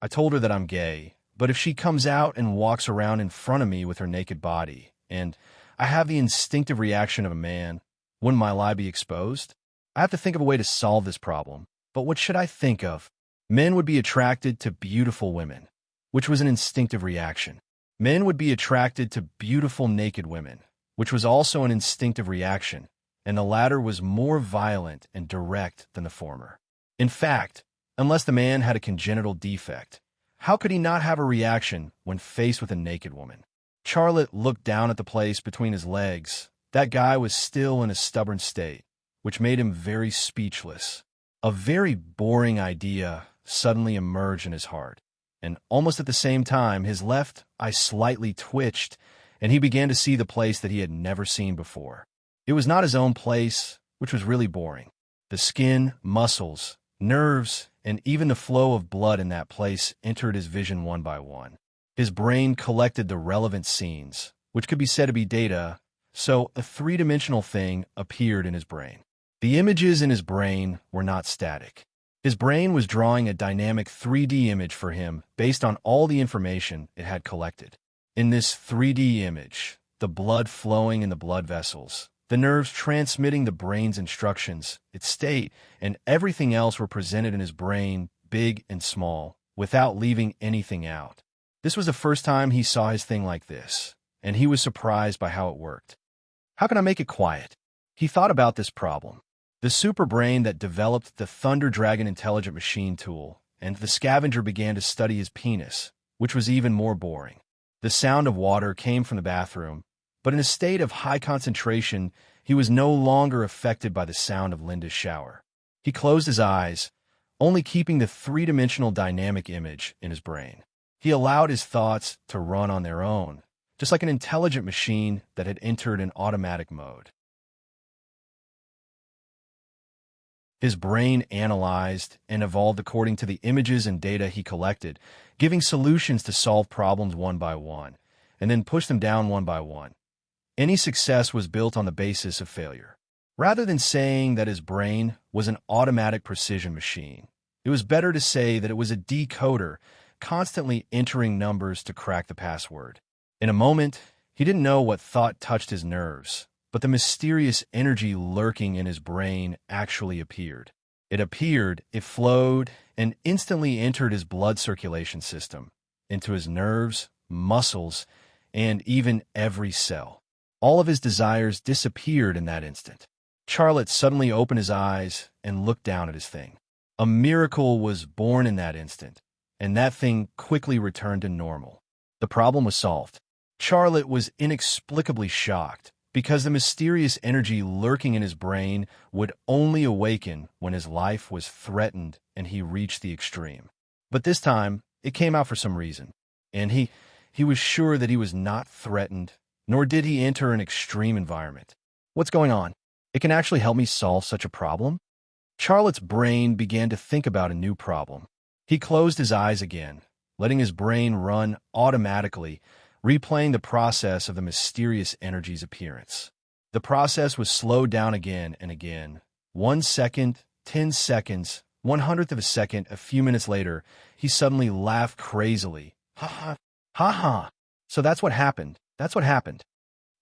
"I told her that I'm gay, but if she comes out and walks around in front of me with her naked body, and I have the instinctive reaction of a man, wouldn't my lie be exposed? I have to think of a way to solve this problem, but what should I think of? Men would be attracted to beautiful women, which was an instinctive reaction. Men would be attracted to beautiful naked women, which was also an instinctive reaction, and the latter was more violent and direct than the former. In fact, unless the man had a congenital defect, how could he not have a reaction when faced with a naked woman? Charlotte looked down at the place between his legs. That guy was still in a stubborn state, which made him very speechless. A very boring idea suddenly emerged in his heart, and almost at the same time, his left eye slightly twitched, and he began to see the place that he had never seen before. It was not his own place, which was really boring. The skin, muscles, nerves, and even the flow of blood in that place entered his vision one by one. His brain collected the relevant scenes, which could be said to be data, so a three-dimensional thing appeared in his brain. The images in his brain were not static. His brain was drawing a dynamic 3D image for him based on all the information it had collected. In this 3D image, the blood flowing in the blood vessels, the nerves transmitting the brain's instructions, its state, and everything else were presented in his brain, big and small, without leaving anything out. This was the first time he saw his thing like this, and he was surprised by how it worked. How can I make it quiet? He thought about this problem. The super brain that developed the Thunder Dragon intelligent machine tool, and the scavenger began to study his penis, which was even more boring. The sound of water came from the bathroom, but in a state of high concentration, he was no longer affected by the sound of Linda's shower. He closed his eyes, only keeping the three-dimensional dynamic image in his brain. He allowed his thoughts to run on their own, just like an intelligent machine that had entered an automatic mode. His brain analyzed and evolved according to the images and data he collected, giving solutions to solve problems one by one, and then push them down one by one. Any success was built on the basis of failure. Rather than saying that his brain was an automatic precision machine, it was better to say that it was a decoder, constantly entering numbers to crack the password. In a moment, he didn't know what thought touched his nerves, but the mysterious energy lurking in his brain actually appeared. It appeared, it flowed, and instantly entered his blood circulation system, into his nerves, muscles, and even every cell. All of his desires disappeared in that instant. Charlotte suddenly opened his eyes and looked down at his thing. A miracle was born in that instant, and that thing quickly returned to normal. The problem was solved. Charlotte was inexplicably shocked, because the mysterious energy lurking in his brain would only awaken when his life was threatened and he reached the extreme. But this time, it came out for some reason, and he was sure that he was not threatened, nor did he enter an extreme environment. What's going on? It can actually help me solve such a problem? Charlotte's brain began to think about a new problem. He closed his eyes again, letting his brain run automatically, replaying the process of the mysterious energy's appearance. The process was slowed down again and again. 1 second, 10 seconds, 1/100th of a second. A few minutes later, he suddenly laughed crazily. Ha ha, ha ha. So that's what happened. That's what happened.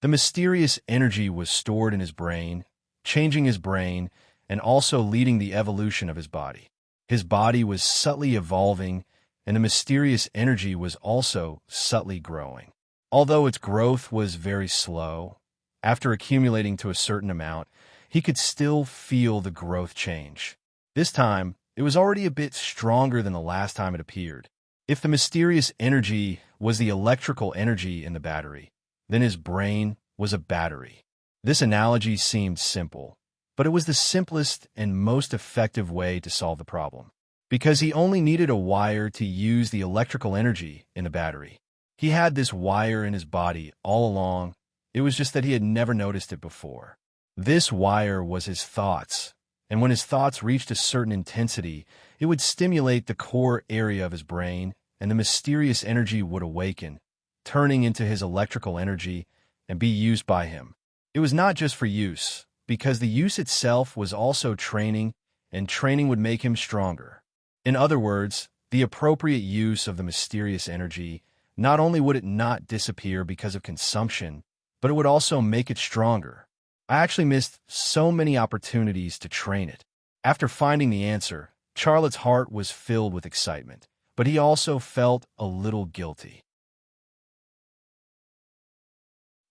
The mysterious energy was stored in his brain, changing his brain, and also leading the evolution of his body. His body was subtly evolving, and the mysterious energy was also subtly growing. Although its growth was very slow, after accumulating to a certain amount, he could still feel the growth change. This time, it was already a bit stronger than the last time it appeared. If the mysterious energy was the electrical energy in the battery, then his brain was a battery. This analogy seemed simple, but it was the simplest and most effective way to solve the problem, because he only needed a wire to use the electrical energy in the battery. He had this wire in his body all along. It was just that he had never noticed it before. This wire was his thoughts, and when his thoughts reached a certain intensity, it would stimulate the core area of his brain, and the mysterious energy would awaken, turning into his electrical energy and be used by him. It was not just for use, because the use itself was also training, and training would make him stronger. In other words, the appropriate use of the mysterious energy, not only would it not disappear because of consumption, but it would also make it stronger. I actually missed so many opportunities to train it. After finding the answer, Charlotte's heart was filled with excitement, but he also felt a little guilty.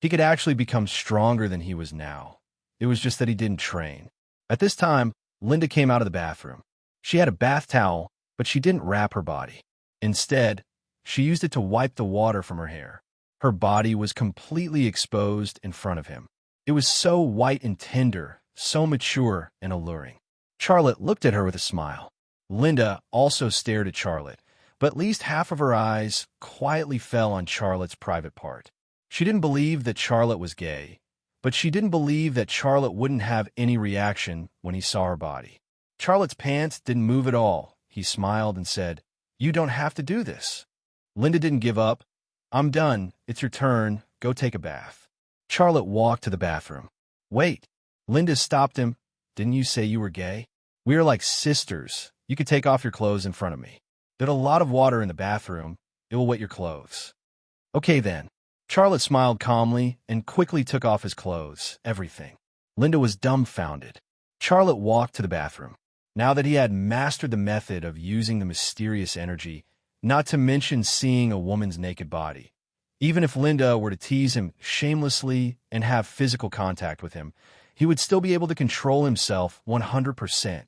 He could actually become stronger than he was now. It was just that he didn't train. At this time, Linda came out of the bathroom. She had a bath towel, but she didn't wrap her body. Instead, she used it to wipe the water from her hair. Her body was completely exposed in front of him. It was so white and tender, so mature and alluring. Charlotte looked at her with a smile. Linda also stared at Charlotte, but at least half of her eyes quietly fell on Charlotte's private part. She didn't believe that Charlotte was gay, but she didn't believe that Charlotte wouldn't have any reaction when he saw her body. Charlotte's pants didn't move at all. He smiled and said, "You don't have to do this." Linda didn't give up. "I'm done. It's your turn. Go take a bath." Charlotte walked to the bathroom. "Wait." Linda stopped him. "Didn't you say you were gay? We are like sisters. You could take off your clothes in front of me. There's a lot of water in the bathroom. It will wet your clothes." "Okay then." Charlotte smiled calmly and quickly took off his clothes, everything. Linda was dumbfounded. Charlotte walked to the bathroom. Now that he had mastered the method of using the mysterious energy, not to mention seeing a woman's naked body. Even if Linda were to tease him shamelessly and have physical contact with him, he would still be able to control himself 100%.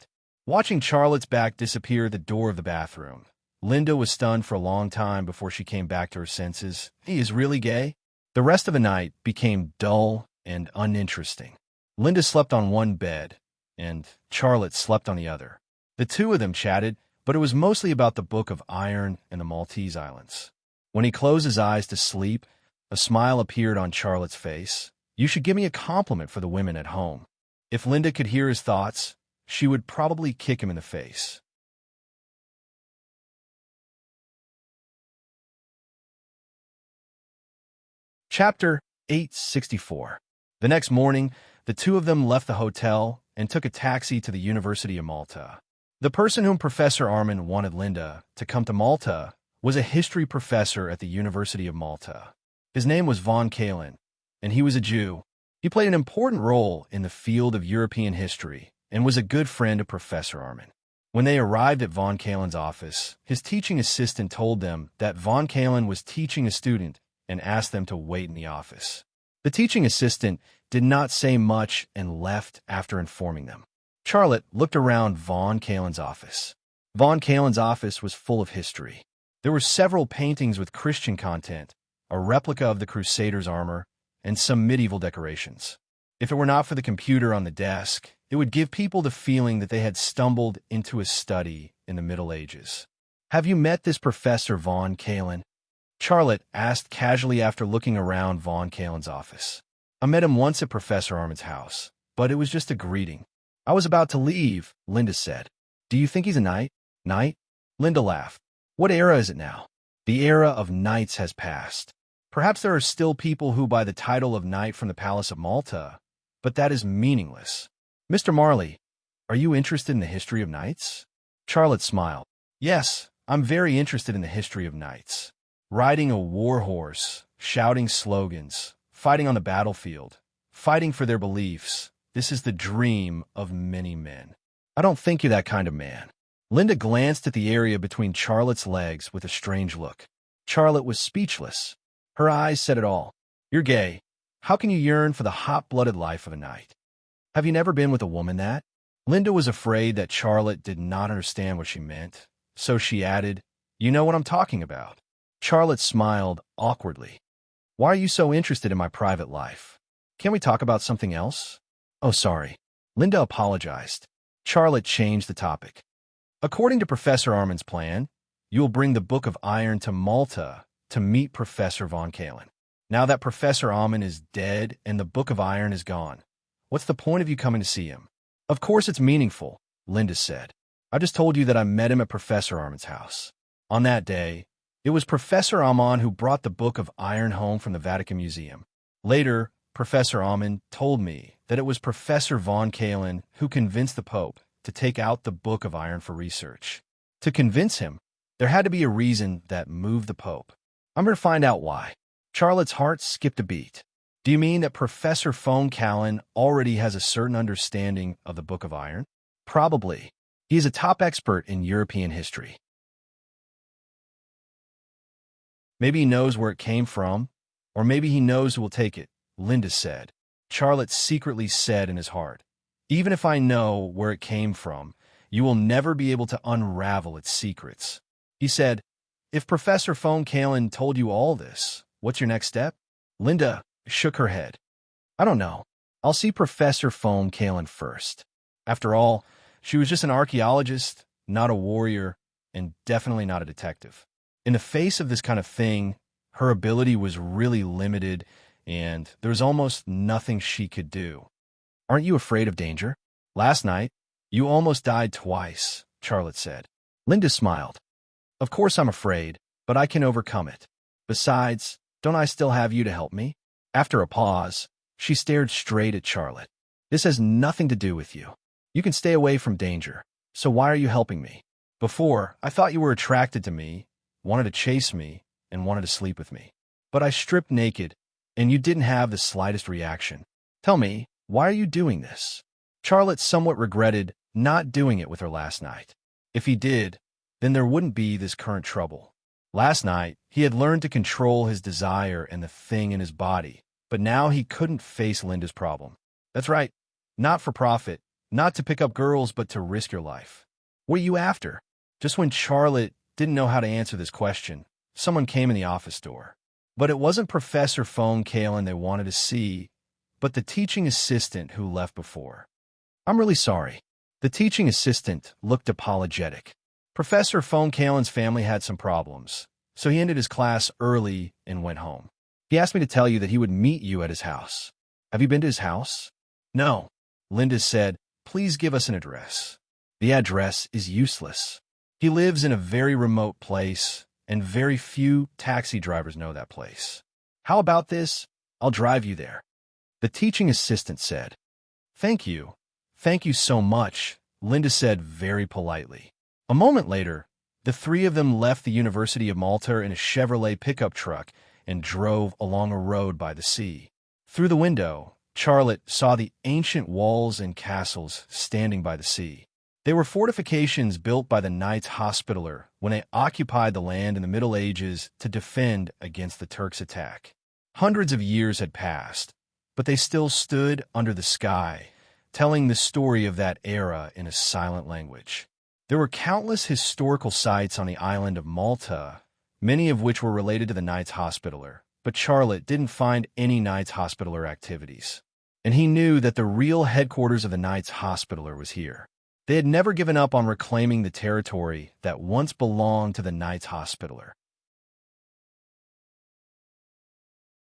Watching Charlotte's back disappear at the door of the bathroom, Linda was stunned for a long time before she came back to her senses. He is really gay? The rest of the night became dull and uninteresting. Linda slept on one bed, and Charlotte slept on the other. The two of them chatted, but it was mostly about the Book of Iron and the Maltese Islands. When he closed his eyes to sleep, a smile appeared on Charlotte's face. You should give me a compliment for the women at home. If Linda could hear his thoughts, she would probably kick him in the face. Chapter 864. The next morning, the two of them left the hotel and took a taxi to the University of Malta. The person whom Professor Armin wanted Linda to come to Malta was a history professor at the University of Malta. His name was von Kalen, and he was a Jew. He played an important role in the field of European history and was a good friend of Professor Armin. When they arrived at von Kalen's office, his teaching assistant told them that von Kalen was teaching a student and asked them to wait in the office. The teaching assistant did not say much and left after informing them. Charlotte looked around von Kalen's office. Von Kalen's office was full of history. There were several paintings with Christian content, a replica of the Crusaders' armor, and some medieval decorations. If it were not for the computer on the desk, it would give people the feeling that they had stumbled into a study in the Middle Ages. Have you met this Professor von Kalen? Charlotte asked casually after looking around von Kalen's office. I met him once at Professor Armin's house, but it was just a greeting. I was about to leave, Linda said. Do you think he's a knight? Knight? Linda laughed. What era is it now? The era of knights has passed. Perhaps there are still people who buy the title of knight from the Palace of Malta, but that is meaningless. Mr. Marley, are you interested in the history of knights? Charlotte smiled. Yes, I'm very interested in the history of knights. Riding a war horse, shouting slogans, fighting on the battlefield, fighting for their beliefs. This is the dream of many men. I don't think you're that kind of man. Linda glanced at the area between Charlotte's legs with a strange look. Charlotte was speechless. Her eyes said it all. You're gay. How can you yearn for the hot-blooded life of a knight? Have you never been with a woman that? Linda was afraid that Charlotte did not understand what she meant, so she added, You know what I'm talking about. Charlotte smiled awkwardly. Why are you so interested in my private life? Can't we talk about something else? Oh, sorry. Linda apologized. Charlotte changed the topic. According to Professor Armin's plan, you will bring the Book of Iron to Malta to meet Professor von Kalen. Now that Professor Armin is dead and the Book of Iron is gone, what's the point of you coming to see him? Of course it's meaningful, Linda said. I just told you that I met him at Professor Armin's house. On that day, it was Professor Armin who brought the Book of Iron home from the Vatican Museum. Later, Professor Armin told me that it was Professor von Kalen who convinced the Pope to take out the Book of Iron for research. To convince him, there had to be a reason that moved the Pope. I'm going to find out why. Charlotte's heart skipped a beat. Do you mean that Professor von Kalen already has a certain understanding of the Book of Iron? Probably. He is a top expert in European history. Maybe he knows where it came from, or maybe he knows who will take it, Linda said. Charlotte secretly said in his heart, Even if I know where it came from, you will never be able to unravel its secrets. He said, If Professor von Kalen told you all this, what's your next step? Linda shook her head. I don't know. I'll see Professor von Kalen first. After all, she was just an archaeologist, not a warrior, and definitely not a detective. In the face of this kind of thing, her ability was really limited, and there was almost nothing she could do. Aren't you afraid of danger? Last night, you almost died twice, Charlotte said. Linda smiled. Of course I'm afraid, but I can overcome it. Besides, don't I still have you to help me? After a pause, she stared straight at Charlotte. This has nothing to do with you. You can stay away from danger, so why are you helping me? Before, I thought you were attracted to me, wanted to chase me, and wanted to sleep with me. But I stripped naked, and you didn't have the slightest reaction. Tell me, why are you doing this? Charlotte somewhat regretted not doing it with her last night. If he did, then there wouldn't be this current trouble. Last night, he had learned to control his desire and the thing in his body, but now he couldn't face Linda's problem. That's right. Not for profit, not to pick up girls, but to risk your life. What are you after? Just when Charlotte didn't know how to answer this question, someone came in the office door. But it wasn't Professor Von Kalen they wanted to see, but the teaching assistant who left before. I'm really sorry. The teaching assistant looked apologetic. Professor Von Kalen's family had some problems, so he ended his class early and went home. He asked me to tell you that he would meet you at his house. Have you been to his house? No. Linda said, please give us an address. The address is useless. He lives in a very remote place, and very few taxi drivers know that place. How about this? I'll drive you there. The teaching assistant said. Thank you. Thank you so much, Linda said very politely. A moment later, the three of them left the University of Malta in a Chevrolet pickup truck and drove along a road by the sea. Through the window, Charlotte saw the ancient walls and castles standing by the sea. They were fortifications built by the Knights Hospitaller when they occupied the land in the Middle Ages to defend against the Turks' attack. Hundreds of years had passed, but they still stood under the sky, telling the story of that era in a silent language. There were countless historical sites on the island of Malta, many of which were related to the Knights Hospitaller, but Charlotte didn't find any Knights Hospitaller activities. And he knew that the real headquarters of the Knights Hospitaller was here. They had never given up on reclaiming the territory that once belonged to the Knights Hospitaller.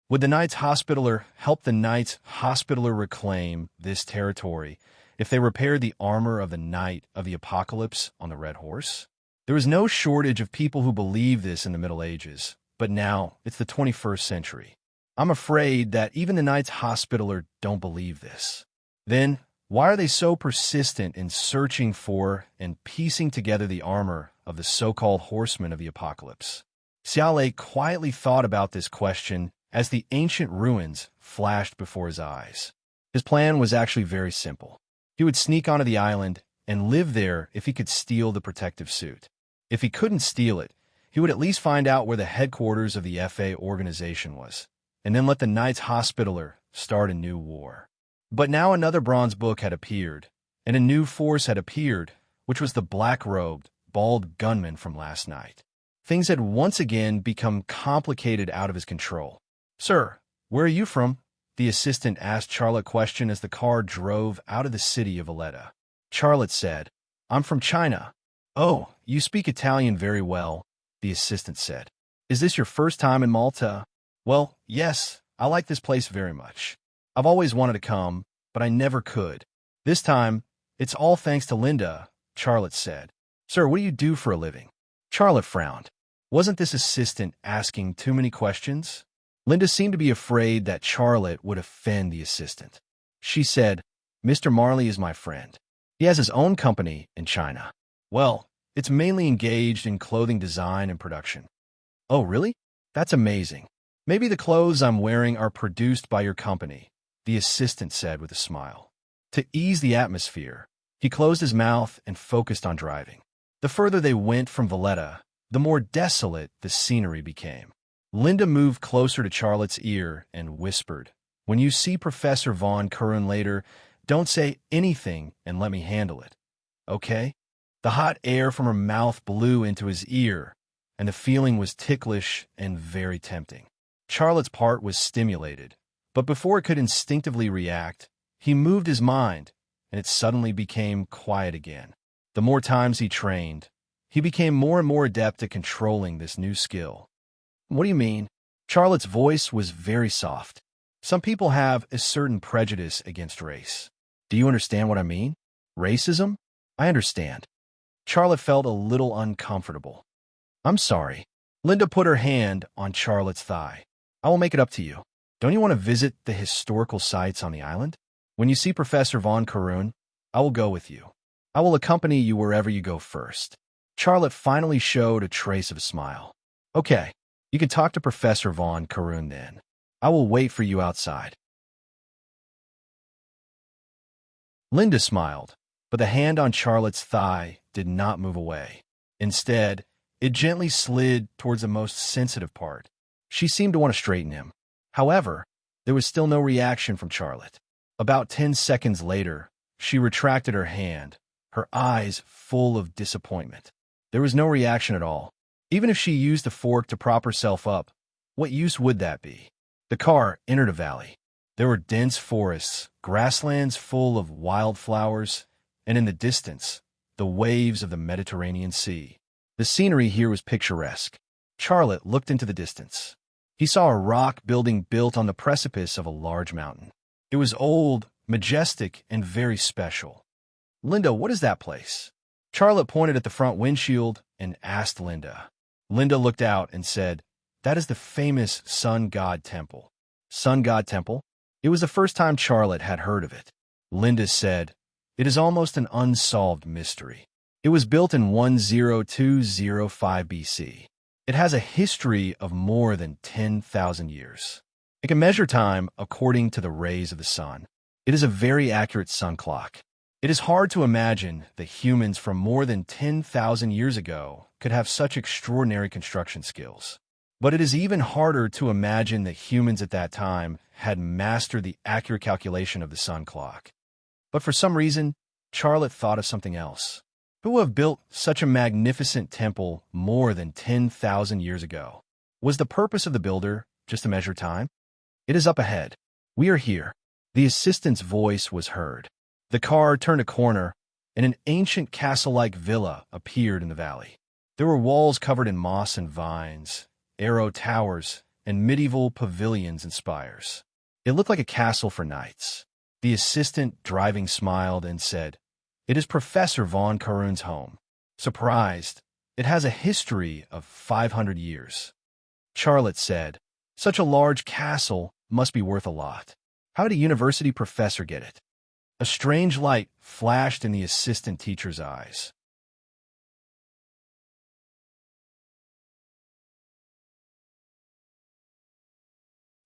Would the Knights Hospitaller help the Knights Hospitaller reclaim this territory if they repaired the armor of the Knight of the Apocalypse on the Red Horse? There was no shortage of people who believed this in the Middle Ages, but now it's the 21st century. I'm afraid that even the Knights Hospitaller don't believe this. Then, why are they so persistent in searching for and piecing together the armor of the so-called horsemen of the apocalypse? Xiaolei quietly thought about this question as the ancient ruins flashed before his eyes. His plan was actually very simple. He would sneak onto the island and live there if he could steal the protective suit. If he couldn't steal it, he would at least find out where the headquarters of the FA organization was, and then let the Knights Hospitaller start a new war. But now another bronze book had appeared, and a new force had appeared, which was the black-robed, bald gunman from last night. Things had once again become complicated out of his control. Sir, where are you from? The assistant asked Charlotte a question as the car drove out of the city of Valletta. Charlotte said, I'm from China. Oh, you speak Italian very well, the assistant said. Is this your first time in Malta? Well, yes, I like this place very much. I've always wanted to come, but I never could. This time, it's all thanks to Linda, Charlotte said. Sir, what do you do for a living? Charlotte frowned. Wasn't this assistant asking too many questions? Linda seemed to be afraid that Charlotte would offend the assistant. She said, Mr. Marley is my friend. He has his own company in China. Well, it's mainly engaged in clothing design and production. Oh, really? That's amazing. Maybe the clothes I'm wearing are produced by your company, the assistant said with a smile. To ease the atmosphere, he closed his mouth and focused on driving. The further they went from Valletta, the more desolate the scenery became. Linda moved closer to Charlotte's ear and whispered, When you see Professor Von Curran later, don't say anything and let me handle it. Okay? The hot air from her mouth blew into his ear, and the feeling was ticklish and very tempting. Charlotte's part was stimulated, but before it could instinctively react, he moved his mind, and it suddenly became quiet again. The more times he trained, he became more and more adept at controlling this new skill. What do you mean? Charlotte's voice was very soft. Some people have a certain prejudice against race. Do you understand what I mean? Racism? I understand. Charlotte felt a little uncomfortable. I'm sorry. Linda put her hand on Charlotte's thigh. I will make it up to you. Don't you want to visit the historical sites on the island? When you see Professor Von Karun, I will go with you. I will accompany you wherever you go first. Charlotte finally showed a trace of a smile. Okay, you can talk to Professor Von Karun then. I will wait for you outside. Linda smiled, but the hand on Charlotte's thigh did not move away. Instead, It gently slid towards the most sensitive part. She seemed to want to straighten him. However, there was still no reaction from Charlotte. About 10 seconds later, she retracted her hand, her eyes full of disappointment. There was no reaction at all. Even if she used the fork to prop herself up, what use would that be? The car entered a valley. There were dense forests, grasslands full of wildflowers, and in the distance, the waves of the Mediterranean Sea. The scenery here was picturesque. Charlotte looked into the distance. He saw a rock building built on the precipice of a large mountain. It was old, majestic, and very special. Linda, what is that place? Charlotte pointed at the front windshield and asked Linda. Linda looked out and said, that is the famous Sun God Temple. Sun God Temple? It was the first time Charlotte had heard of it. Linda said, it is almost an unsolved mystery. It was built in 10205 BC. It has a history of more than 10,000 years. It can measure time according to the rays of the sun. It is a very accurate sun clock. It is hard to imagine that humans from more than 10,000 years ago could have such extraordinary construction skills. But it is even harder to imagine that humans at that time had mastered the accurate calculation of the sun clock. But for some reason, Charlotte thought of something else. Who would have built such a magnificent temple more than 10,000 years ago? Was the purpose of the builder just to measure time? It is up ahead. We are here. The assistant's voice was heard. The car turned a corner, and an ancient castle-like villa appeared in the valley. There were walls covered in moss and vines, arrow towers, and medieval pavilions and spires. It looked like a castle for knights. The assistant driving smiled and said, it is Professor von Karun's home. Surprised, it has a history of 500 years. Charlotte said, such a large castle must be worth a lot. How did a university professor get it? A strange light flashed in the assistant teacher's eyes.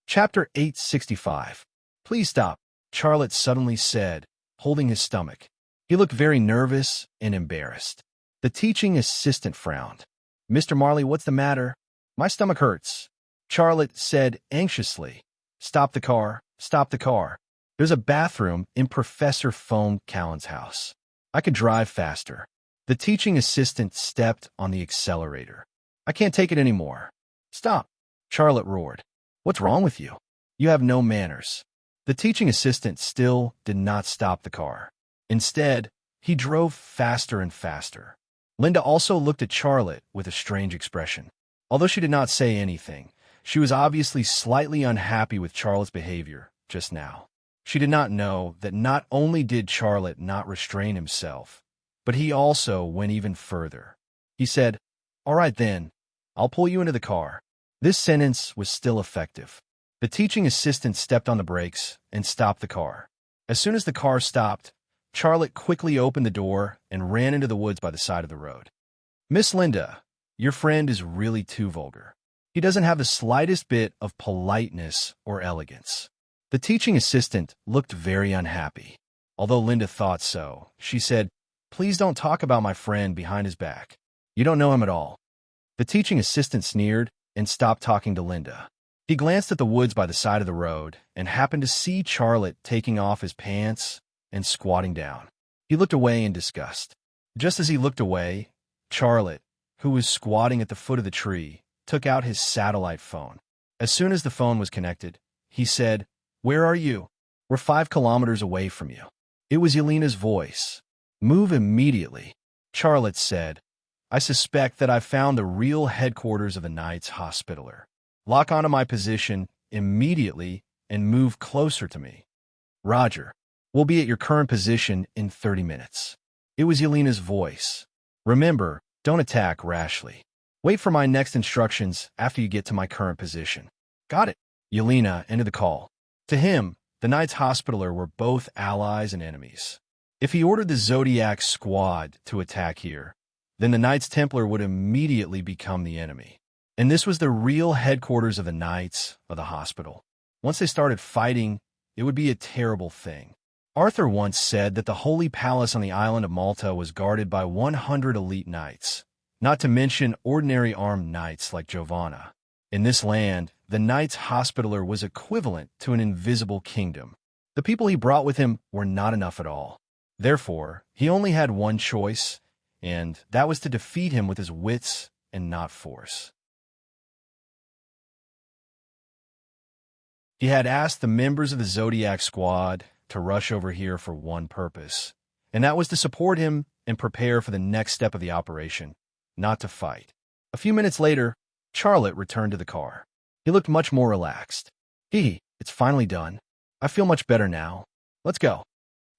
Chapter 865. Please stop, Charlotte suddenly said, holding his stomach. He looked very nervous and embarrassed. The teaching assistant frowned. Mr. Marley, what's the matter? My stomach hurts. Charlotte said anxiously. Stop the car. Stop the car. There's a bathroom in Professor Von Callan's house. I could drive faster. The teaching assistant stepped on the accelerator. I can't take it anymore. Stop. Charlotte roared. What's wrong with you? You have no manners. The teaching assistant still did not stop the car. Instead, he drove faster and faster. Linda also looked at Charlotte with a strange expression. Although she did not say anything, she was obviously slightly unhappy with Charlotte's behavior just now. She did not know that not only did Charlotte not restrain himself, but he also went even further. He said, all right then, I'll pull you into the car. This sentence was still effective. The teaching assistant stepped on the brakes and stopped the car. As soon as the car stopped, Charlotte quickly opened the door and ran into the woods by the side of the road. Miss Linda, your friend is really too vulgar. He doesn't have the slightest bit of politeness or elegance. The teaching assistant looked very unhappy. Although Linda thought so, she said, please don't talk about my friend behind his back. You don't know him at all. The teaching assistant sneered and stopped talking to Linda. He glanced at the woods by the side of the road and happened to see Charlotte taking off his pants and squatting down. He looked away in disgust. Just as he looked away, Charlotte, who was squatting at the foot of the tree, took out his satellite phone. As soon as the phone was connected, he said, where are you? We're 5 kilometers away from you. It was Yelena's voice. Move immediately. Charlotte said, I suspect that I found the real headquarters of the Knights Hospitaller. Lock onto my position immediately and move closer to me. Roger. We'll be at your current position in 30 minutes. It was Yelena's voice. Remember, don't attack rashly. Wait for my next instructions after you get to my current position. Got it. Yelena ended the call. To him, the Knights Hospitaller were both allies and enemies. If he ordered the Zodiac Squad to attack here, then the Knights Templar would immediately become the enemy. And this was the real headquarters of the Knights of the Hospital. Once they started fighting, it would be a terrible thing. Arthur once said that the Holy Palace on the island of Malta was guarded by 100 elite knights, not to mention ordinary armed knights like Giovanna. In this land, the knight's hospitaller was equivalent to an invisible kingdom. The people he brought with him were not enough at all. Therefore, he only had one choice, and that was to defeat him with his wits and not force. He had asked the members of the Zodiac Squad to rush over here for one purpose, and that was to support him and prepare for the next step of the operation, not to fight. A few minutes later, Charlotte returned to the car. He looked much more relaxed. It's finally done. I feel much better now. Let's go.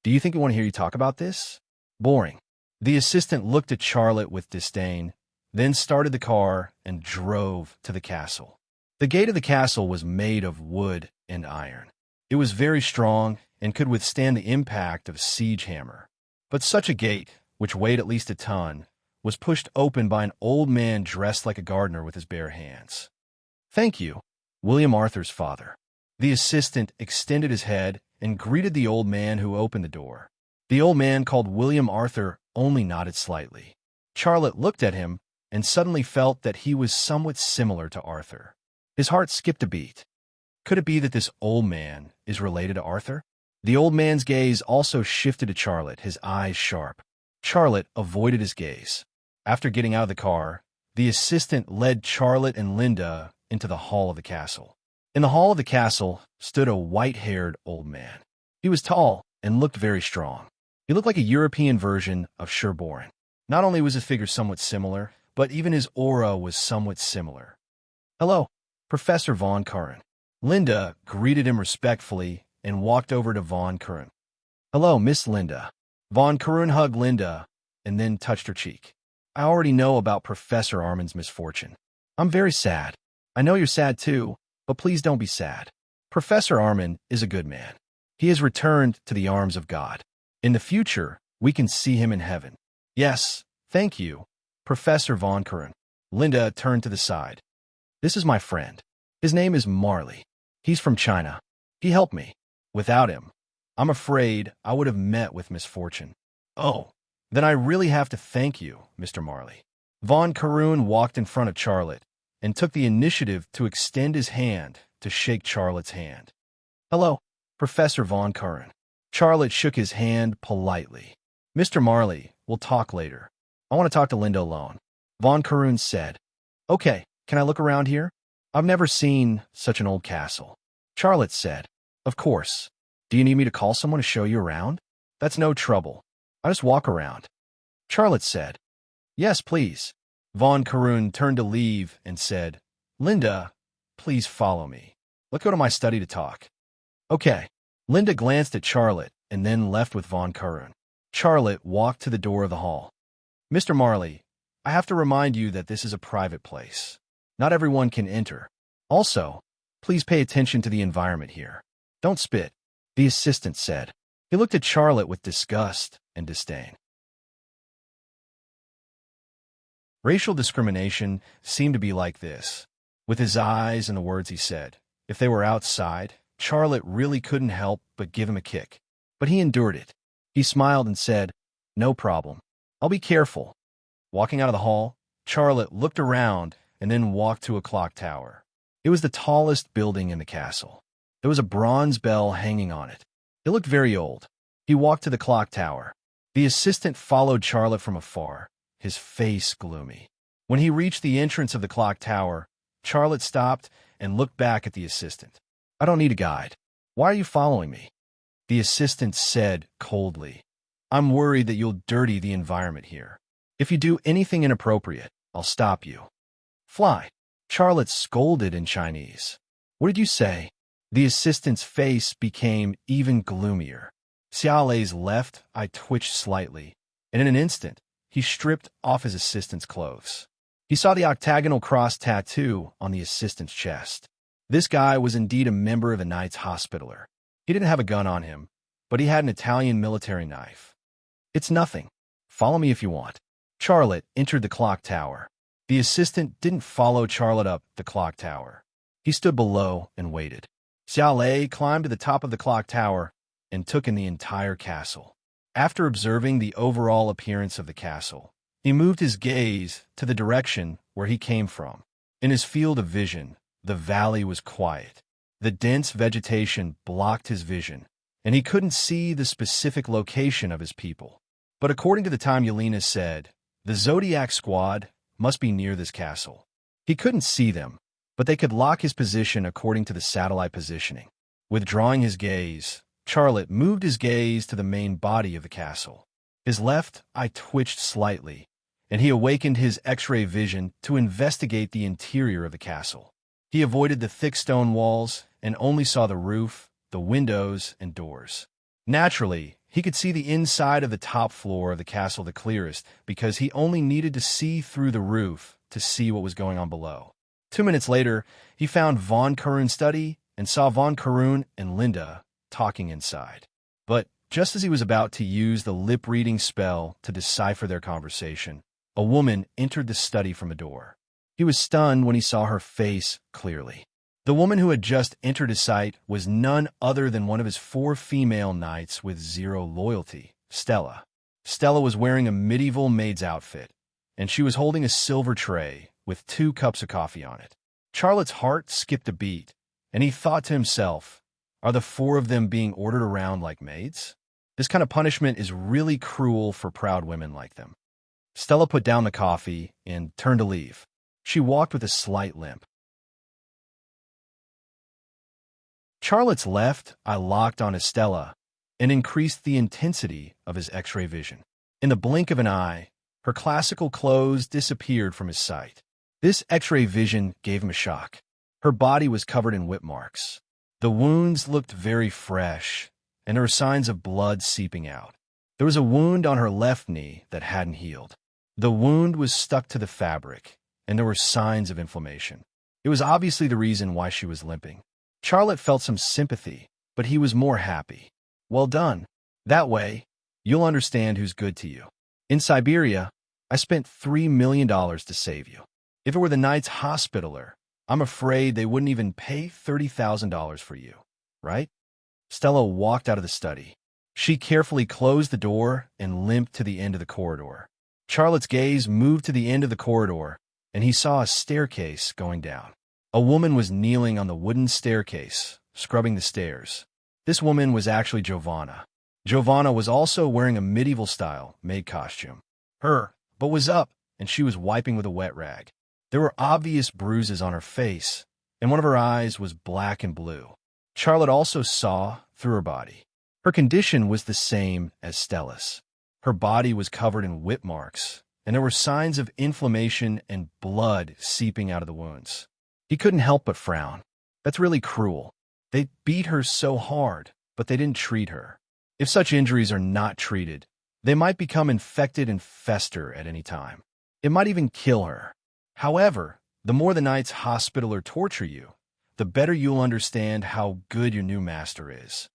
Do you think I want to hear you talk about this? Boring. The assistant looked at Charlotte with disdain, then started the car and drove to the castle. The gate of the castle was made of wood and iron. It was very strong and could withstand the impact of a siege hammer. But such a gate, which weighed at least a ton, was pushed open by an old man dressed like a gardener with his bare hands. Thank you, William Arthur's father. The assistant extended his head and greeted the old man who opened the door. The old man, called William Arthur, only nodded slightly. Charlotte looked at him and suddenly felt that he was somewhat similar to Arthur. His heart skipped a beat. Could it be that this old man is related to Arthur? The old man's gaze also shifted to Charlotte, his eyes sharp. Charlotte avoided his gaze. After getting out of the car, the assistant led Charlotte and Linda into the hall of the castle. In the hall of the castle stood a white-haired old man. He was tall and looked very strong. He looked like a European version of Sherborne. Not only was his figure somewhat similar, but even his aura was somewhat similar. Hello, Professor Von Curran. Linda greeted him respectfully and walked over to Von Curran. Hello, Miss Linda. Von Curran hugged Linda and then touched her cheek. I already know about Professor Armin's misfortune. I'm very sad. I know you're sad too, but please don't be sad. Professor Armin is a good man. He has returned to the arms of God. In the future, we can see him in heaven. Yes, thank you, Professor Von Curran. Linda turned to the side. This is my friend. His name is Marley. He's from China. He helped me. Without him, I'm afraid I would have met with misfortune. Oh, then I really have to thank you, Mr. Marley. Von Curran walked in front of Charlotte and took the initiative to extend his hand to shake Charlotte's hand. Hello, Professor Von Curran. Charlotte shook his hand politely. Mr. Marley, we'll talk later. I want to talk to Linda alone. Von Curran said. Okay, can I look around here? I've never seen such an old castle. Charlotte said. Of course. Do you need me to call someone to show you around? That's no trouble. I just walk around. Charlotte said. Yes, please. Von Curran turned to leave and said, Linda, please follow me. Let's go to my study to talk. Okay. Linda glanced at Charlotte and then left with Von Curran. Charlotte walked to the door of the hall. Mr. Marley, I have to remind you that this is a private place. Not everyone can enter. Also, please pay attention to the environment here. Don't spit, the assistant said. He looked at Charlotte with disgust and disdain. Racial discrimination seemed to be like this, with his eyes and the words he said. If they were outside, Charlotte really couldn't help but give him a kick. But he endured it. He smiled and said, No problem. I'll be careful. Walking out of the hall, Charlotte looked around and then walked to a clock tower. It was the tallest building in the castle. There was a bronze bell hanging on it. It looked very old. He walked to the clock tower. The assistant followed Charlotte from afar, his face gloomy. When he reached the entrance of the clock tower, Charlotte stopped and looked back at the assistant. I don't need a guide. Why are you following me? The assistant said coldly. I'm worried that you'll dirty the environment here. If you do anything inappropriate, I'll stop you. Fly. Charlotte scolded in Chinese. What did you say? The assistant's face became even gloomier. Xiaolei's left eye twitched slightly, and in an instant, he stripped off his assistant's clothes. He saw the octagonal cross tattoo on the assistant's chest. This guy was indeed a member of the Knights Hospitaller. He didn't have a gun on him, but he had an Italian military knife. It's nothing. Follow me if you want. Charlotte entered the clock tower. The assistant didn't follow Charlotte up the clock tower. He stood below and waited. Xiaolei climbed to the top of the clock tower and took in the entire castle. After observing the overall appearance of the castle, He moved his gaze to the direction where he came from. In his field of vision, the valley was quiet. The dense vegetation blocked his vision, and he couldn't see the specific location of his people. But according to the time Yelena said, the Zodiac squad must be near this castle. He couldn't see them, but they could lock his position according to the satellite positioning. Withdrawing his gaze, Charlotte moved his gaze to the main body of the castle. His left eye twitched slightly, and he awakened his X-ray vision to investigate the interior of the castle. He avoided the thick stone walls and only saw the roof, the windows, and doors. Naturally, he could see the inside of the top floor of the castle the clearest because he only needed to see through the roof to see what was going on below. 2 minutes later, he found Von Karun's study and saw Von Karun and Linda talking inside. But just as he was about to use the lip-reading spell to decipher their conversation, a woman entered the study from a door. He was stunned when he saw her face clearly. The woman who had just entered his sight was none other than one of his 4 female knights with 0 loyalty, Stella. Stella was wearing a medieval maid's outfit, and she was holding a silver tray with 2 cups of coffee on it. Charlotte's heart skipped a beat, and he thought to himself, are the 4 of them being ordered around like maids? This kind of punishment is really cruel for proud women like them. Stella put down the coffee and turned to leave. She walked with a slight limp. Charlotte's left eye locked on Stella and increased the intensity of his X-ray vision. In the blink of an eye, her classical clothes disappeared from his sight. This X-ray vision gave him a shock. Her body was covered in whip marks. The wounds looked very fresh, and there were signs of blood seeping out. There was a wound on her left knee that hadn't healed. The wound was stuck to the fabric, and there were signs of inflammation. It was obviously the reason why she was limping. Charlotte felt some sympathy, but he was more happy. Well done. That way, you'll understand who's good to you. In Siberia, I spent $3 million to save you. If it were the Knights Hospitaller, I'm afraid they wouldn't even pay $30,000 for you, right? Stella walked out of the study. She carefully closed the door and limped to the end of the corridor. Charlotte's gaze moved to the end of the corridor, and he saw a staircase going down. A woman was kneeling on the wooden staircase, scrubbing the stairs. This woman was actually Giovanna. Giovanna was also wearing a medieval-style maid costume. Her butt was up, and she was wiping with a wet rag. There were obvious bruises on her face, and one of her eyes was black and blue. Charlotte also saw through her body. Her condition was the same as Stella's. Her body was covered in whip marks, and there were signs of inflammation and blood seeping out of the wounds. He couldn't help but frown. That's really cruel. They beat her so hard, but they didn't treat her. If such injuries are not treated, they might become infected and fester at any time. It might even kill her. However, the more the Knights Hospitaller torture you, the better you'll understand how good your new master is.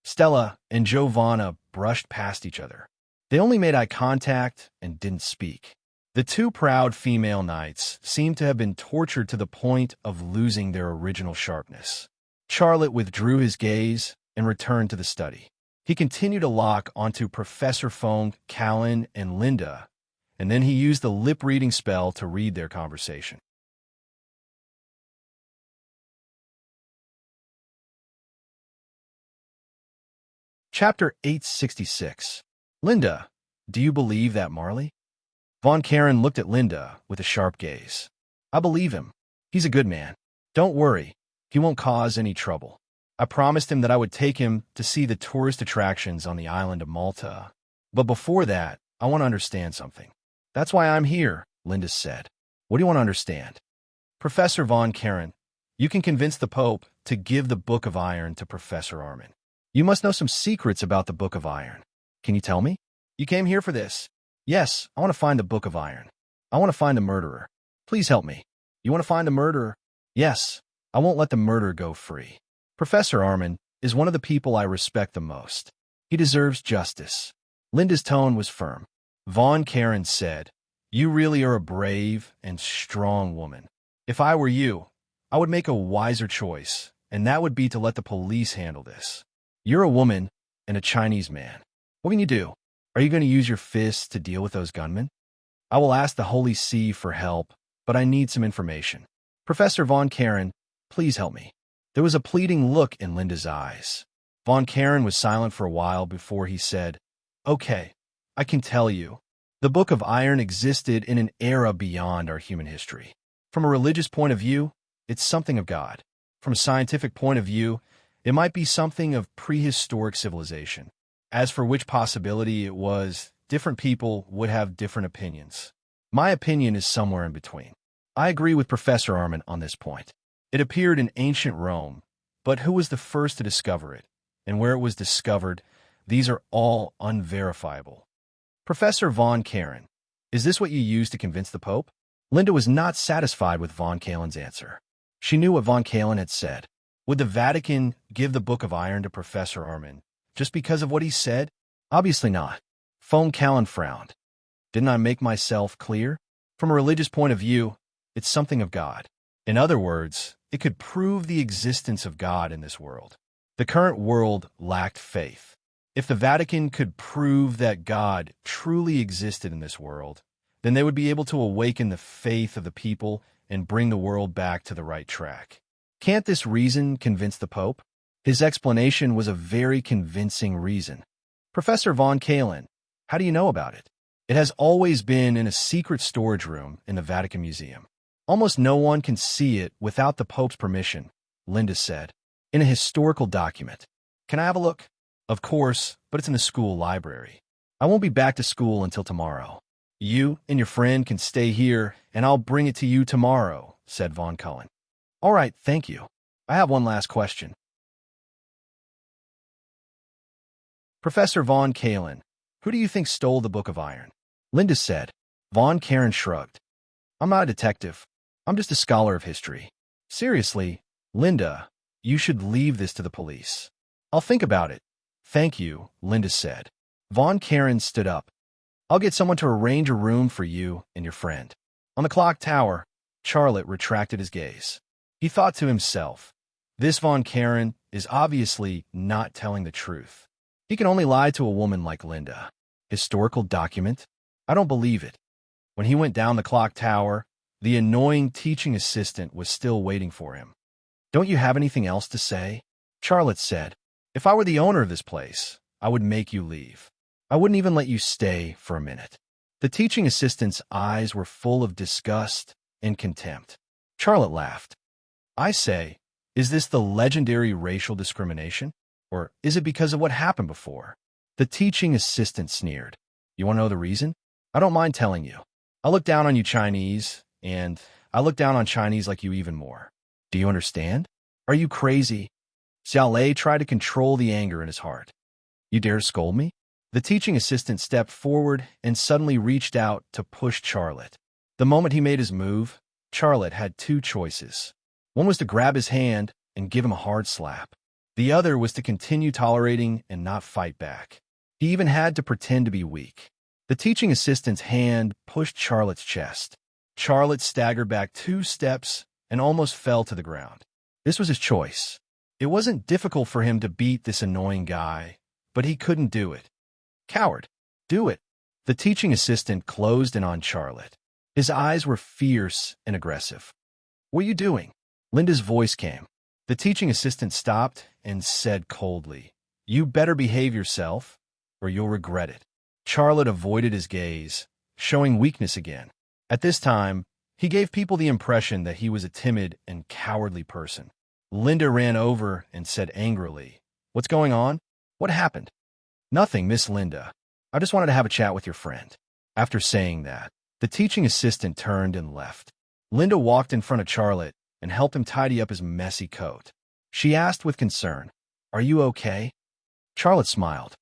Stella and Giovanna brushed past each other. They only made eye contact and didn't speak. The 2 proud female knights seemed to have been tortured to the point of losing their original sharpness. Charlotte withdrew his gaze and returned to the study. He continued to lock onto Professor Fong, Callan, and Linda, and then he used the lip-reading spell to read their conversation. Chapter 866. Linda, do you believe that Marley? Von Karen looked at Linda with a sharp gaze. I believe him. He's a good man. Don't worry. He won't cause any trouble. I promised him that I would take him to see the tourist attractions on the island of Malta. But before that, I want to understand something. That's why I'm here, Linda said. What do you want to understand? Professor Von Karen, you can convince the Pope to give the Book of Iron to Professor Armin. You must know some secrets about the Book of Iron. Can you tell me? You came here for this. Yes, I want to find the Book of Iron. I want to find the murderer. Please help me. You want to find the murderer? Yes, I won't let the murderer go free. Professor Armin is one of the people I respect the most. He deserves justice. Linda's tone was firm. Von Karen said, You really are a brave and strong woman. If I were you, I would make a wiser choice, and that would be to let the police handle this. You're a woman and a Chinese man. What can you do? Are you going to use your fists to deal with those gunmen? I will ask the Holy See for help, but I need some information. Professor Von Karen, please help me. There was a pleading look in Linda's eyes. Von Karen was silent for a while before he said, Okay, I can tell you. The Book of Iron existed in an era beyond our human history. From a religious point of view, it's something of God. From a scientific point of view, it might be something of prehistoric civilization. As for which possibility it was, different people would have different opinions. My opinion is somewhere in between. I agree with Professor Armin on this point. It appeared in ancient Rome, but who was the first to discover it? And where it was discovered, these are all unverifiable. Professor Von Karen, is this what you used to convince the Pope? Linda was not satisfied with Von Kalen's answer. She knew what Von Kalen had said. Would the Vatican give the Book of Iron to Professor Armin just because of what he said? Obviously not. Von Kalen frowned. Didn't I make myself clear? From a religious point of view, it's something of God. In other words, it could prove the existence of God in this world. The current world lacked faith. If the Vatican could prove that God truly existed in this world, then they would be able to awaken the faith of the people and bring the world back to the right track. Can't this reason convince the Pope? His explanation was a very convincing reason. Professor Von Kalen, how do you know about it? It has always been in a secret storage room in the Vatican Museum. Almost no one can see it without the Pope's permission, Linda said. In a historical document. Can I have a look? Of course, but it's in the school library. I won't be back to school until tomorrow. You and your friend can stay here, and I'll bring it to you tomorrow, said Von Cullen. All right, thank you. I have one last question. Professor Von Kalen, who do you think stole the Book of Iron? Linda said. Von Karen shrugged. I'm not a detective. I'm just a scholar of history. Seriously, Linda, you should leave this to the police. I'll think about it. Thank you, Linda said. Von Karen stood up. I'll get someone to arrange a room for you and your friend. On the clock tower, Charlotte retracted his gaze. He thought to himself, this Von Karen is obviously not telling the truth. He can only lie to a woman like Linda. Historical document? I don't believe it. When he went down the clock tower, the annoying teaching assistant was still waiting for him. Don't you have anything else to say? Charlotte said. If I were the owner of this place, I would make you leave. I wouldn't even let you stay for a minute. The teaching assistant's eyes were full of disgust and contempt. Charlotte laughed. I say, is this the legendary racial discrimination? Or is it because of what happened before? The teaching assistant sneered. You want to know the reason? I don't mind telling you. I look down on you Chinese, and I look down on Chinese like you even more. Do you understand? Are you crazy? Xiao Lei tried to control the anger in his heart. You dare scold me? The teaching assistant stepped forward and suddenly reached out to push Charlotte. The moment he made his move, Charlotte had two choices. One was to grab his hand and give him a hard slap. The other was to continue tolerating and not fight back. He even had to pretend to be weak. The teaching assistant's hand pushed Charlotte's chest. Charlotte staggered back 2 steps and almost fell to the ground. This was his choice. It wasn't difficult for him to beat this annoying guy, but he couldn't do it. Coward, do it. The teaching assistant closed in on Charlotte. His eyes were fierce and aggressive. What are you doing? Linda's voice came. The teaching assistant stopped and said coldly, You better behave yourself, or you'll regret it. Charlotte avoided his gaze, showing weakness again. At this time, he gave people the impression that he was a timid and cowardly person. Linda ran over and said angrily, What's going on? What happened? Nothing, Miss Linda. I just wanted to have a chat with your friend. After saying that, the teaching assistant turned and left. Linda walked in front of Charlotte and helped him tidy up his messy coat. She asked with concern, Are you okay? Charlotte smiled.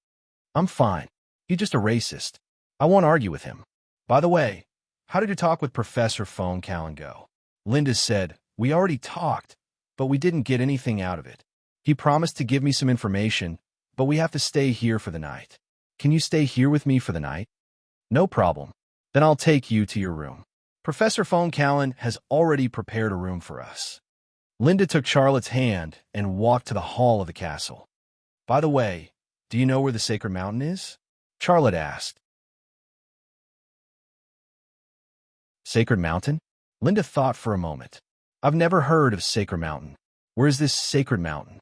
I'm fine. He's just a racist. I won't argue with him. By the way, how did your talk with Professor Von Callan go? Linda said, We already talked, but we didn't get anything out of it. He promised to give me some information, but we have to stay here for the night. Can you stay here with me for the night? No problem. Then I'll take you to your room. Professor Von Callan has already prepared a room for us. Linda took Charlotte's hand and walked to the hall of the castle. By the way, do you know where the sacred mountain is? Charlotte asked. Sacred Mountain? Linda thought for a moment. I've never heard of Sacred Mountain. Where is this Sacred Mountain?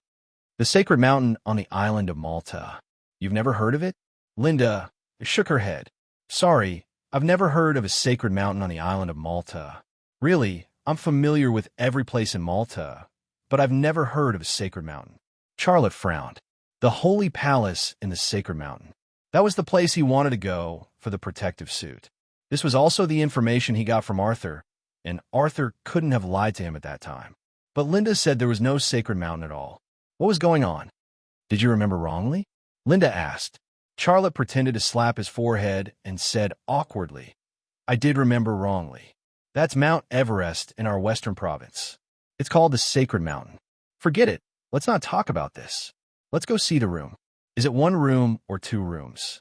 The Sacred Mountain on the island of Malta. You've never heard of it? Linda shook her head. Sorry, I've never heard of a sacred mountain on the island of Malta. Really, I'm familiar with every place in Malta, but I've never heard of a sacred mountain. Charlotte frowned. The Holy Palace in the Sacred Mountain. That was the place he wanted to go for the protective suit. This was also the information he got from Arthur, and Arthur couldn't have lied to him at that time. But Linda said there was no sacred mountain at all. What was going on? Did you remember wrongly? Linda asked. Charlotte pretended to slap his forehead and said awkwardly, I did remember wrongly. That's Mount Everest in our western province. It's called the Sacred Mountain. Forget it. Let's not talk about this. Let's go see the room. Is it one room or two rooms?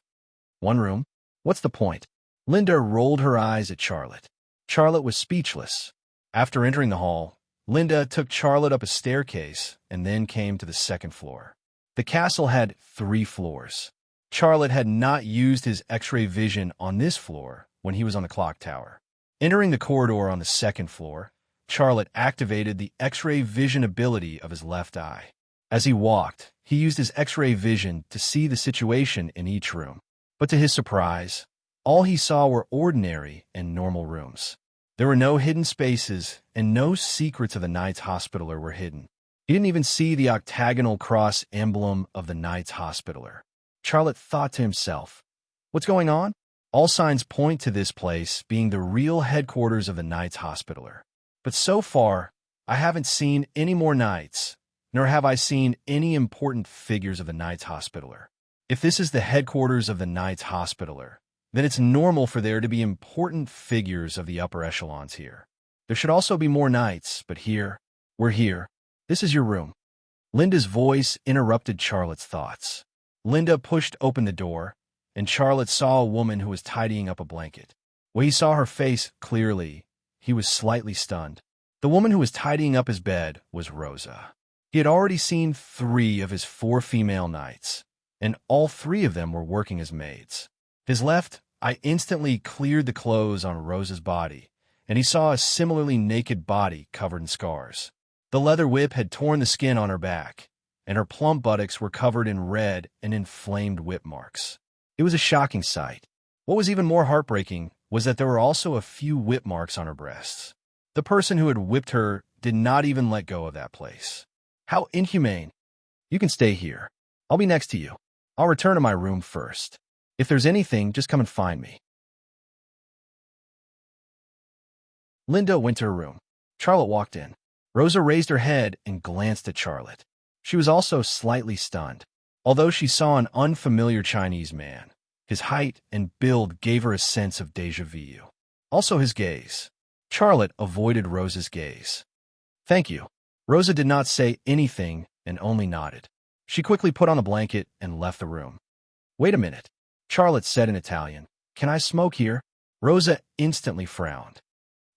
One room? What's the point? Linda rolled her eyes at Charlotte. Charlotte was speechless. After entering the hall, Linda took Charlotte up a staircase and then came to the second floor. The castle had 3 floors. Charlotte had not used his X-ray vision on this floor when he was on the clock tower. Entering the corridor on the second floor, Charlotte activated the X-ray vision ability of his left eye. As he walked, he used his X-ray vision to see the situation in each room. But to his surprise, all he saw were ordinary and normal rooms. There were no hidden spaces, and no secrets of the Knights Hospitaller were hidden. He didn't even see the octagonal cross emblem of the Knights Hospitaller. Charlotte thought to himself, what's going on? All signs point to this place being the real headquarters of the Knights Hospitaller. But so far, I haven't seen any more knights, nor have I seen any important figures of the Knights Hospitaller. If this is the headquarters of the Knights Hospitaller, then it's normal for there to be important figures of the upper echelons here. There should also be more knights, but we're here. This is your room. Linda's voice interrupted Charlotte's thoughts. Linda pushed open the door, and Charlotte saw a woman who was tidying up a blanket. When he saw her face clearly, he was slightly stunned. The woman who was tidying up his bed was Rosa. He had already seen 3 of his 4 female knights, and all 3 of them were working as maids. His left eye instantly cleared the clothes on Rosa's body, and he saw a similarly naked body covered in scars. The leather whip had torn the skin on her back, and her plump buttocks were covered in red and inflamed whip marks. It was a shocking sight. What was even more heartbreaking was that there were also a few whip marks on her breasts. The person who had whipped her did not even let go of that place. How inhumane. You can stay here. I'll be next to you. I'll return to my room first. If there's anything, just come and find me. Linda went to her room. Charlotte walked in. Rosa raised her head and glanced at Charlotte. She was also slightly stunned. Although she saw an unfamiliar Chinese man, his height and build gave her a sense of déjà vu. Also his gaze. Charlotte avoided Rosa's gaze. Thank you. Rosa did not say anything and only nodded. She quickly put on the blanket and left the room. Wait a minute, Charlotte said in Italian. Can I smoke here? Rosa instantly frowned.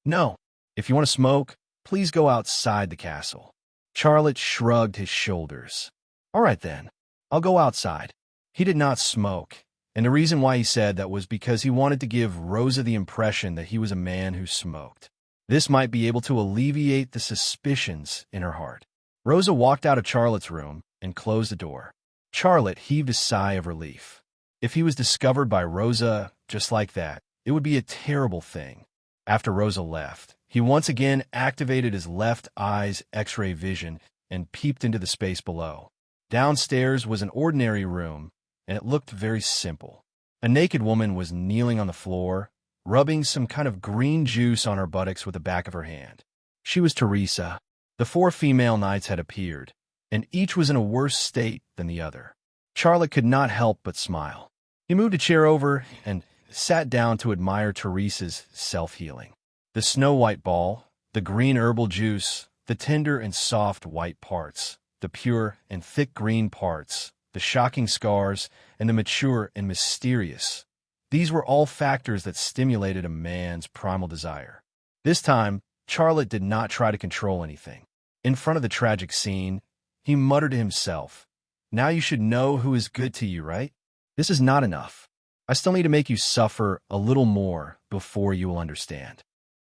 No. If you want to smoke, please go outside the castle. Charlotte shrugged his shoulders. All right then, I'll go outside. He did not smoke, and the reason why he said that was because he wanted to give Rosa the impression that he was a man who smoked. This might be able to alleviate the suspicions in her heart. Rosa walked out of Charlotte's room and closed the door. Charlotte heaved a sigh of relief. If he was discovered by Rosa just like that, it would be a terrible thing. After Rosa left, he once again activated his left eye's X-ray vision and peeped into the space below. Downstairs was an ordinary room, and it looked very simple. A naked woman was kneeling on the floor, rubbing some kind of green juice on her buttocks with the back of her hand. She was Teresa. The 4 female knights had appeared, and each was in a worse state than the other. Charlotte could not help but smile. He moved a chair over and sat down to admire Teresa's self-healing. The snow-white ball, the green herbal juice, the tender and soft white parts, the pure and thick green parts, the shocking scars, and the mature and mysterious. These were all factors that stimulated a man's primal desire. This time, Charlotte did not try to control anything. In front of the tragic scene, he muttered to himself, Now you should know who is good to you, right? This is not enough. I still need to make you suffer a little more before you will understand.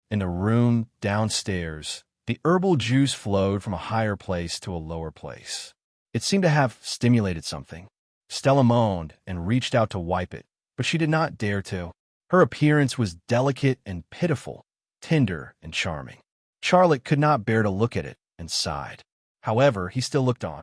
In the room downstairs, the herbal juice flowed from a higher place to a lower place. It seemed to have stimulated something. Stella moaned and reached out to wipe it, but she did not dare to. Her appearance was delicate and pitiful, tender and charming. Charlotte could not bear to look at it and sighed. However, he still looked on.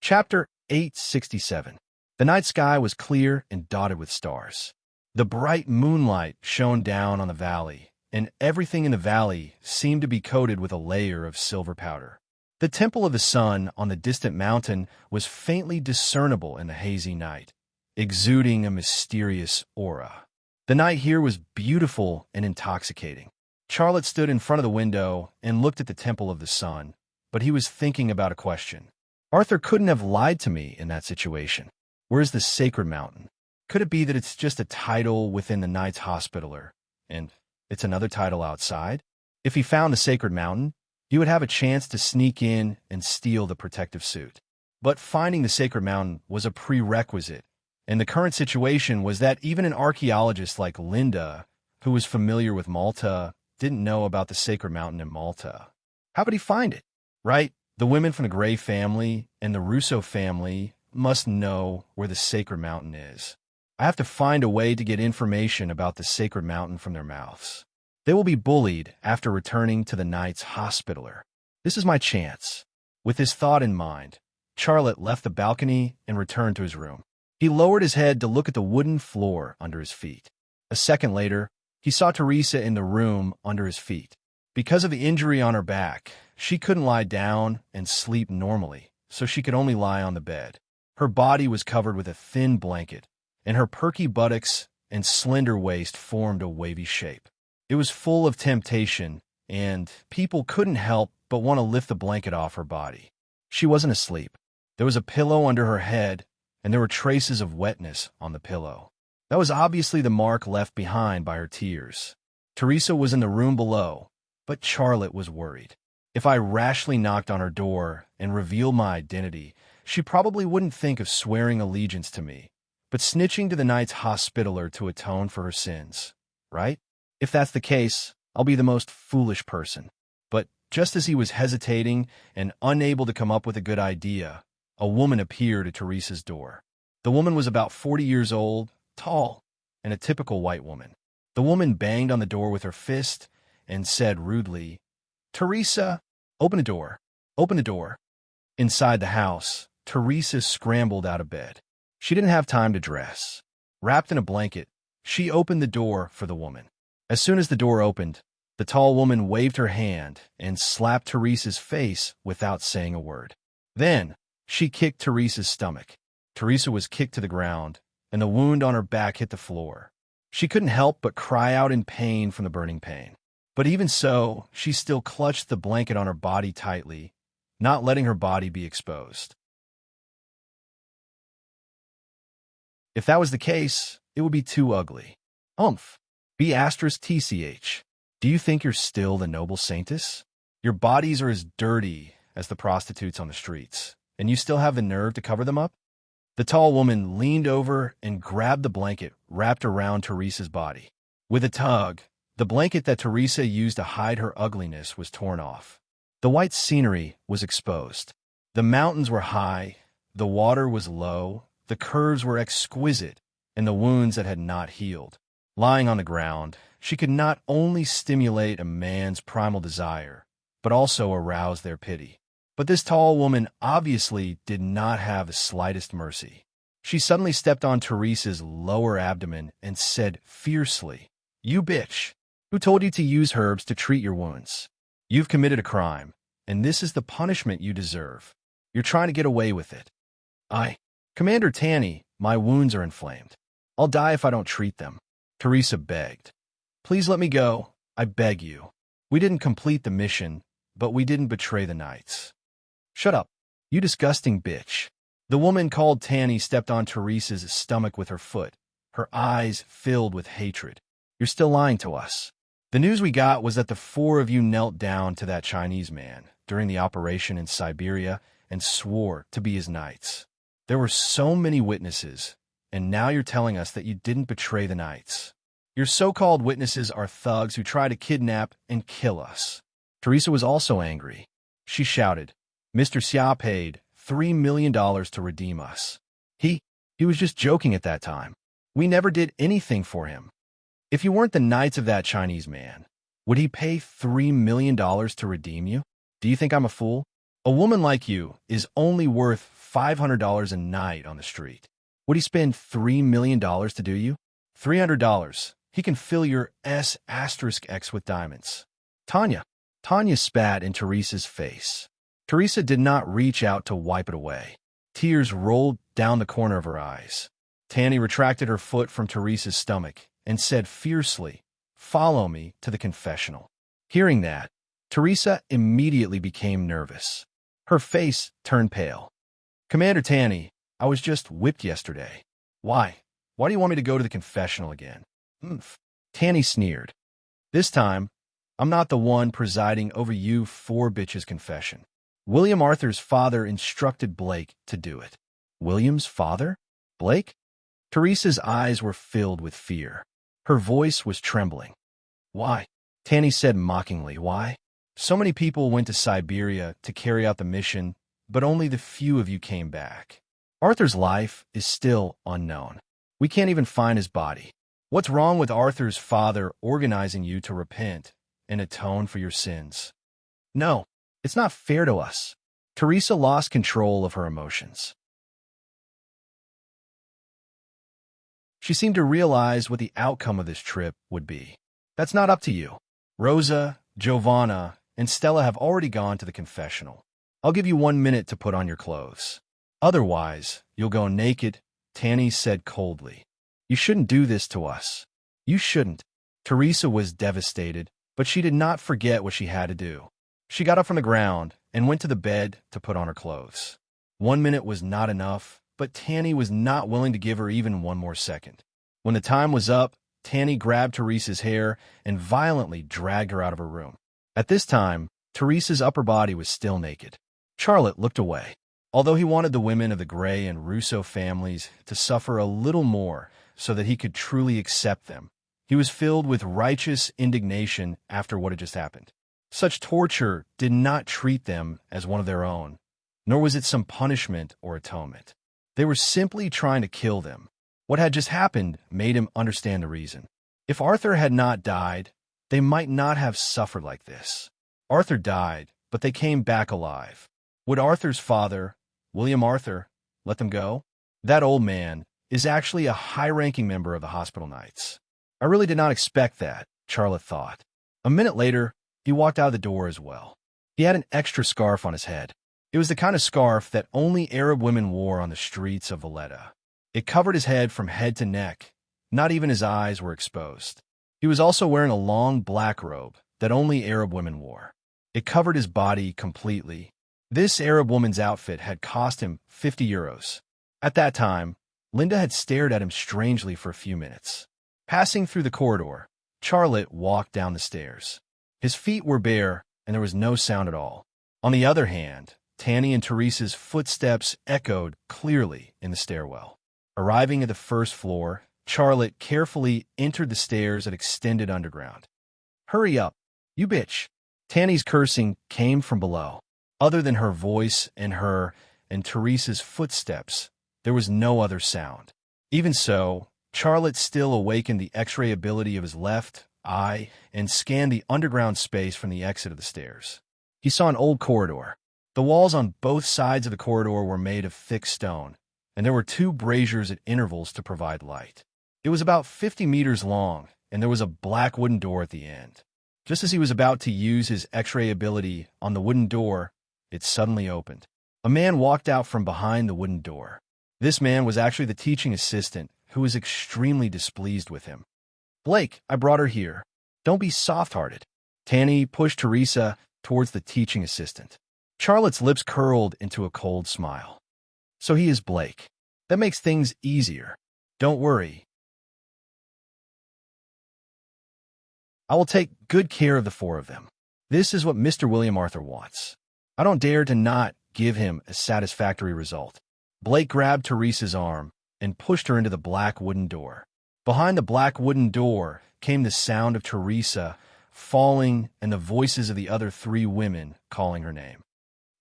Chapter 867. The night sky was clear and dotted with stars. The bright moonlight shone down on the valley, and everything in the valley seemed to be coated with a layer of silver powder. The temple of the sun on the distant mountain was faintly discernible in the hazy night, exuding a mysterious aura. The night here was beautiful and intoxicating. Charlotte stood in front of the window and looked at the temple of the sun, but he was thinking about a question. Arthur couldn't have lied to me in that situation. Where's the sacred mountain? Could it be that it's just a title within the Knights Hospitaller, and it's another title outside? If he found the sacred mountain, he would have a chance to sneak in and steal the protective suit. But finding the sacred mountain was a prerequisite, and the current situation was that even an archaeologist like Linda, who was familiar with Malta, didn't know about the sacred mountain in Malta. How could he find it? Right? The women from the Gray family and the Russo family must know where the sacred mountain is. I have to find a way to get information about the sacred mountain from their mouths. They will be bullied after returning to the Knights Hospitaller. This is my chance. With this thought in mind, Charlotte left the balcony and returned to his room. He lowered his head to look at the wooden floor under his feet. A second later, he saw Teresa in the room under his feet. Because of the injury on her back, she couldn't lie down and sleep normally, so she could only lie on the bed. Her body was covered with a thin blanket, and her perky buttocks and slender waist formed a wavy shape. It was full of temptation, and people couldn't help but want to lift the blanket off her body. She wasn't asleep. There was a pillow under her head, and there were traces of wetness on the pillow. That was obviously the mark left behind by her tears. Teresa was in the room below, but Charlotte was worried. If I rashly knocked on her door and revealed my identity, she probably wouldn't think of swearing allegiance to me, but snitching to the Knights Hospitaller to atone for her sins, right? If that's the case, I'll be the most foolish person. But just as he was hesitating and unable to come up with a good idea, a woman appeared at Teresa's door. The woman was about 40 years old, tall, and a typical white woman. The woman banged on the door with her fist and said rudely, "Teresa, open the door. Open the door." Inside the house, Teresa scrambled out of bed. She didn't have time to dress. Wrapped in a blanket, she opened the door for the woman. As soon as the door opened, the tall woman waved her hand and slapped Teresa's face without saying a word. Then, she kicked Teresa's stomach. Teresa was kicked to the ground, and the wound on her back hit the floor. She couldn't help but cry out in pain from the burning pain. But even so, she still clutched the blanket on her body tightly, not letting her body be exposed. If that was the case, it would be too ugly. B*TCH. Do you think you're still the noble saintess? Your bodies are as dirty as the prostitutes on the streets, and you still have the nerve to cover them up? The tall woman leaned over and grabbed the blanket wrapped around Teresa's body. With a tug, the blanket that Teresa used to hide her ugliness was torn off. The white scenery was exposed. The mountains were high, the water was low, the curves were exquisite, and the wounds that had not healed. Lying on the ground, she could not only stimulate a man's primal desire, but also arouse their pity. But this tall woman obviously did not have the slightest mercy. She suddenly stepped on Teresa's lower abdomen and said fiercely, "You bitch! Who told you to use herbs to treat your wounds? You've committed a crime, and this is the punishment you deserve. You're trying to get away with it." Commander Tanny, my wounds are inflamed. I'll die if I don't treat them." Teresa begged. "Please let me go, I beg you. We didn't complete the mission, but we didn't betray the Knights." "Shut up, you disgusting bitch." The woman called Tanny stepped on Teresa's stomach with her foot, her eyes filled with hatred. "You're still lying to us. The news we got was that the four of you knelt down to that Chinese man during the operation in Siberia and swore to be his knights. There were so many witnesses, and now you're telling us that you didn't betray the knights. Your so-called witnesses are thugs who try to kidnap and kill us. Teresa was also angry. She shouted, Mr. Xia paid $3 million to redeem us. He was just joking at that time. We never did anything for him. If you weren't the knights of that Chinese man, would he pay $3 million to redeem you? Do you think I'm a fool? A woman like you is only worth $500 a night on the street. Would he spend $3 million to do you? $300. He can fill your S*X with diamonds. Tanya spat in Teresa's face. Teresa did not reach out to wipe it away. Tears rolled down the corner of her eyes. Tanny retracted her foot from Teresa's stomach and said fiercely, "Follow me to the confessional." Hearing that, Teresa immediately became nervous. Her face turned pale. "Commander Tanny, I was just whipped yesterday. Why? Why do you want me to go to the confessional again?" Tanny sneered. "This time, I'm not the one presiding over you four bitches' confession. William Arthur's father instructed Blake to do it." William's father? Blake? Teresa's eyes were filled with fear. Her voice was trembling. "Why?" Tanny said mockingly. "Why? So many people went to Siberia to carry out the mission, but only the few of you came back. Arthur's life is still unknown. We can't even find his body. What's wrong with Arthur's father organizing you to repent and atone for your sins? No, it's not fair to us." Teresa lost control of her emotions. She seemed to realize what the outcome of this trip would be. "That's not up to you. Rosa, Giovanna, and Stella have already gone to the confessional. I'll give you 1 minute to put on your clothes. Otherwise, you'll go naked," Tanny said coldly. "You shouldn't do this to us. You shouldn't." Teresa was devastated, but she did not forget what she had to do. She got up from the ground and went to the bed to put on her clothes. 1 minute was not enough, but Tanny was not willing to give her even one more second. When the time was up, Tanny grabbed Teresa's hair and violently dragged her out of her room. At this time, Teresa's upper body was still naked. Charlotte looked away. Although he wanted the women of the Gray and Russo families to suffer a little more so that he could truly accept them, he was filled with righteous indignation after what had just happened. Such torture did not treat them as one of their own, nor was it some punishment or atonement. They were simply trying to kill them. What had just happened made him understand the reason. If Arthur had not died, they might not have suffered like this. Arthur died, but they came back alive. Would Arthur's father, William Arthur, let them go? That old man is actually a high-ranking member of the Hospital Knights. I really did not expect that, Charlotte thought. A minute later, he walked out of the door as well. He had an extra scarf on his head. It was the kind of scarf that only Arab women wore on the streets of Valletta. It covered his head from head to neck. Not even his eyes were exposed. He was also wearing a long black robe that only Arab women wore. It covered his body completely. This Arab woman's outfit had cost him 50 euros. At that time, Linda had stared at him strangely for a few minutes. Passing through the corridor, Charlotte walked down the stairs. His feet were bare, and there was no sound at all. On the other hand, Tanny and Teresa's footsteps echoed clearly in the stairwell. Arriving at the first floor, Charlotte carefully entered the stairs that extended underground. "Hurry up, you bitch!" Tanny's cursing came from below. Other than her voice and Teresa's footsteps, there was no other sound. Even so, Charlotte still awakened the X-ray ability of his left eye and scanned the underground space from the exit of the stairs. He saw an old corridor. The walls on both sides of the corridor were made of thick stone, and there were 2 braziers at intervals to provide light. It was about 50 meters long, and there was a black wooden door at the end. Just as he was about to use his X-ray ability on the wooden door, it suddenly opened. A man walked out from behind the wooden door. This man was actually the teaching assistant, who was extremely displeased with him. "Blake, I brought her here. Don't be soft-hearted." Tanny pushed Teresa towards the teaching assistant. Charlotte's lips curled into a cold smile. "So he is Blake. That makes things easier. Don't worry. I will take good care of the 4 of them. This is what Mr. William Arthur wants. I don't dare to not give him a satisfactory result." Blake grabbed Teresa's arm and pushed her into the black wooden door. Behind the black wooden door came the sound of Teresa falling and the voices of the other 3 women calling her name.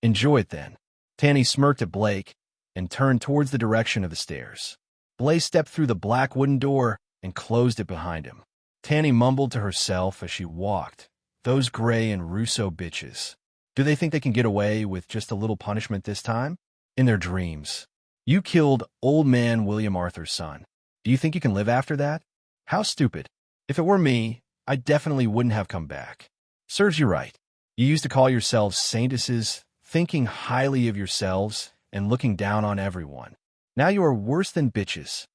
Enjoy it then. Tanny smirked at Blake and turned towards the direction of the stairs. Blake stepped through the black wooden door and closed it behind him. Tanny mumbled to herself as she walked. Those Gray and Russo bitches. Do they think they can get away with just a little punishment this time? In their dreams. You killed old man William Arthur's son. Do you think you can live after that? How stupid. If it were me, I definitely wouldn't have come back. Serves you right. You used to call yourselves saintesses, thinking highly of yourselves and looking down on everyone. Now you are worse than bitches.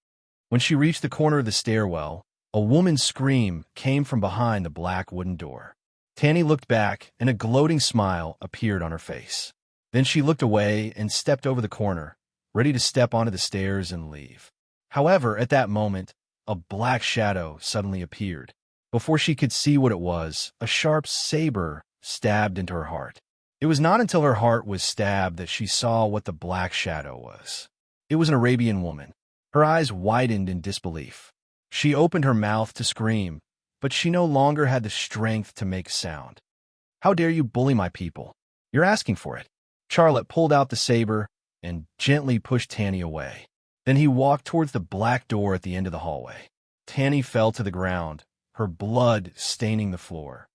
When she reached the corner of the stairwell, a woman's scream came from behind the black wooden door. Tanny looked back, and a gloating smile appeared on her face. Then she looked away and stepped over the corner, ready to step onto the stairs and leave. However, at that moment, a black shadow suddenly appeared. Before she could see what it was, a sharp saber stabbed into her heart. It was not until her heart was stabbed that she saw what the black shadow was. It was an Arabian woman. Her eyes widened in disbelief. She opened her mouth to scream, but she no longer had the strength to make sound. How dare you bully my people? You're asking for it. Charlotte pulled out the saber and gently pushed Tanny away. Then he walked towards the black door at the end of the hallway. Tanny fell to the ground, her blood staining the floor.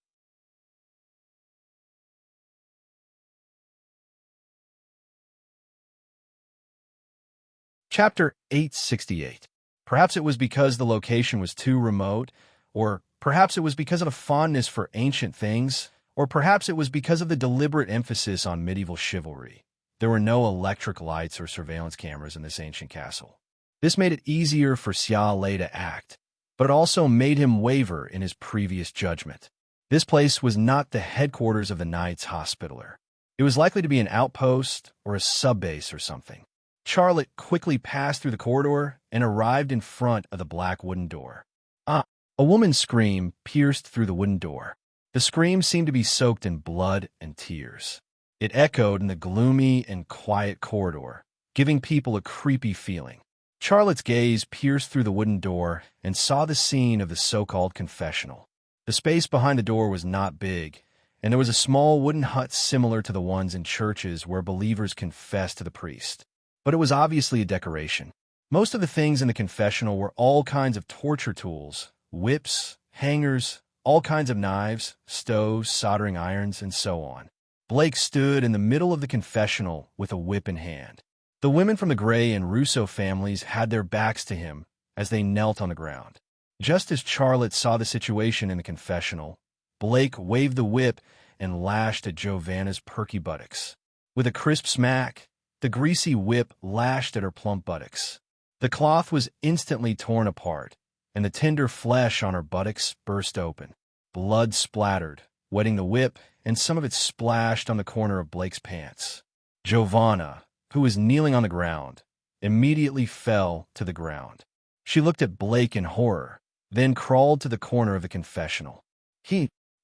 Chapter 868. Perhaps it was because the location was too remote, or perhaps it was because of a fondness for ancient things, or perhaps it was because of the deliberate emphasis on medieval chivalry. There were no electric lights or surveillance cameras in this ancient castle. This made it easier for Xia Lei to act, but it also made him waver in his previous judgment. This place was not the headquarters of the Knights Hospitaller. It was likely to be an outpost or a sub-base or something. Charlotte quickly passed through the corridor and arrived in front of the black wooden door. A woman's scream pierced through the wooden door. The scream seemed to be soaked in blood and tears. It echoed in the gloomy and quiet corridor, giving people a creepy feeling. Charlotte's gaze pierced through the wooden door and saw the scene of the so-called confessional. The space behind the door was not big, and there was a small wooden hut similar to the ones in churches where believers confess to the priest. But it was obviously a decoration. Most of the things in the confessional were all kinds of torture tools, whips, hangers, all kinds of knives, stoves, soldering irons, and so on. Blake stood in the middle of the confessional with a whip in hand. The women from the Gray and Russo families had their backs to him as they knelt on the ground. Just as Charlotte saw the situation in the confessional, Blake waved the whip and lashed at Giovanna's perky buttocks. With a crisp smack, the greasy whip lashed at her plump buttocks. The cloth was instantly torn apart, and the tender flesh on her buttocks burst open. Blood splattered, wetting the whip, and some of it splashed on the corner of Blake's pants. Giovanna, who was kneeling on the ground, immediately fell to the ground. She looked at Blake in horror, then crawled to the corner of the confessional.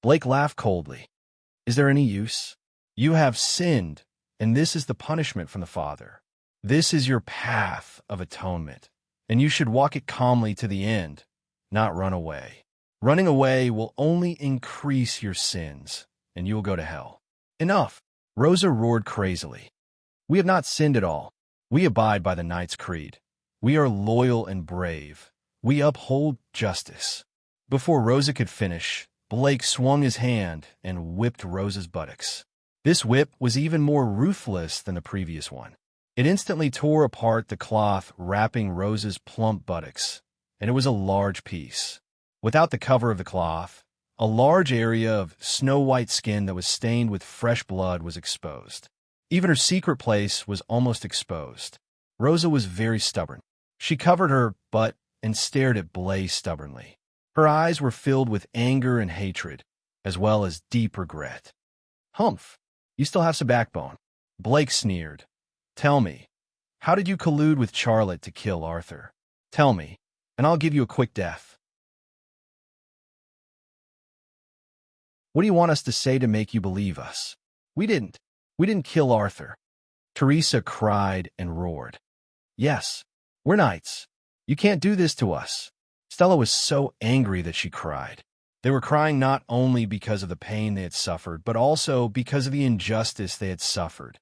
Blake laughed coldly. Is there any use? You have sinned, and this is the punishment from the Father. This is your path of atonement, and you should walk it calmly to the end, not run away. Running away will only increase your sins, and you will go to hell. Enough! Rosa roared crazily. We have not sinned at all. We abide by the Knight's Creed. We are loyal and brave. We uphold justice. Before Rosa could finish, Blake swung his hand and whipped Rosa's buttocks. This whip was even more ruthless than the previous one. It instantly tore apart the cloth wrapping Rosa's plump buttocks, and it was a large piece. Without the cover of the cloth, a large area of snow-white skin that was stained with fresh blood was exposed. Even her secret place was almost exposed. Rosa was very stubborn. She covered her butt and stared at Blake stubbornly. Her eyes were filled with anger and hatred, as well as deep regret. Humph! You still have some backbone. Blake sneered. Tell me, how did you collude with Charlotte to kill Arthur? Tell me, and I'll give you a quick death. What do you want us to say to make you believe us? We didn't kill Arthur. Teresa cried and roared. Yes, we're knights. You can't do this to us. Stella was so angry that she cried. They were crying not only because of the pain they had suffered, but also because of the injustice they had suffered.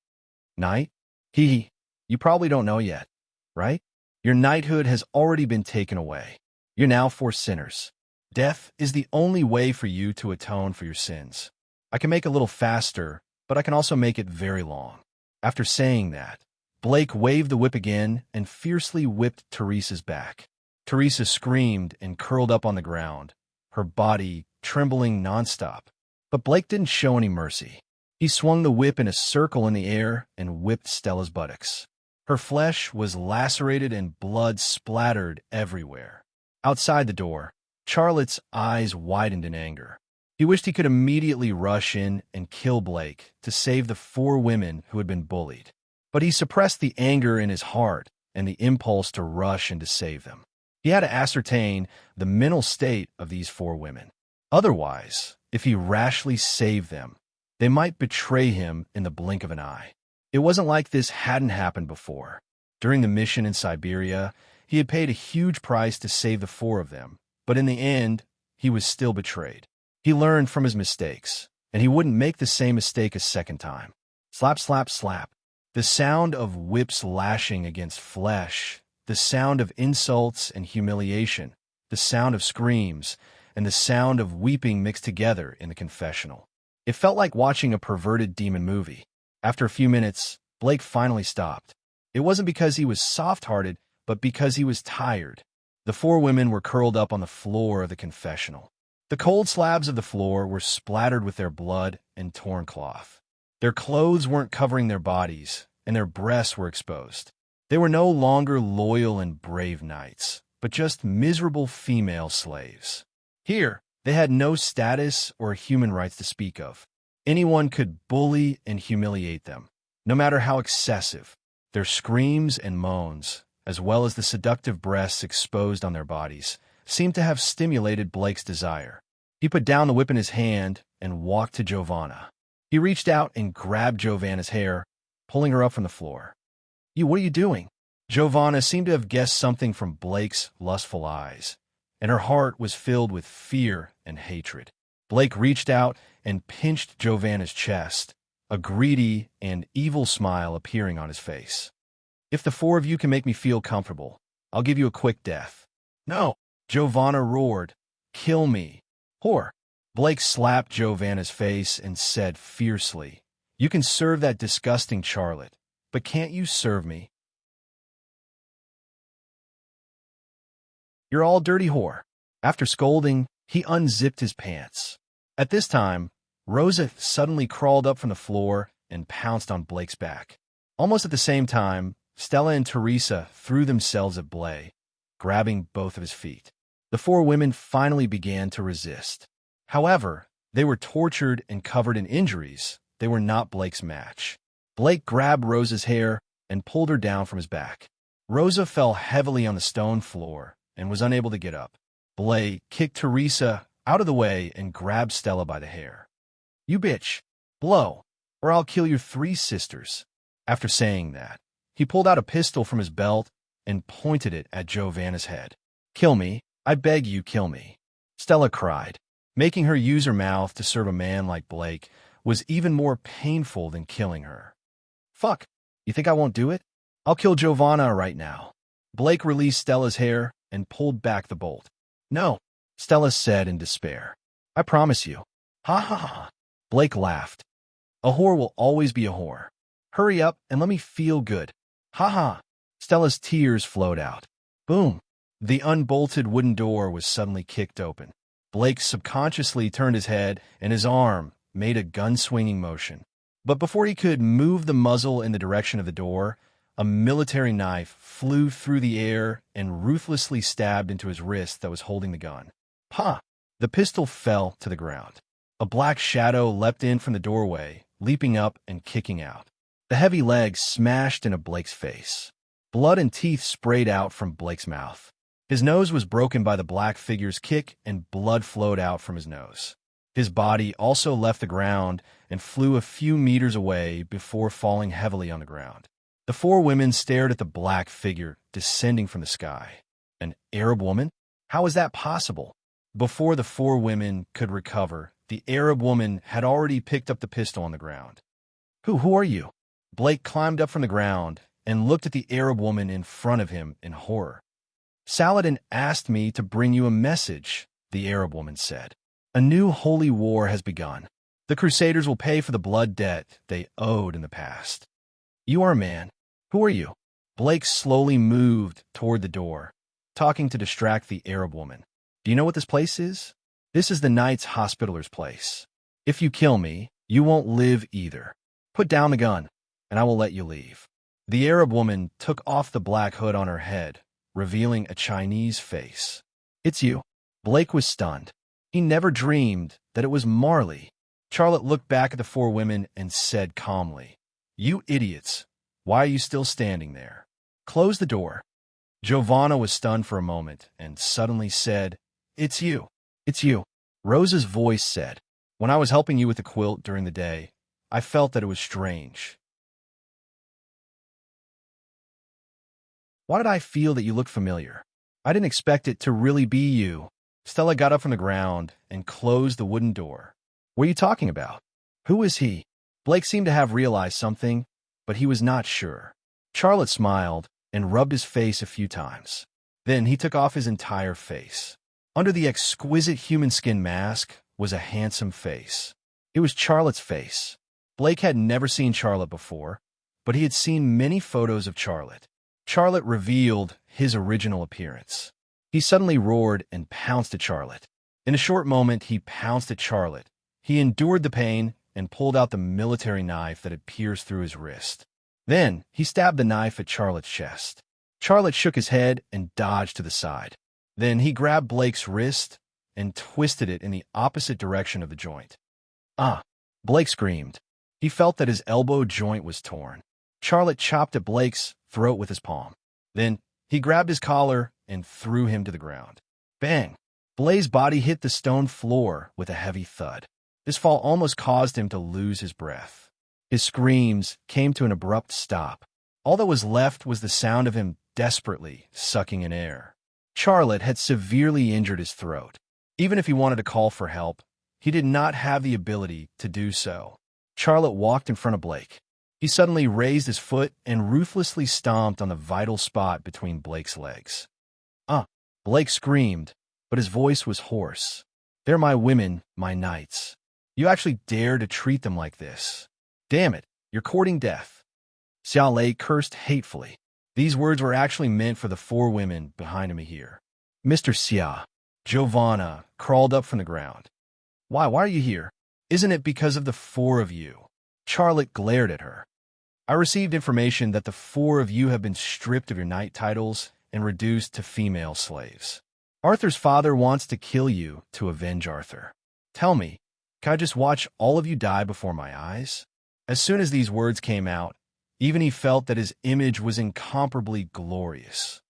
Knight? Hee. You probably don't know yet, right? Your knighthood has already been taken away. You're now for sinners. Death is the only way for you to atone for your sins. I can make it a little faster, but I can also make it very long. After saying that, Blake waved the whip again and fiercely whipped Teresa's back. Teresa screamed and curled up on the ground, her body trembling nonstop. But Blake didn't show any mercy. He swung the whip in a circle in the air and whipped Stella's buttocks. Her flesh was lacerated and blood splattered everywhere. Outside the door, Charlotte's eyes widened in anger. He wished he could immediately rush in and kill Blake to save the 4 women who had been bullied. But he suppressed the anger in his heart and the impulse to rush and to save them. He had to ascertain the mental state of these 4 women. Otherwise, if he rashly saved them, they might betray him in the blink of an eye. It wasn't like this hadn't happened before. During the mission in Siberia, he had paid a huge price to save the 4 of them, but in the end, he was still betrayed. He learned from his mistakes, and he wouldn't make the same mistake a second time. Slap, slap, slap. The sound of whips lashing against flesh, the sound of insults and humiliation, the sound of screams, and the sound of weeping mixed together in the confessional. It felt like watching a perverted demon movie. After a few minutes, Blake finally stopped. It wasn't because he was soft-hearted, but because he was tired. The 4 women were curled up on the floor of the confessional. The cold slabs of the floor were splattered with their blood and torn cloth. Their clothes weren't covering their bodies, and their breasts were exposed. They were no longer loyal and brave knights, but just miserable female slaves. Here, they had no status or human rights to speak of. Anyone could bully and humiliate them, no matter how excessive. Their screams and moans, as well as the seductive breasts exposed on their bodies, seemed to have stimulated Blake's desire. He put down the whip in his hand and walked to Giovanna. He reached out and grabbed Giovanna's hair, pulling her up from the floor. What are you doing? Giovanna seemed to have guessed something from Blake's lustful eyes, and her heart was filled with fear and hatred. Blake reached out and pinched Giovanna's chest, a greedy and evil smile appearing on his face. If the 4 of you can make me feel comfortable, I'll give you a quick death. No, Giovanna roared. Kill me. Whore. Blake slapped Giovanna's face and said fiercely, You can serve that disgusting Charlotte, but can't you serve me? You're all dirty whore. After scolding, he unzipped his pants. At this time, Rosa suddenly crawled up from the floor and pounced on Blake's back. Almost at the same time, Stella and Teresa threw themselves at Blake, grabbing both of his feet. The 4 women finally began to resist. However, they were tortured and covered in injuries. They were not Blake's match. Blake grabbed Rosa's hair and pulled her down from his back. Rosa fell heavily on the stone floor and was unable to get up. Blake kicked Teresa out of the way and grabbed Stella by the hair. You bitch, blow, or I'll kill your 3 sisters. After saying that, he pulled out a pistol from his belt and pointed it at Giovanna's head. Kill me, I beg you, kill me. Stella cried. Making her use her mouth to serve a man like Blake was even more painful than killing her. Fuck, you think I won't do it? I'll kill Giovanna right now. Blake released Stella's hair and pulled back the bolt. No, Stella said in despair. I promise you. Ha ha ha. Blake laughed. A whore will always be a whore. Hurry up and let me feel good. Ha ha. Stella's tears flowed out. Boom. The unbolted wooden door was suddenly kicked open. Blake subconsciously turned his head and his arm made a gun-swinging motion. But before he could move the muzzle in the direction of the door, a military knife flew through the air and ruthlessly stabbed into his wrist that was holding the gun. Pa! The pistol fell to the ground. A black shadow leapt in from the doorway, leaping up and kicking out. The heavy leg smashed into Blake's face. Blood and teeth sprayed out from Blake's mouth. His nose was broken by the black figure's kick and blood flowed out from his nose. His body also left the ground and flew a few meters away before falling heavily on the ground. The four women stared at the black figure descending from the sky. An Arab woman? How is that possible? Before the four women could recover, the Arab woman had already picked up the pistol on the ground. Who are you? Blake climbed up from the ground and looked at the Arab woman in front of him in horror. Saladin asked me to bring you a message, the Arab woman said. A new holy war has begun. The Crusaders will pay for the blood debt they owed in the past. You are a man. Who are you? Blake slowly moved toward the door, talking to distract the Arab woman. Do you know what this place is? This is the Knights Hospitaller's place. If you kill me, you won't live either. Put down the gun, and I will let you leave. The Arab woman took off the black hood on her head, revealing a Chinese face. It's you. Blake was stunned. He never dreamed that it was Marley. Charlotte looked back at the four women and said calmly, You idiots. Why are you still standing there? Close the door. Giovanna was stunned for a moment and suddenly said, It's you. It's you. Rosa's voice said, When I was helping you with the quilt during the day, I felt that it was strange. Why did I feel that you looked familiar? I didn't expect it to really be you. Stella got up from the ground and closed the wooden door. What are you talking about? Who is he? Blake seemed to have realized something, but he was not sure. Charlotte smiled and rubbed his face a few times. Then he took off his entire face. Under the exquisite human skin mask was a handsome face. It was Charlotte's face. Blake had never seen Charlotte before, but he had seen many photos of Charlotte. Charlotte revealed his original appearance. He suddenly roared and pounced at Charlotte. In a short moment, he pounced at Charlotte. He endured the pain and pulled out the military knife that had pierced through his wrist. Then he stabbed the knife at Charlotte's chest. Charlotte shook his head and dodged to the side. Then he grabbed Blake's wrist and twisted it in the opposite direction of the joint. Ah! Blake screamed. He felt that his elbow joint was torn. Charlotte chopped at Blake's throat with his palm. Then he grabbed his collar and threw him to the ground. Bang! Blake's body hit the stone floor with a heavy thud. This fall almost caused him to lose his breath. His screams came to an abrupt stop. All that was left was the sound of him desperately sucking in air. Charlotte had severely injured his throat. Even if he wanted to call for help, he did not have the ability to do so. Charlotte walked in front of Blake. He suddenly raised his foot and ruthlessly stomped on the vital spot between Blake's legs. Blake screamed, but his voice was hoarse. They're my women, my knights. You actually dare to treat them like this. Damn it, you're courting death. Xiao Lei cursed hatefully. These words were actually meant for the four women behind him here. Mr. Xia, Giovanna crawled up from the ground. Why are you here? Isn't it because of the four of you? Charlotte glared at her. I received information that the four of you have been stripped of your knight titles and reduced to female slaves. Arthur's father wants to kill you to avenge Arthur. Tell me, can I just watch all of you die before my eyes? As soon as these words came out, even he felt that his image was incomparably glorious.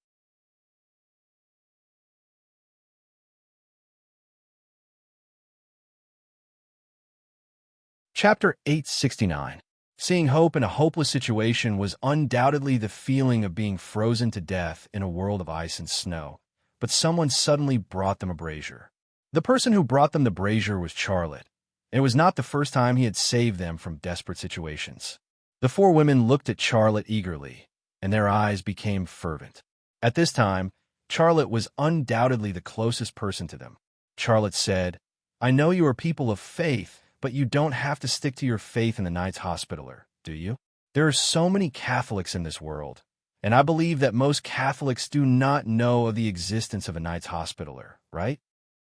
Chapter 869. Seeing hope in a hopeless situation was undoubtedly the feeling of being frozen to death in a world of ice and snow, but someone suddenly brought them a brazier. The person who brought them the brazier was Charlotte, and it was not the first time he had saved them from desperate situations. The four women looked at Charlotte eagerly, and their eyes became fervent. At this time, Charlotte was undoubtedly the closest person to them. Charlotte said, I know you are people of faith, but you don't have to stick to your faith in the Knights Hospitaller, do you? There are so many Catholics in this world, and I believe that most Catholics do not know of the existence of a Knights Hospitaller, right?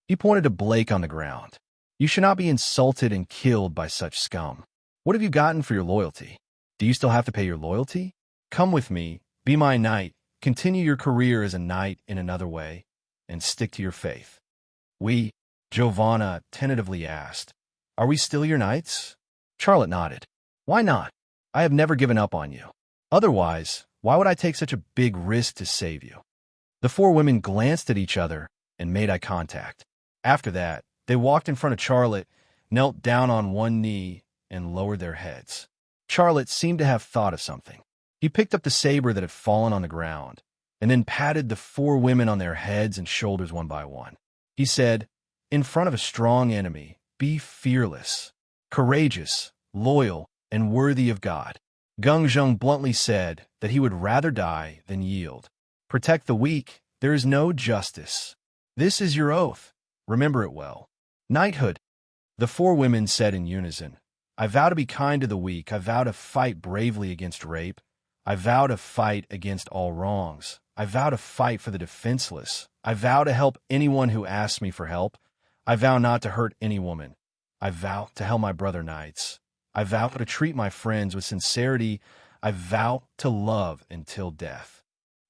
He pointed to Blake on the ground. You should not be insulted and killed by such scum. What have you gotten for your loyalty? Do you still have to pay your loyalty? Come with me, be my knight, continue your career as a knight in another way, and stick to your faith. Giovanna tentatively asked. Are we still your knights? Charlotte nodded. Why not? I have never given up on you. Otherwise, why would I take such a big risk to save you? The four women glanced at each other and made eye contact. After that, they walked in front of Charlotte, knelt down on one knee, and lowered their heads. Charlotte seemed to have thought of something. He picked up the saber that had fallen on the ground, and then patted the 4 women on their heads and shoulders one by one. He said, "In front of a strong enemy, be fearless, courageous, loyal, and worthy of God." Gung Zheng bluntly said that he would rather die than yield. Protect the weak, there is no justice. This is your oath. Remember it well. Knighthood. The 4 women said in unison, "I vow to be kind to the weak. I vow to fight bravely against rape. I vow to fight against all wrongs. I vow to fight for the defenseless. I vow to help anyone who asks me for help. I vow not to hurt any woman. I vow to help my brother knights. I vow to treat my friends with sincerity. I vow to love until death."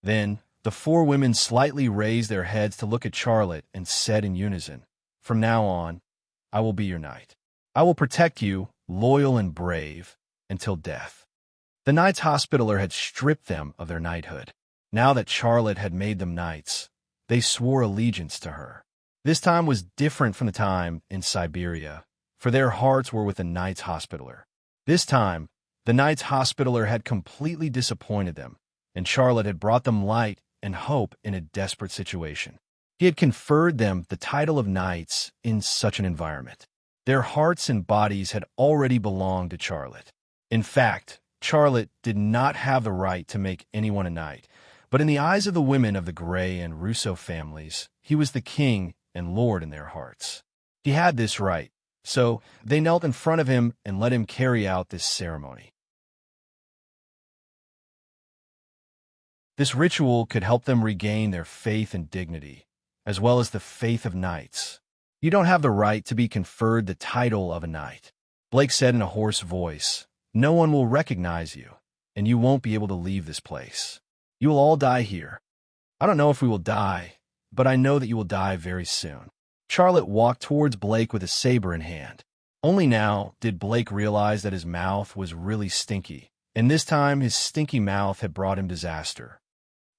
Then the 4 women slightly raised their heads to look at Charlotte and said in unison, "From now on, I will be your knight. I will protect you, loyal and brave, until death." The Knights Hospitaller had stripped them of their knighthood. Now that Charlotte had made them knights, they swore allegiance to her. This time was different from the time in Siberia, for their hearts were with the Knights Hospitaller. This time, the Knights Hospitaller had completely disappointed them, and Charlotte had brought them light and hope in a desperate situation. He had conferred them the title of knights in such an environment. Their hearts and bodies had already belonged to Charlotte. In fact, Charlotte did not have the right to make anyone a knight, but in the eyes of the women of the Grey and Rousseau families, he was the king and lord in their hearts. He had this right, so they knelt in front of him and let him carry out this ceremony. This ritual could help them regain their faith and dignity, as well as the faith of knights. "You don't have the right to be conferred the title of a knight," Blake said in a hoarse voice. "No one will recognize you, and you won't be able to leave this place. You will all die here. I don't know if we will die, but I know that you will die very soon." Charlotte walked towards Blake with a saber in hand. Only now did Blake realize that his mouth was really stinky, and this time his stinky mouth had brought him disaster.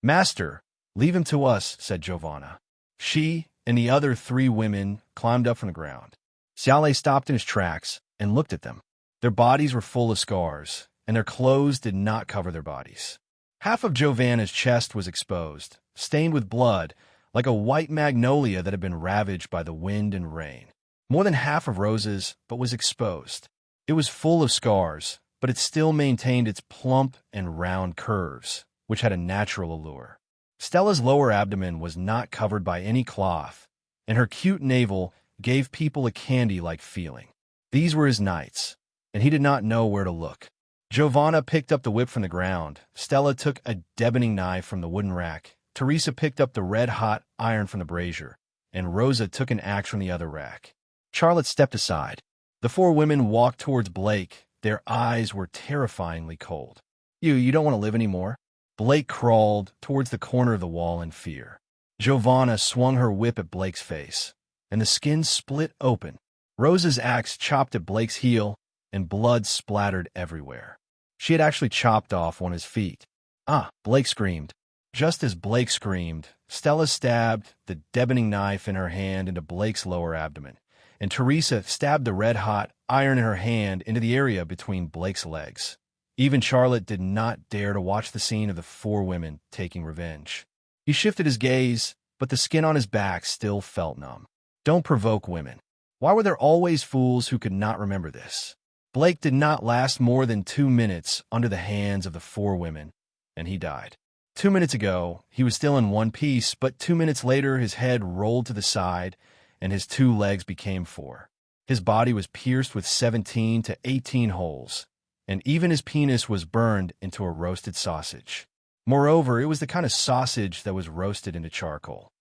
"Master, leave him to us," said Giovanna. She and the other 3 women climbed up from the ground. Xiaolei stopped in his tracks and looked at them. Their bodies were full of scars, and their clothes did not cover their bodies. Half of Giovanna's chest was exposed, stained with blood, like a white magnolia that had been ravaged by the wind and rain. More than half of Rosa's, but was exposed. It was full of scars, but it still maintained its plump and round curves, which had a natural allure. Stella's lower abdomen was not covered by any cloth, and her cute navel gave people a candy-like feeling. These were his knights, and he did not know where to look. Giovanna picked up the whip from the ground. Stella took a deboning knife from the wooden rack. Teresa picked up the red-hot iron from the brazier, and Rosa took an axe from the other rack. Charlotte stepped aside. The 4 women walked towards Blake. Their eyes were terrifyingly cold. You don't want to live anymore?" Blake crawled towards the corner of the wall in fear. Giovanna swung her whip at Blake's face, and the skin split open. Rosa's axe chopped at Blake's heel, and blood splattered everywhere. She had actually chopped off one of his feet. "Ah!" Blake screamed. Just as Blake screamed, Stella stabbed the deboning knife in her hand into Blake's lower abdomen, and Teresa stabbed the red-hot iron in her hand into the area between Blake's legs. Even Charlotte did not dare to watch the scene of the 4 women taking revenge. He shifted his gaze, but the skin on his back still felt numb. Don't provoke women. Why were there always fools who could not remember this? Blake did not last more than 2 minutes under the hands of the 4 women, and he died. 2 minutes ago, he was still in one piece, but 2 minutes later his head rolled to the side, and his 2 legs became 4. His body was pierced with 17 to 18 holes, and even his penis was burned into a roasted sausage. Moreover, it was the kind of sausage that was roasted into charcoal.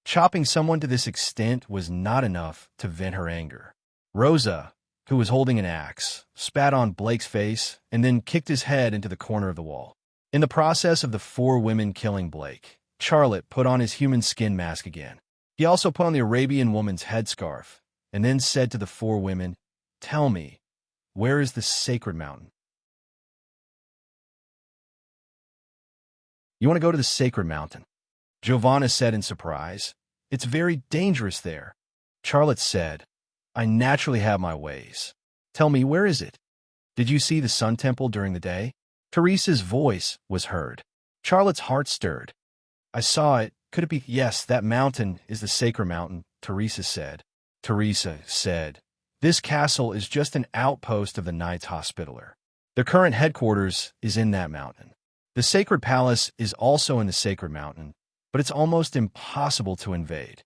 Chopping someone to this extent was not enough to vent her anger. Rosa, who was holding an axe, spat on Blake's face and then kicked his head into the corner of the wall. In the process of the 4 women killing Blake, Charlotte put on his human skin mask again. He also put on the Arabian woman's headscarf, and then said to the 4 women, "Tell me, where is the sacred mountain?" "You want to go to the sacred mountain?" Giovanna said in surprise. "It's very dangerous there." Charlotte said, "I naturally have my ways. Tell me, where is it? Did you see the Sun Temple during the day?" Teresa's voice was heard. Charlotte's heart stirred. I saw it. Could it be? Yes, that mountain is the sacred mountain, Teresa said. Teresa said, this castle is just an outpost of the Knights Hospitaller. Their current headquarters is in that mountain. The sacred palace is also in the sacred mountain, but it's almost impossible to invade.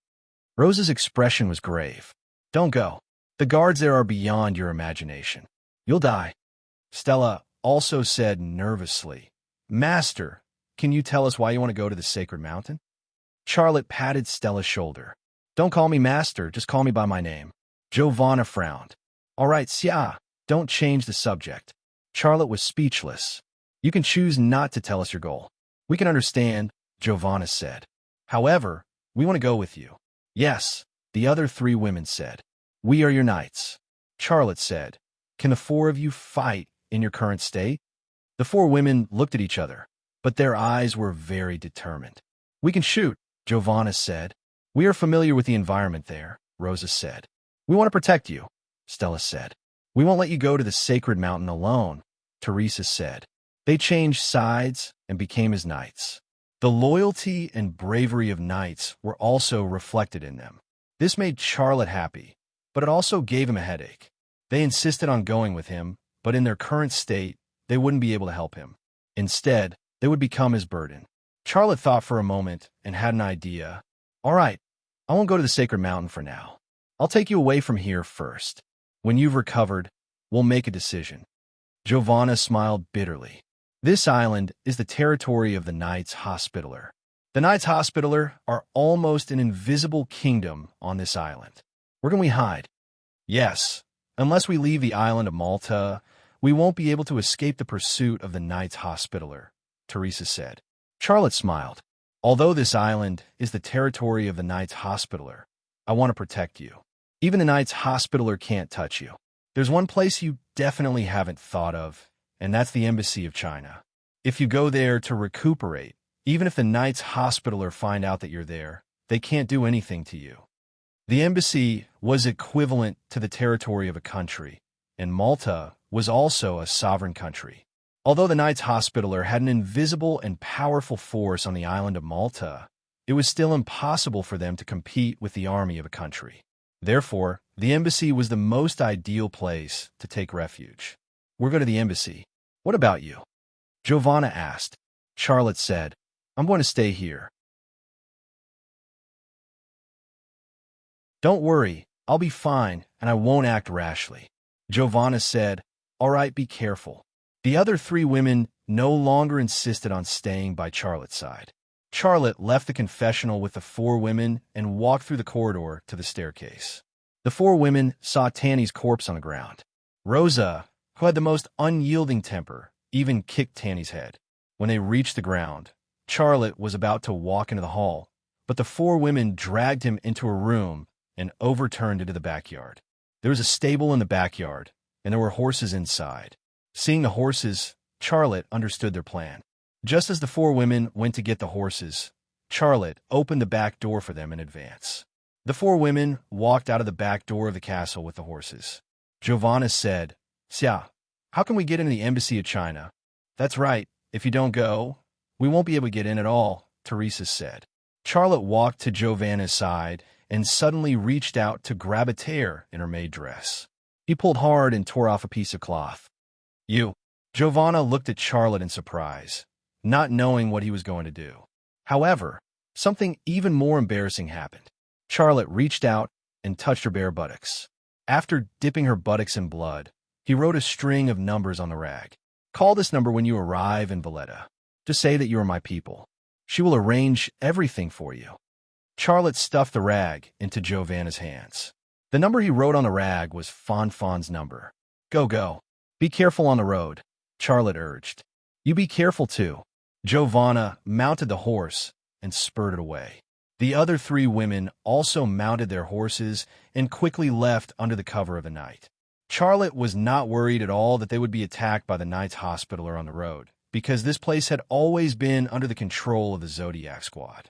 Rosa's expression was grave. Don't go. The guards there are beyond your imagination. You'll die. Stella also said nervously, Master, can you tell us why you want to go to the sacred mountain? Charlotte patted Stella's shoulder. Don't call me Master, just call me by my name. Giovanna frowned. All right, Sia, don't change the subject. Charlotte was speechless. You can choose not to tell us your goal. We can understand, Giovanna said. However, we want to go with you. Yes, the other three women said. We are your knights. Charlotte said, can the four of you fight in your current state? The four women looked at each other, but their eyes were very determined. We can shoot, Giovanna said. We are familiar with the environment there, Rosa said. We want to protect you, Stella said. We won't let you go to the sacred mountain alone, Teresa said. They changed sides and became as knights. The loyalty and bravery of knights were also reflected in them. This made Charlotte happy, but it also gave him a headache. They insisted on going with him, but in their current state, they wouldn't be able to help him. Instead, they would become his burden. Charlotte thought for a moment and had an idea. All right, I won't go to the sacred mountain for now. I'll take you away from here first. When you've recovered, we'll make a decision. Giovanna smiled bitterly. This island is the territory of the Knights Hospitaller. The Knights Hospitaller are almost an invisible kingdom on this island. Where can we hide? Yes, unless we leave the island of Malta, we won't be able to escape the pursuit of the Knights Hospitaller, Teresa said. Charlotte smiled. Although this island is the territory of the Knights Hospitaller, I want to protect you. Even the Knights Hospitaller can't touch you. There's one place you definitely haven't thought of, and that's the Embassy of China. If you go there to recuperate, even if the Knights Hospitaller find out that you're there, they can't do anything to you. The embassy was equivalent to the territory of a country, and Malta was also a sovereign country. Although the Knights Hospitaller had an invisible and powerful force on the island of Malta, it was still impossible for them to compete with the army of a country. Therefore, the embassy was the most ideal place to take refuge. We're going to the embassy. What about you? Giovanna asked. Charlotte said, I'm going to stay here. Don't worry, I'll be fine, and I won't act rashly. Giovanna said, All right, be careful. The other three women no longer insisted on staying by Charlotte's side. Charlotte left the confessional with the four women and walked through the corridor to the staircase. The four women saw Tanny's corpse on the ground. Rosa, who had the most unyielding temper, even kicked Tanny's head. When they reached the ground, Charlotte was about to walk into the hall, but the four women dragged him into a room and overturned into the backyard. There was a stable in the backyard, and there were horses inside. Seeing the horses, Charlotte understood their plan. Just as the four women went to get the horses, Charlotte opened the back door for them in advance. The four women walked out of the back door of the castle with the horses. Giovanna said, Xia, how can we get into the Embassy of China? That's right, if you don't go, we won't be able to get in at all, Teresa said. Charlotte walked to Giovanna's side and suddenly reached out to grab a tear in her maid dress. He pulled hard and tore off a piece of cloth. You. Giovanna looked at Charlotte in surprise, not knowing what he was going to do. However, something even more embarrassing happened. Charlotte reached out and touched her bare buttocks. After dipping her buttocks in blood, he wrote a string of numbers on the rag. Call this number when you arrive in Valletta. Just say that you are my people. She will arrange everything for you. Charlotte stuffed the rag into Giovanna's hands. The number he wrote on the rag was Fonfon's number. Go, go. Be careful on the road, Charlotte urged. You be careful too. Giovanna mounted the horse and spurred away. The other three women also mounted their horses and quickly left under the cover of the night. Charlotte was not worried at all that they would be attacked by the Knights Hospitaller on the road, because this place had always been under the control of the Zodiac Squad.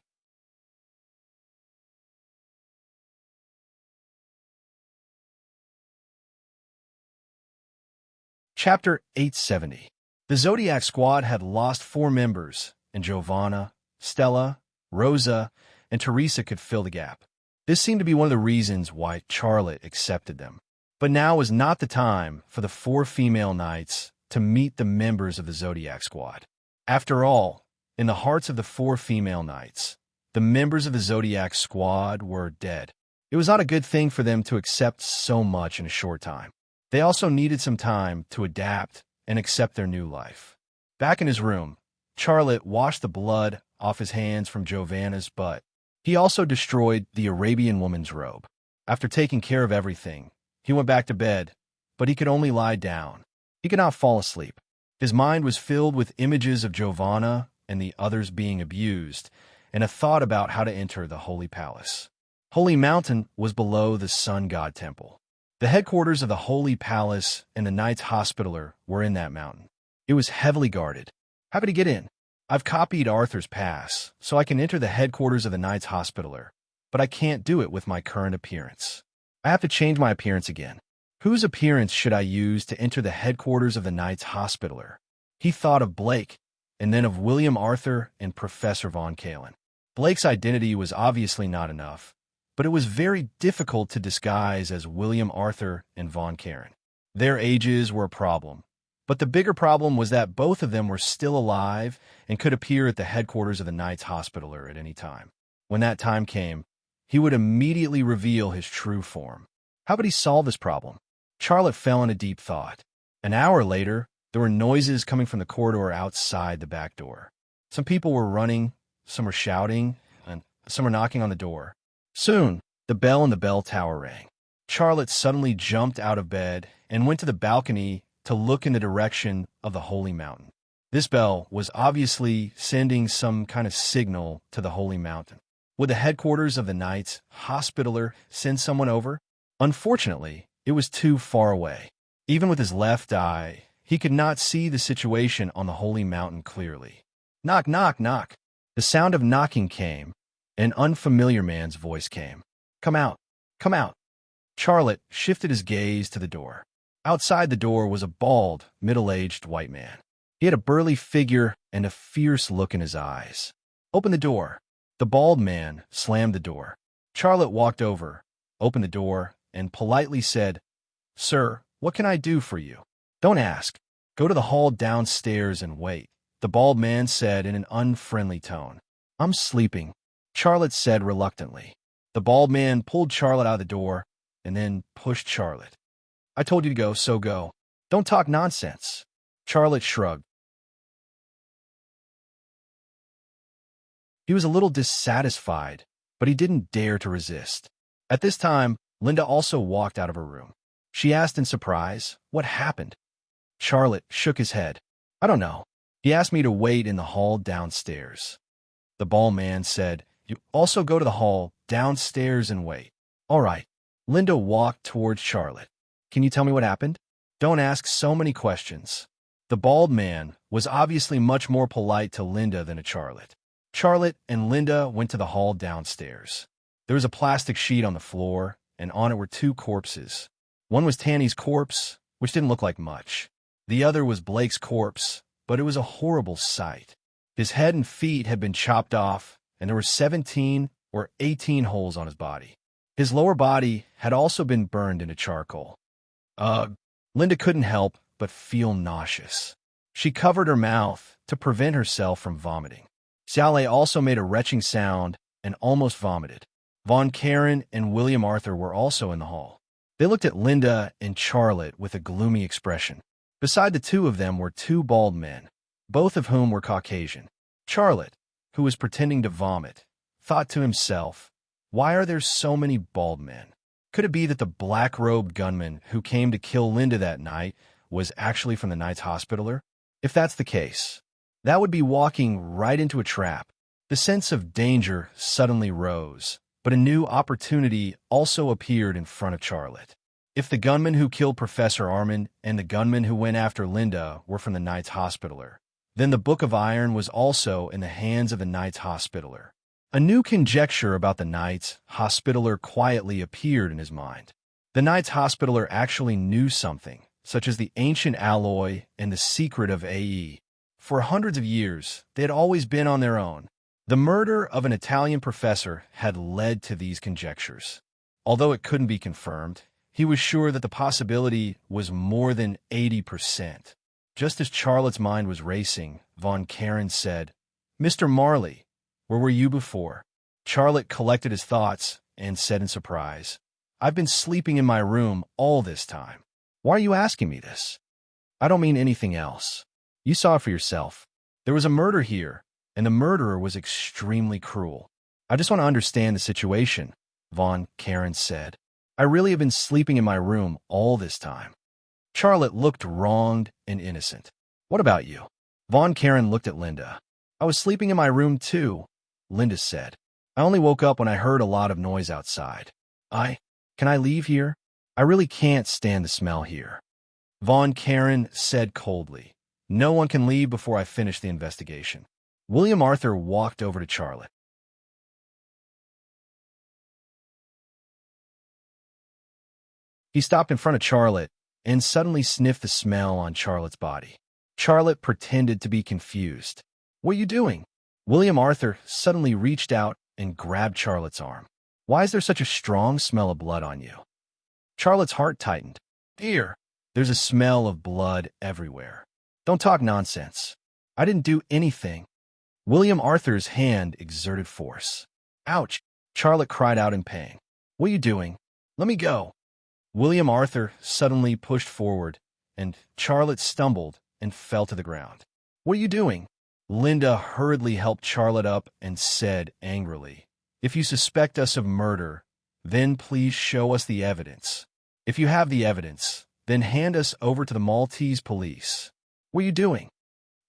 Chapter 870. The Zodiac Squad had lost 4 members, and Giovanna, Stella, Rosa, and Teresa could fill the gap. This seemed to be one of the reasons why Charlotte accepted them. But now was not the time for the 4 female knights to meet the members of the Zodiac Squad. After all, in the hearts of the 4 female knights, the members of the Zodiac Squad were dead. It was not a good thing for them to accept so much in a short time. They also needed some time to adapt and accept their new life. Back in his room, Charlotte washed the blood off his hands from Giovanna's butt. He also destroyed the Arabian woman's robe. After taking care of everything, he went back to bed, but he could only lie down. He could not fall asleep. His mind was filled with images of Giovanna and the others being abused, and a thought about how to enter the Holy Palace. Holy Mountain was below the Sun God Temple. The headquarters of the Holy Palace and the Knights Hospitaller were in that mountain. It was heavily guarded. How could he get in? I've copied Arthur's pass, so I can enter the headquarters of the Knights Hospitaller, but I can't do it with my current appearance. I have to change my appearance again. Whose appearance should I use to enter the headquarters of the Knights Hospitaller? He thought of Blake, and then of William Arthur and Professor Von Kalen. Blake's identity was obviously not enough, but it was very difficult to disguise as William Arthur and Von Karen. Their ages were a problem, but the bigger problem was that both of them were still alive and could appear at the headquarters of the Knights Hospitaller at any time. When that time came, he would immediately reveal his true form. How could he solve this problem? Charlotte fell into deep thought. An hour later, there were noises coming from the corridor outside the back door. Some people were running, some were shouting, and some were knocking on the door. Soon, the bell in the bell tower rang. Charlotte suddenly jumped out of bed and went to the balcony to look in the direction of the Holy Mountain. This bell was obviously sending some kind of signal to the Holy Mountain. Would the headquarters of the Knights Hospitaller send someone over? Unfortunately, it was too far away. Even with his left eye, he could not see the situation on the Holy Mountain clearly. Knock, knock, knock. The sound of knocking came. An unfamiliar man's voice came. Come out. Come out. Charlotte shifted his gaze to the door. Outside the door was a bald, middle-aged white man. He had a burly figure and a fierce look in his eyes. Open the door. The bald man slammed the door. Charlotte walked over, opened the door, and politely said, Sir, what can I do for you? Don't ask. Go to the hall downstairs and wait, the bald man said in an unfriendly tone. I'm sleeping, Charlotte said reluctantly. The bald man pulled Charlotte out of the door and then pushed Charlotte. I told you to go, so go. Don't talk nonsense. Charlotte shrugged. He was a little dissatisfied, but he didn't dare to resist. At this time, Linda also walked out of her room. She asked in surprise, what happened? Charlotte shook his head. I don't know. He asked me to wait in the hall downstairs. The bald man said, You also go to the hall downstairs and wait. All right. Linda walked towards Charlotte. Can you tell me what happened? Don't ask so many questions. The bald man was obviously much more polite to Linda than to Charlotte. Charlotte and Linda went to the hall downstairs. There was a plastic sheet on the floor, and on it were 2 corpses. One was Tanny's corpse, which didn't look like much. The other was Blake's corpse, but it was a horrible sight. His head and feet had been chopped off, and there were 17 or 18 holes on his body. His lower body had also been burned into charcoal. Linda couldn't help but feel nauseous. She covered her mouth to prevent herself from vomiting. Sally also made a retching sound and almost vomited. Von Karen and William Arthur were also in the hall. They looked at Linda and Charlotte with a gloomy expression. Beside the 2 of them were 2 bald men, both of whom were Caucasian. Charlotte, who was pretending to vomit, thought to himself, why are there so many bald men? Could it be that the black-robed gunman who came to kill Linda that night was actually from the Knights Hospitaller? If that's the case, that would be walking right into a trap. The sense of danger suddenly rose, but a new opportunity also appeared in front of Charlotte. If the gunman who killed Professor Armand and the gunman who went after Linda were from the Knights Hospitaller, then the Book of Iron was also in the hands of the Knights Hospitaller. A new conjecture about the Knights Hospitaller quietly appeared in his mind. The Knights Hospitaller actually knew something such as the ancient alloy and the secret of AE. For hundreds of years, they had always been on their own. The murder of an Italian professor had led to these conjectures. Although it couldn't be confirmed, he was sure that the possibility was more than 80%. Just as Charlotte's mind was racing, Von Karen said, "Mr. Marley, where were you before?" Charlotte collected his thoughts and said in surprise, "I've been sleeping in my room all this time." "Why are you asking me this?" "I don't mean anything else. You saw it for yourself. There was a murder here, and the murderer was extremely cruel. I just want to understand the situation," Von Karen said. "I really have been sleeping in my room all this time." Charlotte looked wronged and innocent. "What about you?" Von Karen looked at Linda. "I was sleeping in my room too," Linda said. "I only woke up when I heard a lot of noise outside. Can I leave here? I really can't stand the smell here." Von Karen said coldly, "No one can leave before I finish the investigation." William Arthur walked over to Charlotte. He stopped in front of Charlotte and suddenly sniffed the smell on Charlotte's body. Charlotte pretended to be confused. "What are you doing?" William Arthur suddenly reached out and grabbed Charlotte's arm. "Why is there such a strong smell of blood on you?" Charlotte's heart tightened. "Dear, there's a smell of blood everywhere." "Don't talk nonsense. I didn't do anything." William Arthur's hand exerted force. "Ouch!" Charlotte cried out in pain. "What are you doing? Let me go." William Arthur suddenly pushed forward, and Charlotte stumbled and fell to the ground. "What are you doing?" Linda hurriedly helped Charlotte up and said angrily, "If you suspect us of murder, then please show us the evidence. If you have the evidence, then hand us over to the Maltese police." "What are you doing?"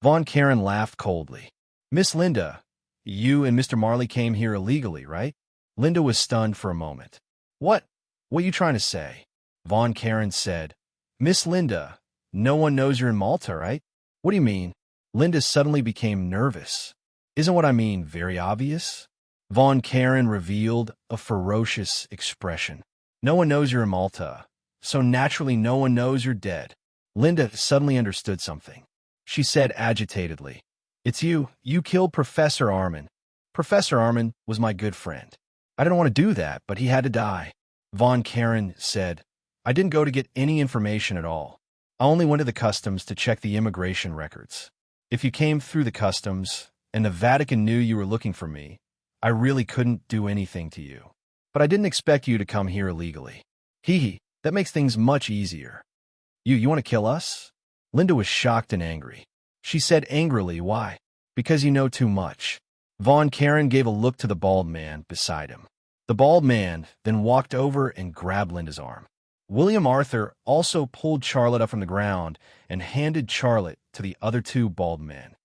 Von Karen laughed coldly. "Miss Linda, you and Mr. Marley came here illegally, right?" Linda was stunned for a moment. What are you trying to say?" Von Karen said. "Miss Linda, no one knows you're in Malta, right?" "What do you mean?" Linda suddenly became nervous. "Isn't what I mean very obvious?" Von Karen revealed a ferocious expression. "No one knows you're in Malta, so naturally no one knows you're dead." Linda suddenly understood something. She said agitatedly, "It's you. You killed Professor Armin." "Professor Armin was my good friend. I didn't want to do that, but he had to die." Von Karen said, "I didn't go to get any information at all. I only went to the customs to check the immigration records. If you came through the customs and the Vatican knew you were looking for me, I really couldn't do anything to you. But I didn't expect you to come here illegally. Hee, that makes things much easier." You want to kill us?" Linda was shocked and angry. She said angrily, "Why?" "Because you know too much." Von Karen gave a look to the bald man beside him. The bald man then walked over and grabbed Linda's arm. William Arthur also pulled Charlotte up from the ground and handed Charlotte to the other two bald men.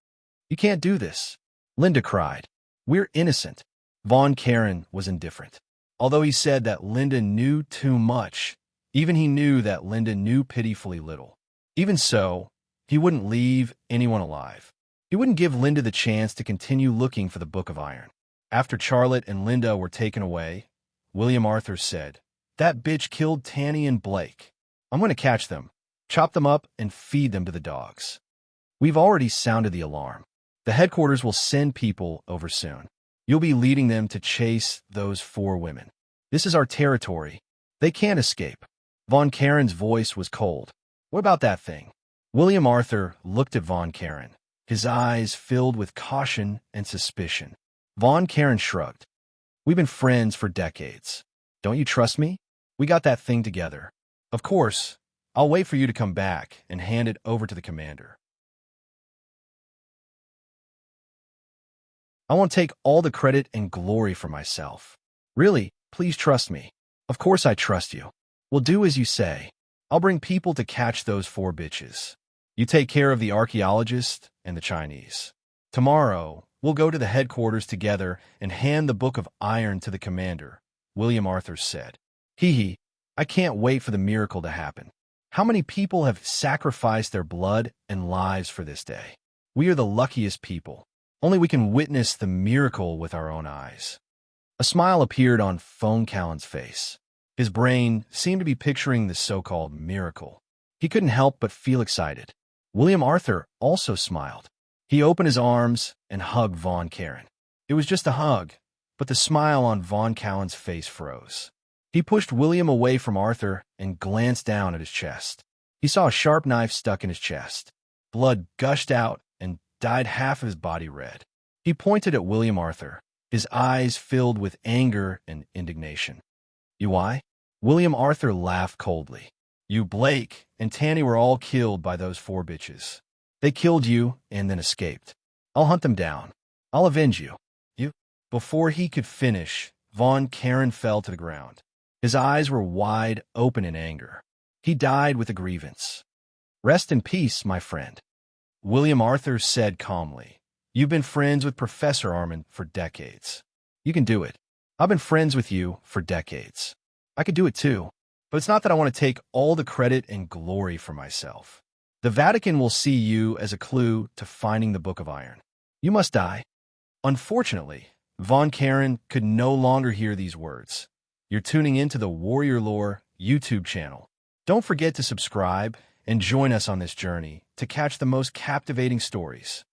"You can't do this," Linda cried. "We're innocent." Von Karen was indifferent. Although he said that Linda knew too much, even he knew that Linda knew pitifully little. Even so, he wouldn't leave anyone alive. He wouldn't give Linda the chance to continue looking for the Book of Iron. After Charlotte and Linda were taken away, William Arthur said, "That bitch killed Tanny and Blake. I'm going to catch them, chop them up, and feed them to the dogs." "We've already sounded the alarm. The headquarters will send people over soon. You'll be leading them to chase those 4 women. This is our territory. They can't escape." Von Karen's voice was cold. "What about that thing?" William Arthur looked at Von Karen, his eyes filled with caution and suspicion. Von Karen shrugged. "We've been friends for decades. Don't you trust me? We got that thing together. Of course, I'll wait for you to come back and hand it over to the commander. I won't take all the credit and glory for myself. Really, please trust me." "Of course I trust you. We'll do as you say. I'll bring people to catch those 4 bitches. You take care of the archaeologist and the Chinese. Tomorrow, we'll go to the headquarters together and hand the Book of Iron to the commander," William Arthur said. "Hee, I can't wait for the miracle to happen. How many people have sacrificed their blood and lives for this day? We are the luckiest people. Only we can witness the miracle with our own eyes." A smile appeared on Von Karen's face. His brain seemed to be picturing the so-called miracle. He couldn't help but feel excited. William Arthur also smiled. He opened his arms and hugged Von Karen. It was just a hug, but the smile on Von Callen's face froze. He pushed William away from Arthur and glanced down at his chest. He saw a sharp knife stuck in his chest. Blood gushed out and dyed half of his body red. He pointed at William Arthur, his eyes filled with anger and indignation. "You why?" William Arthur laughed coldly. "You, Blake, and Tanny were all killed by those 4 bitches. They killed you and then escaped. I'll hunt them down. I'll avenge you. You." Before he could finish, Von Karen fell to the ground. His eyes were wide open in anger. He died with a grievance. "Rest in peace, my friend," William Arthur said calmly. "You've been friends with Professor Armand for decades. You can do it. I've been friends with you for decades. I could do it too. But it's not that I want to take all the credit and glory for myself. The Vatican will see you as a clue to finding the Book of Iron. You must die." Unfortunately, Von Karen could no longer hear these words. You're tuning into the Warrior Lore YouTube channel. Don't forget to subscribe and join us on this journey to catch the most captivating stories.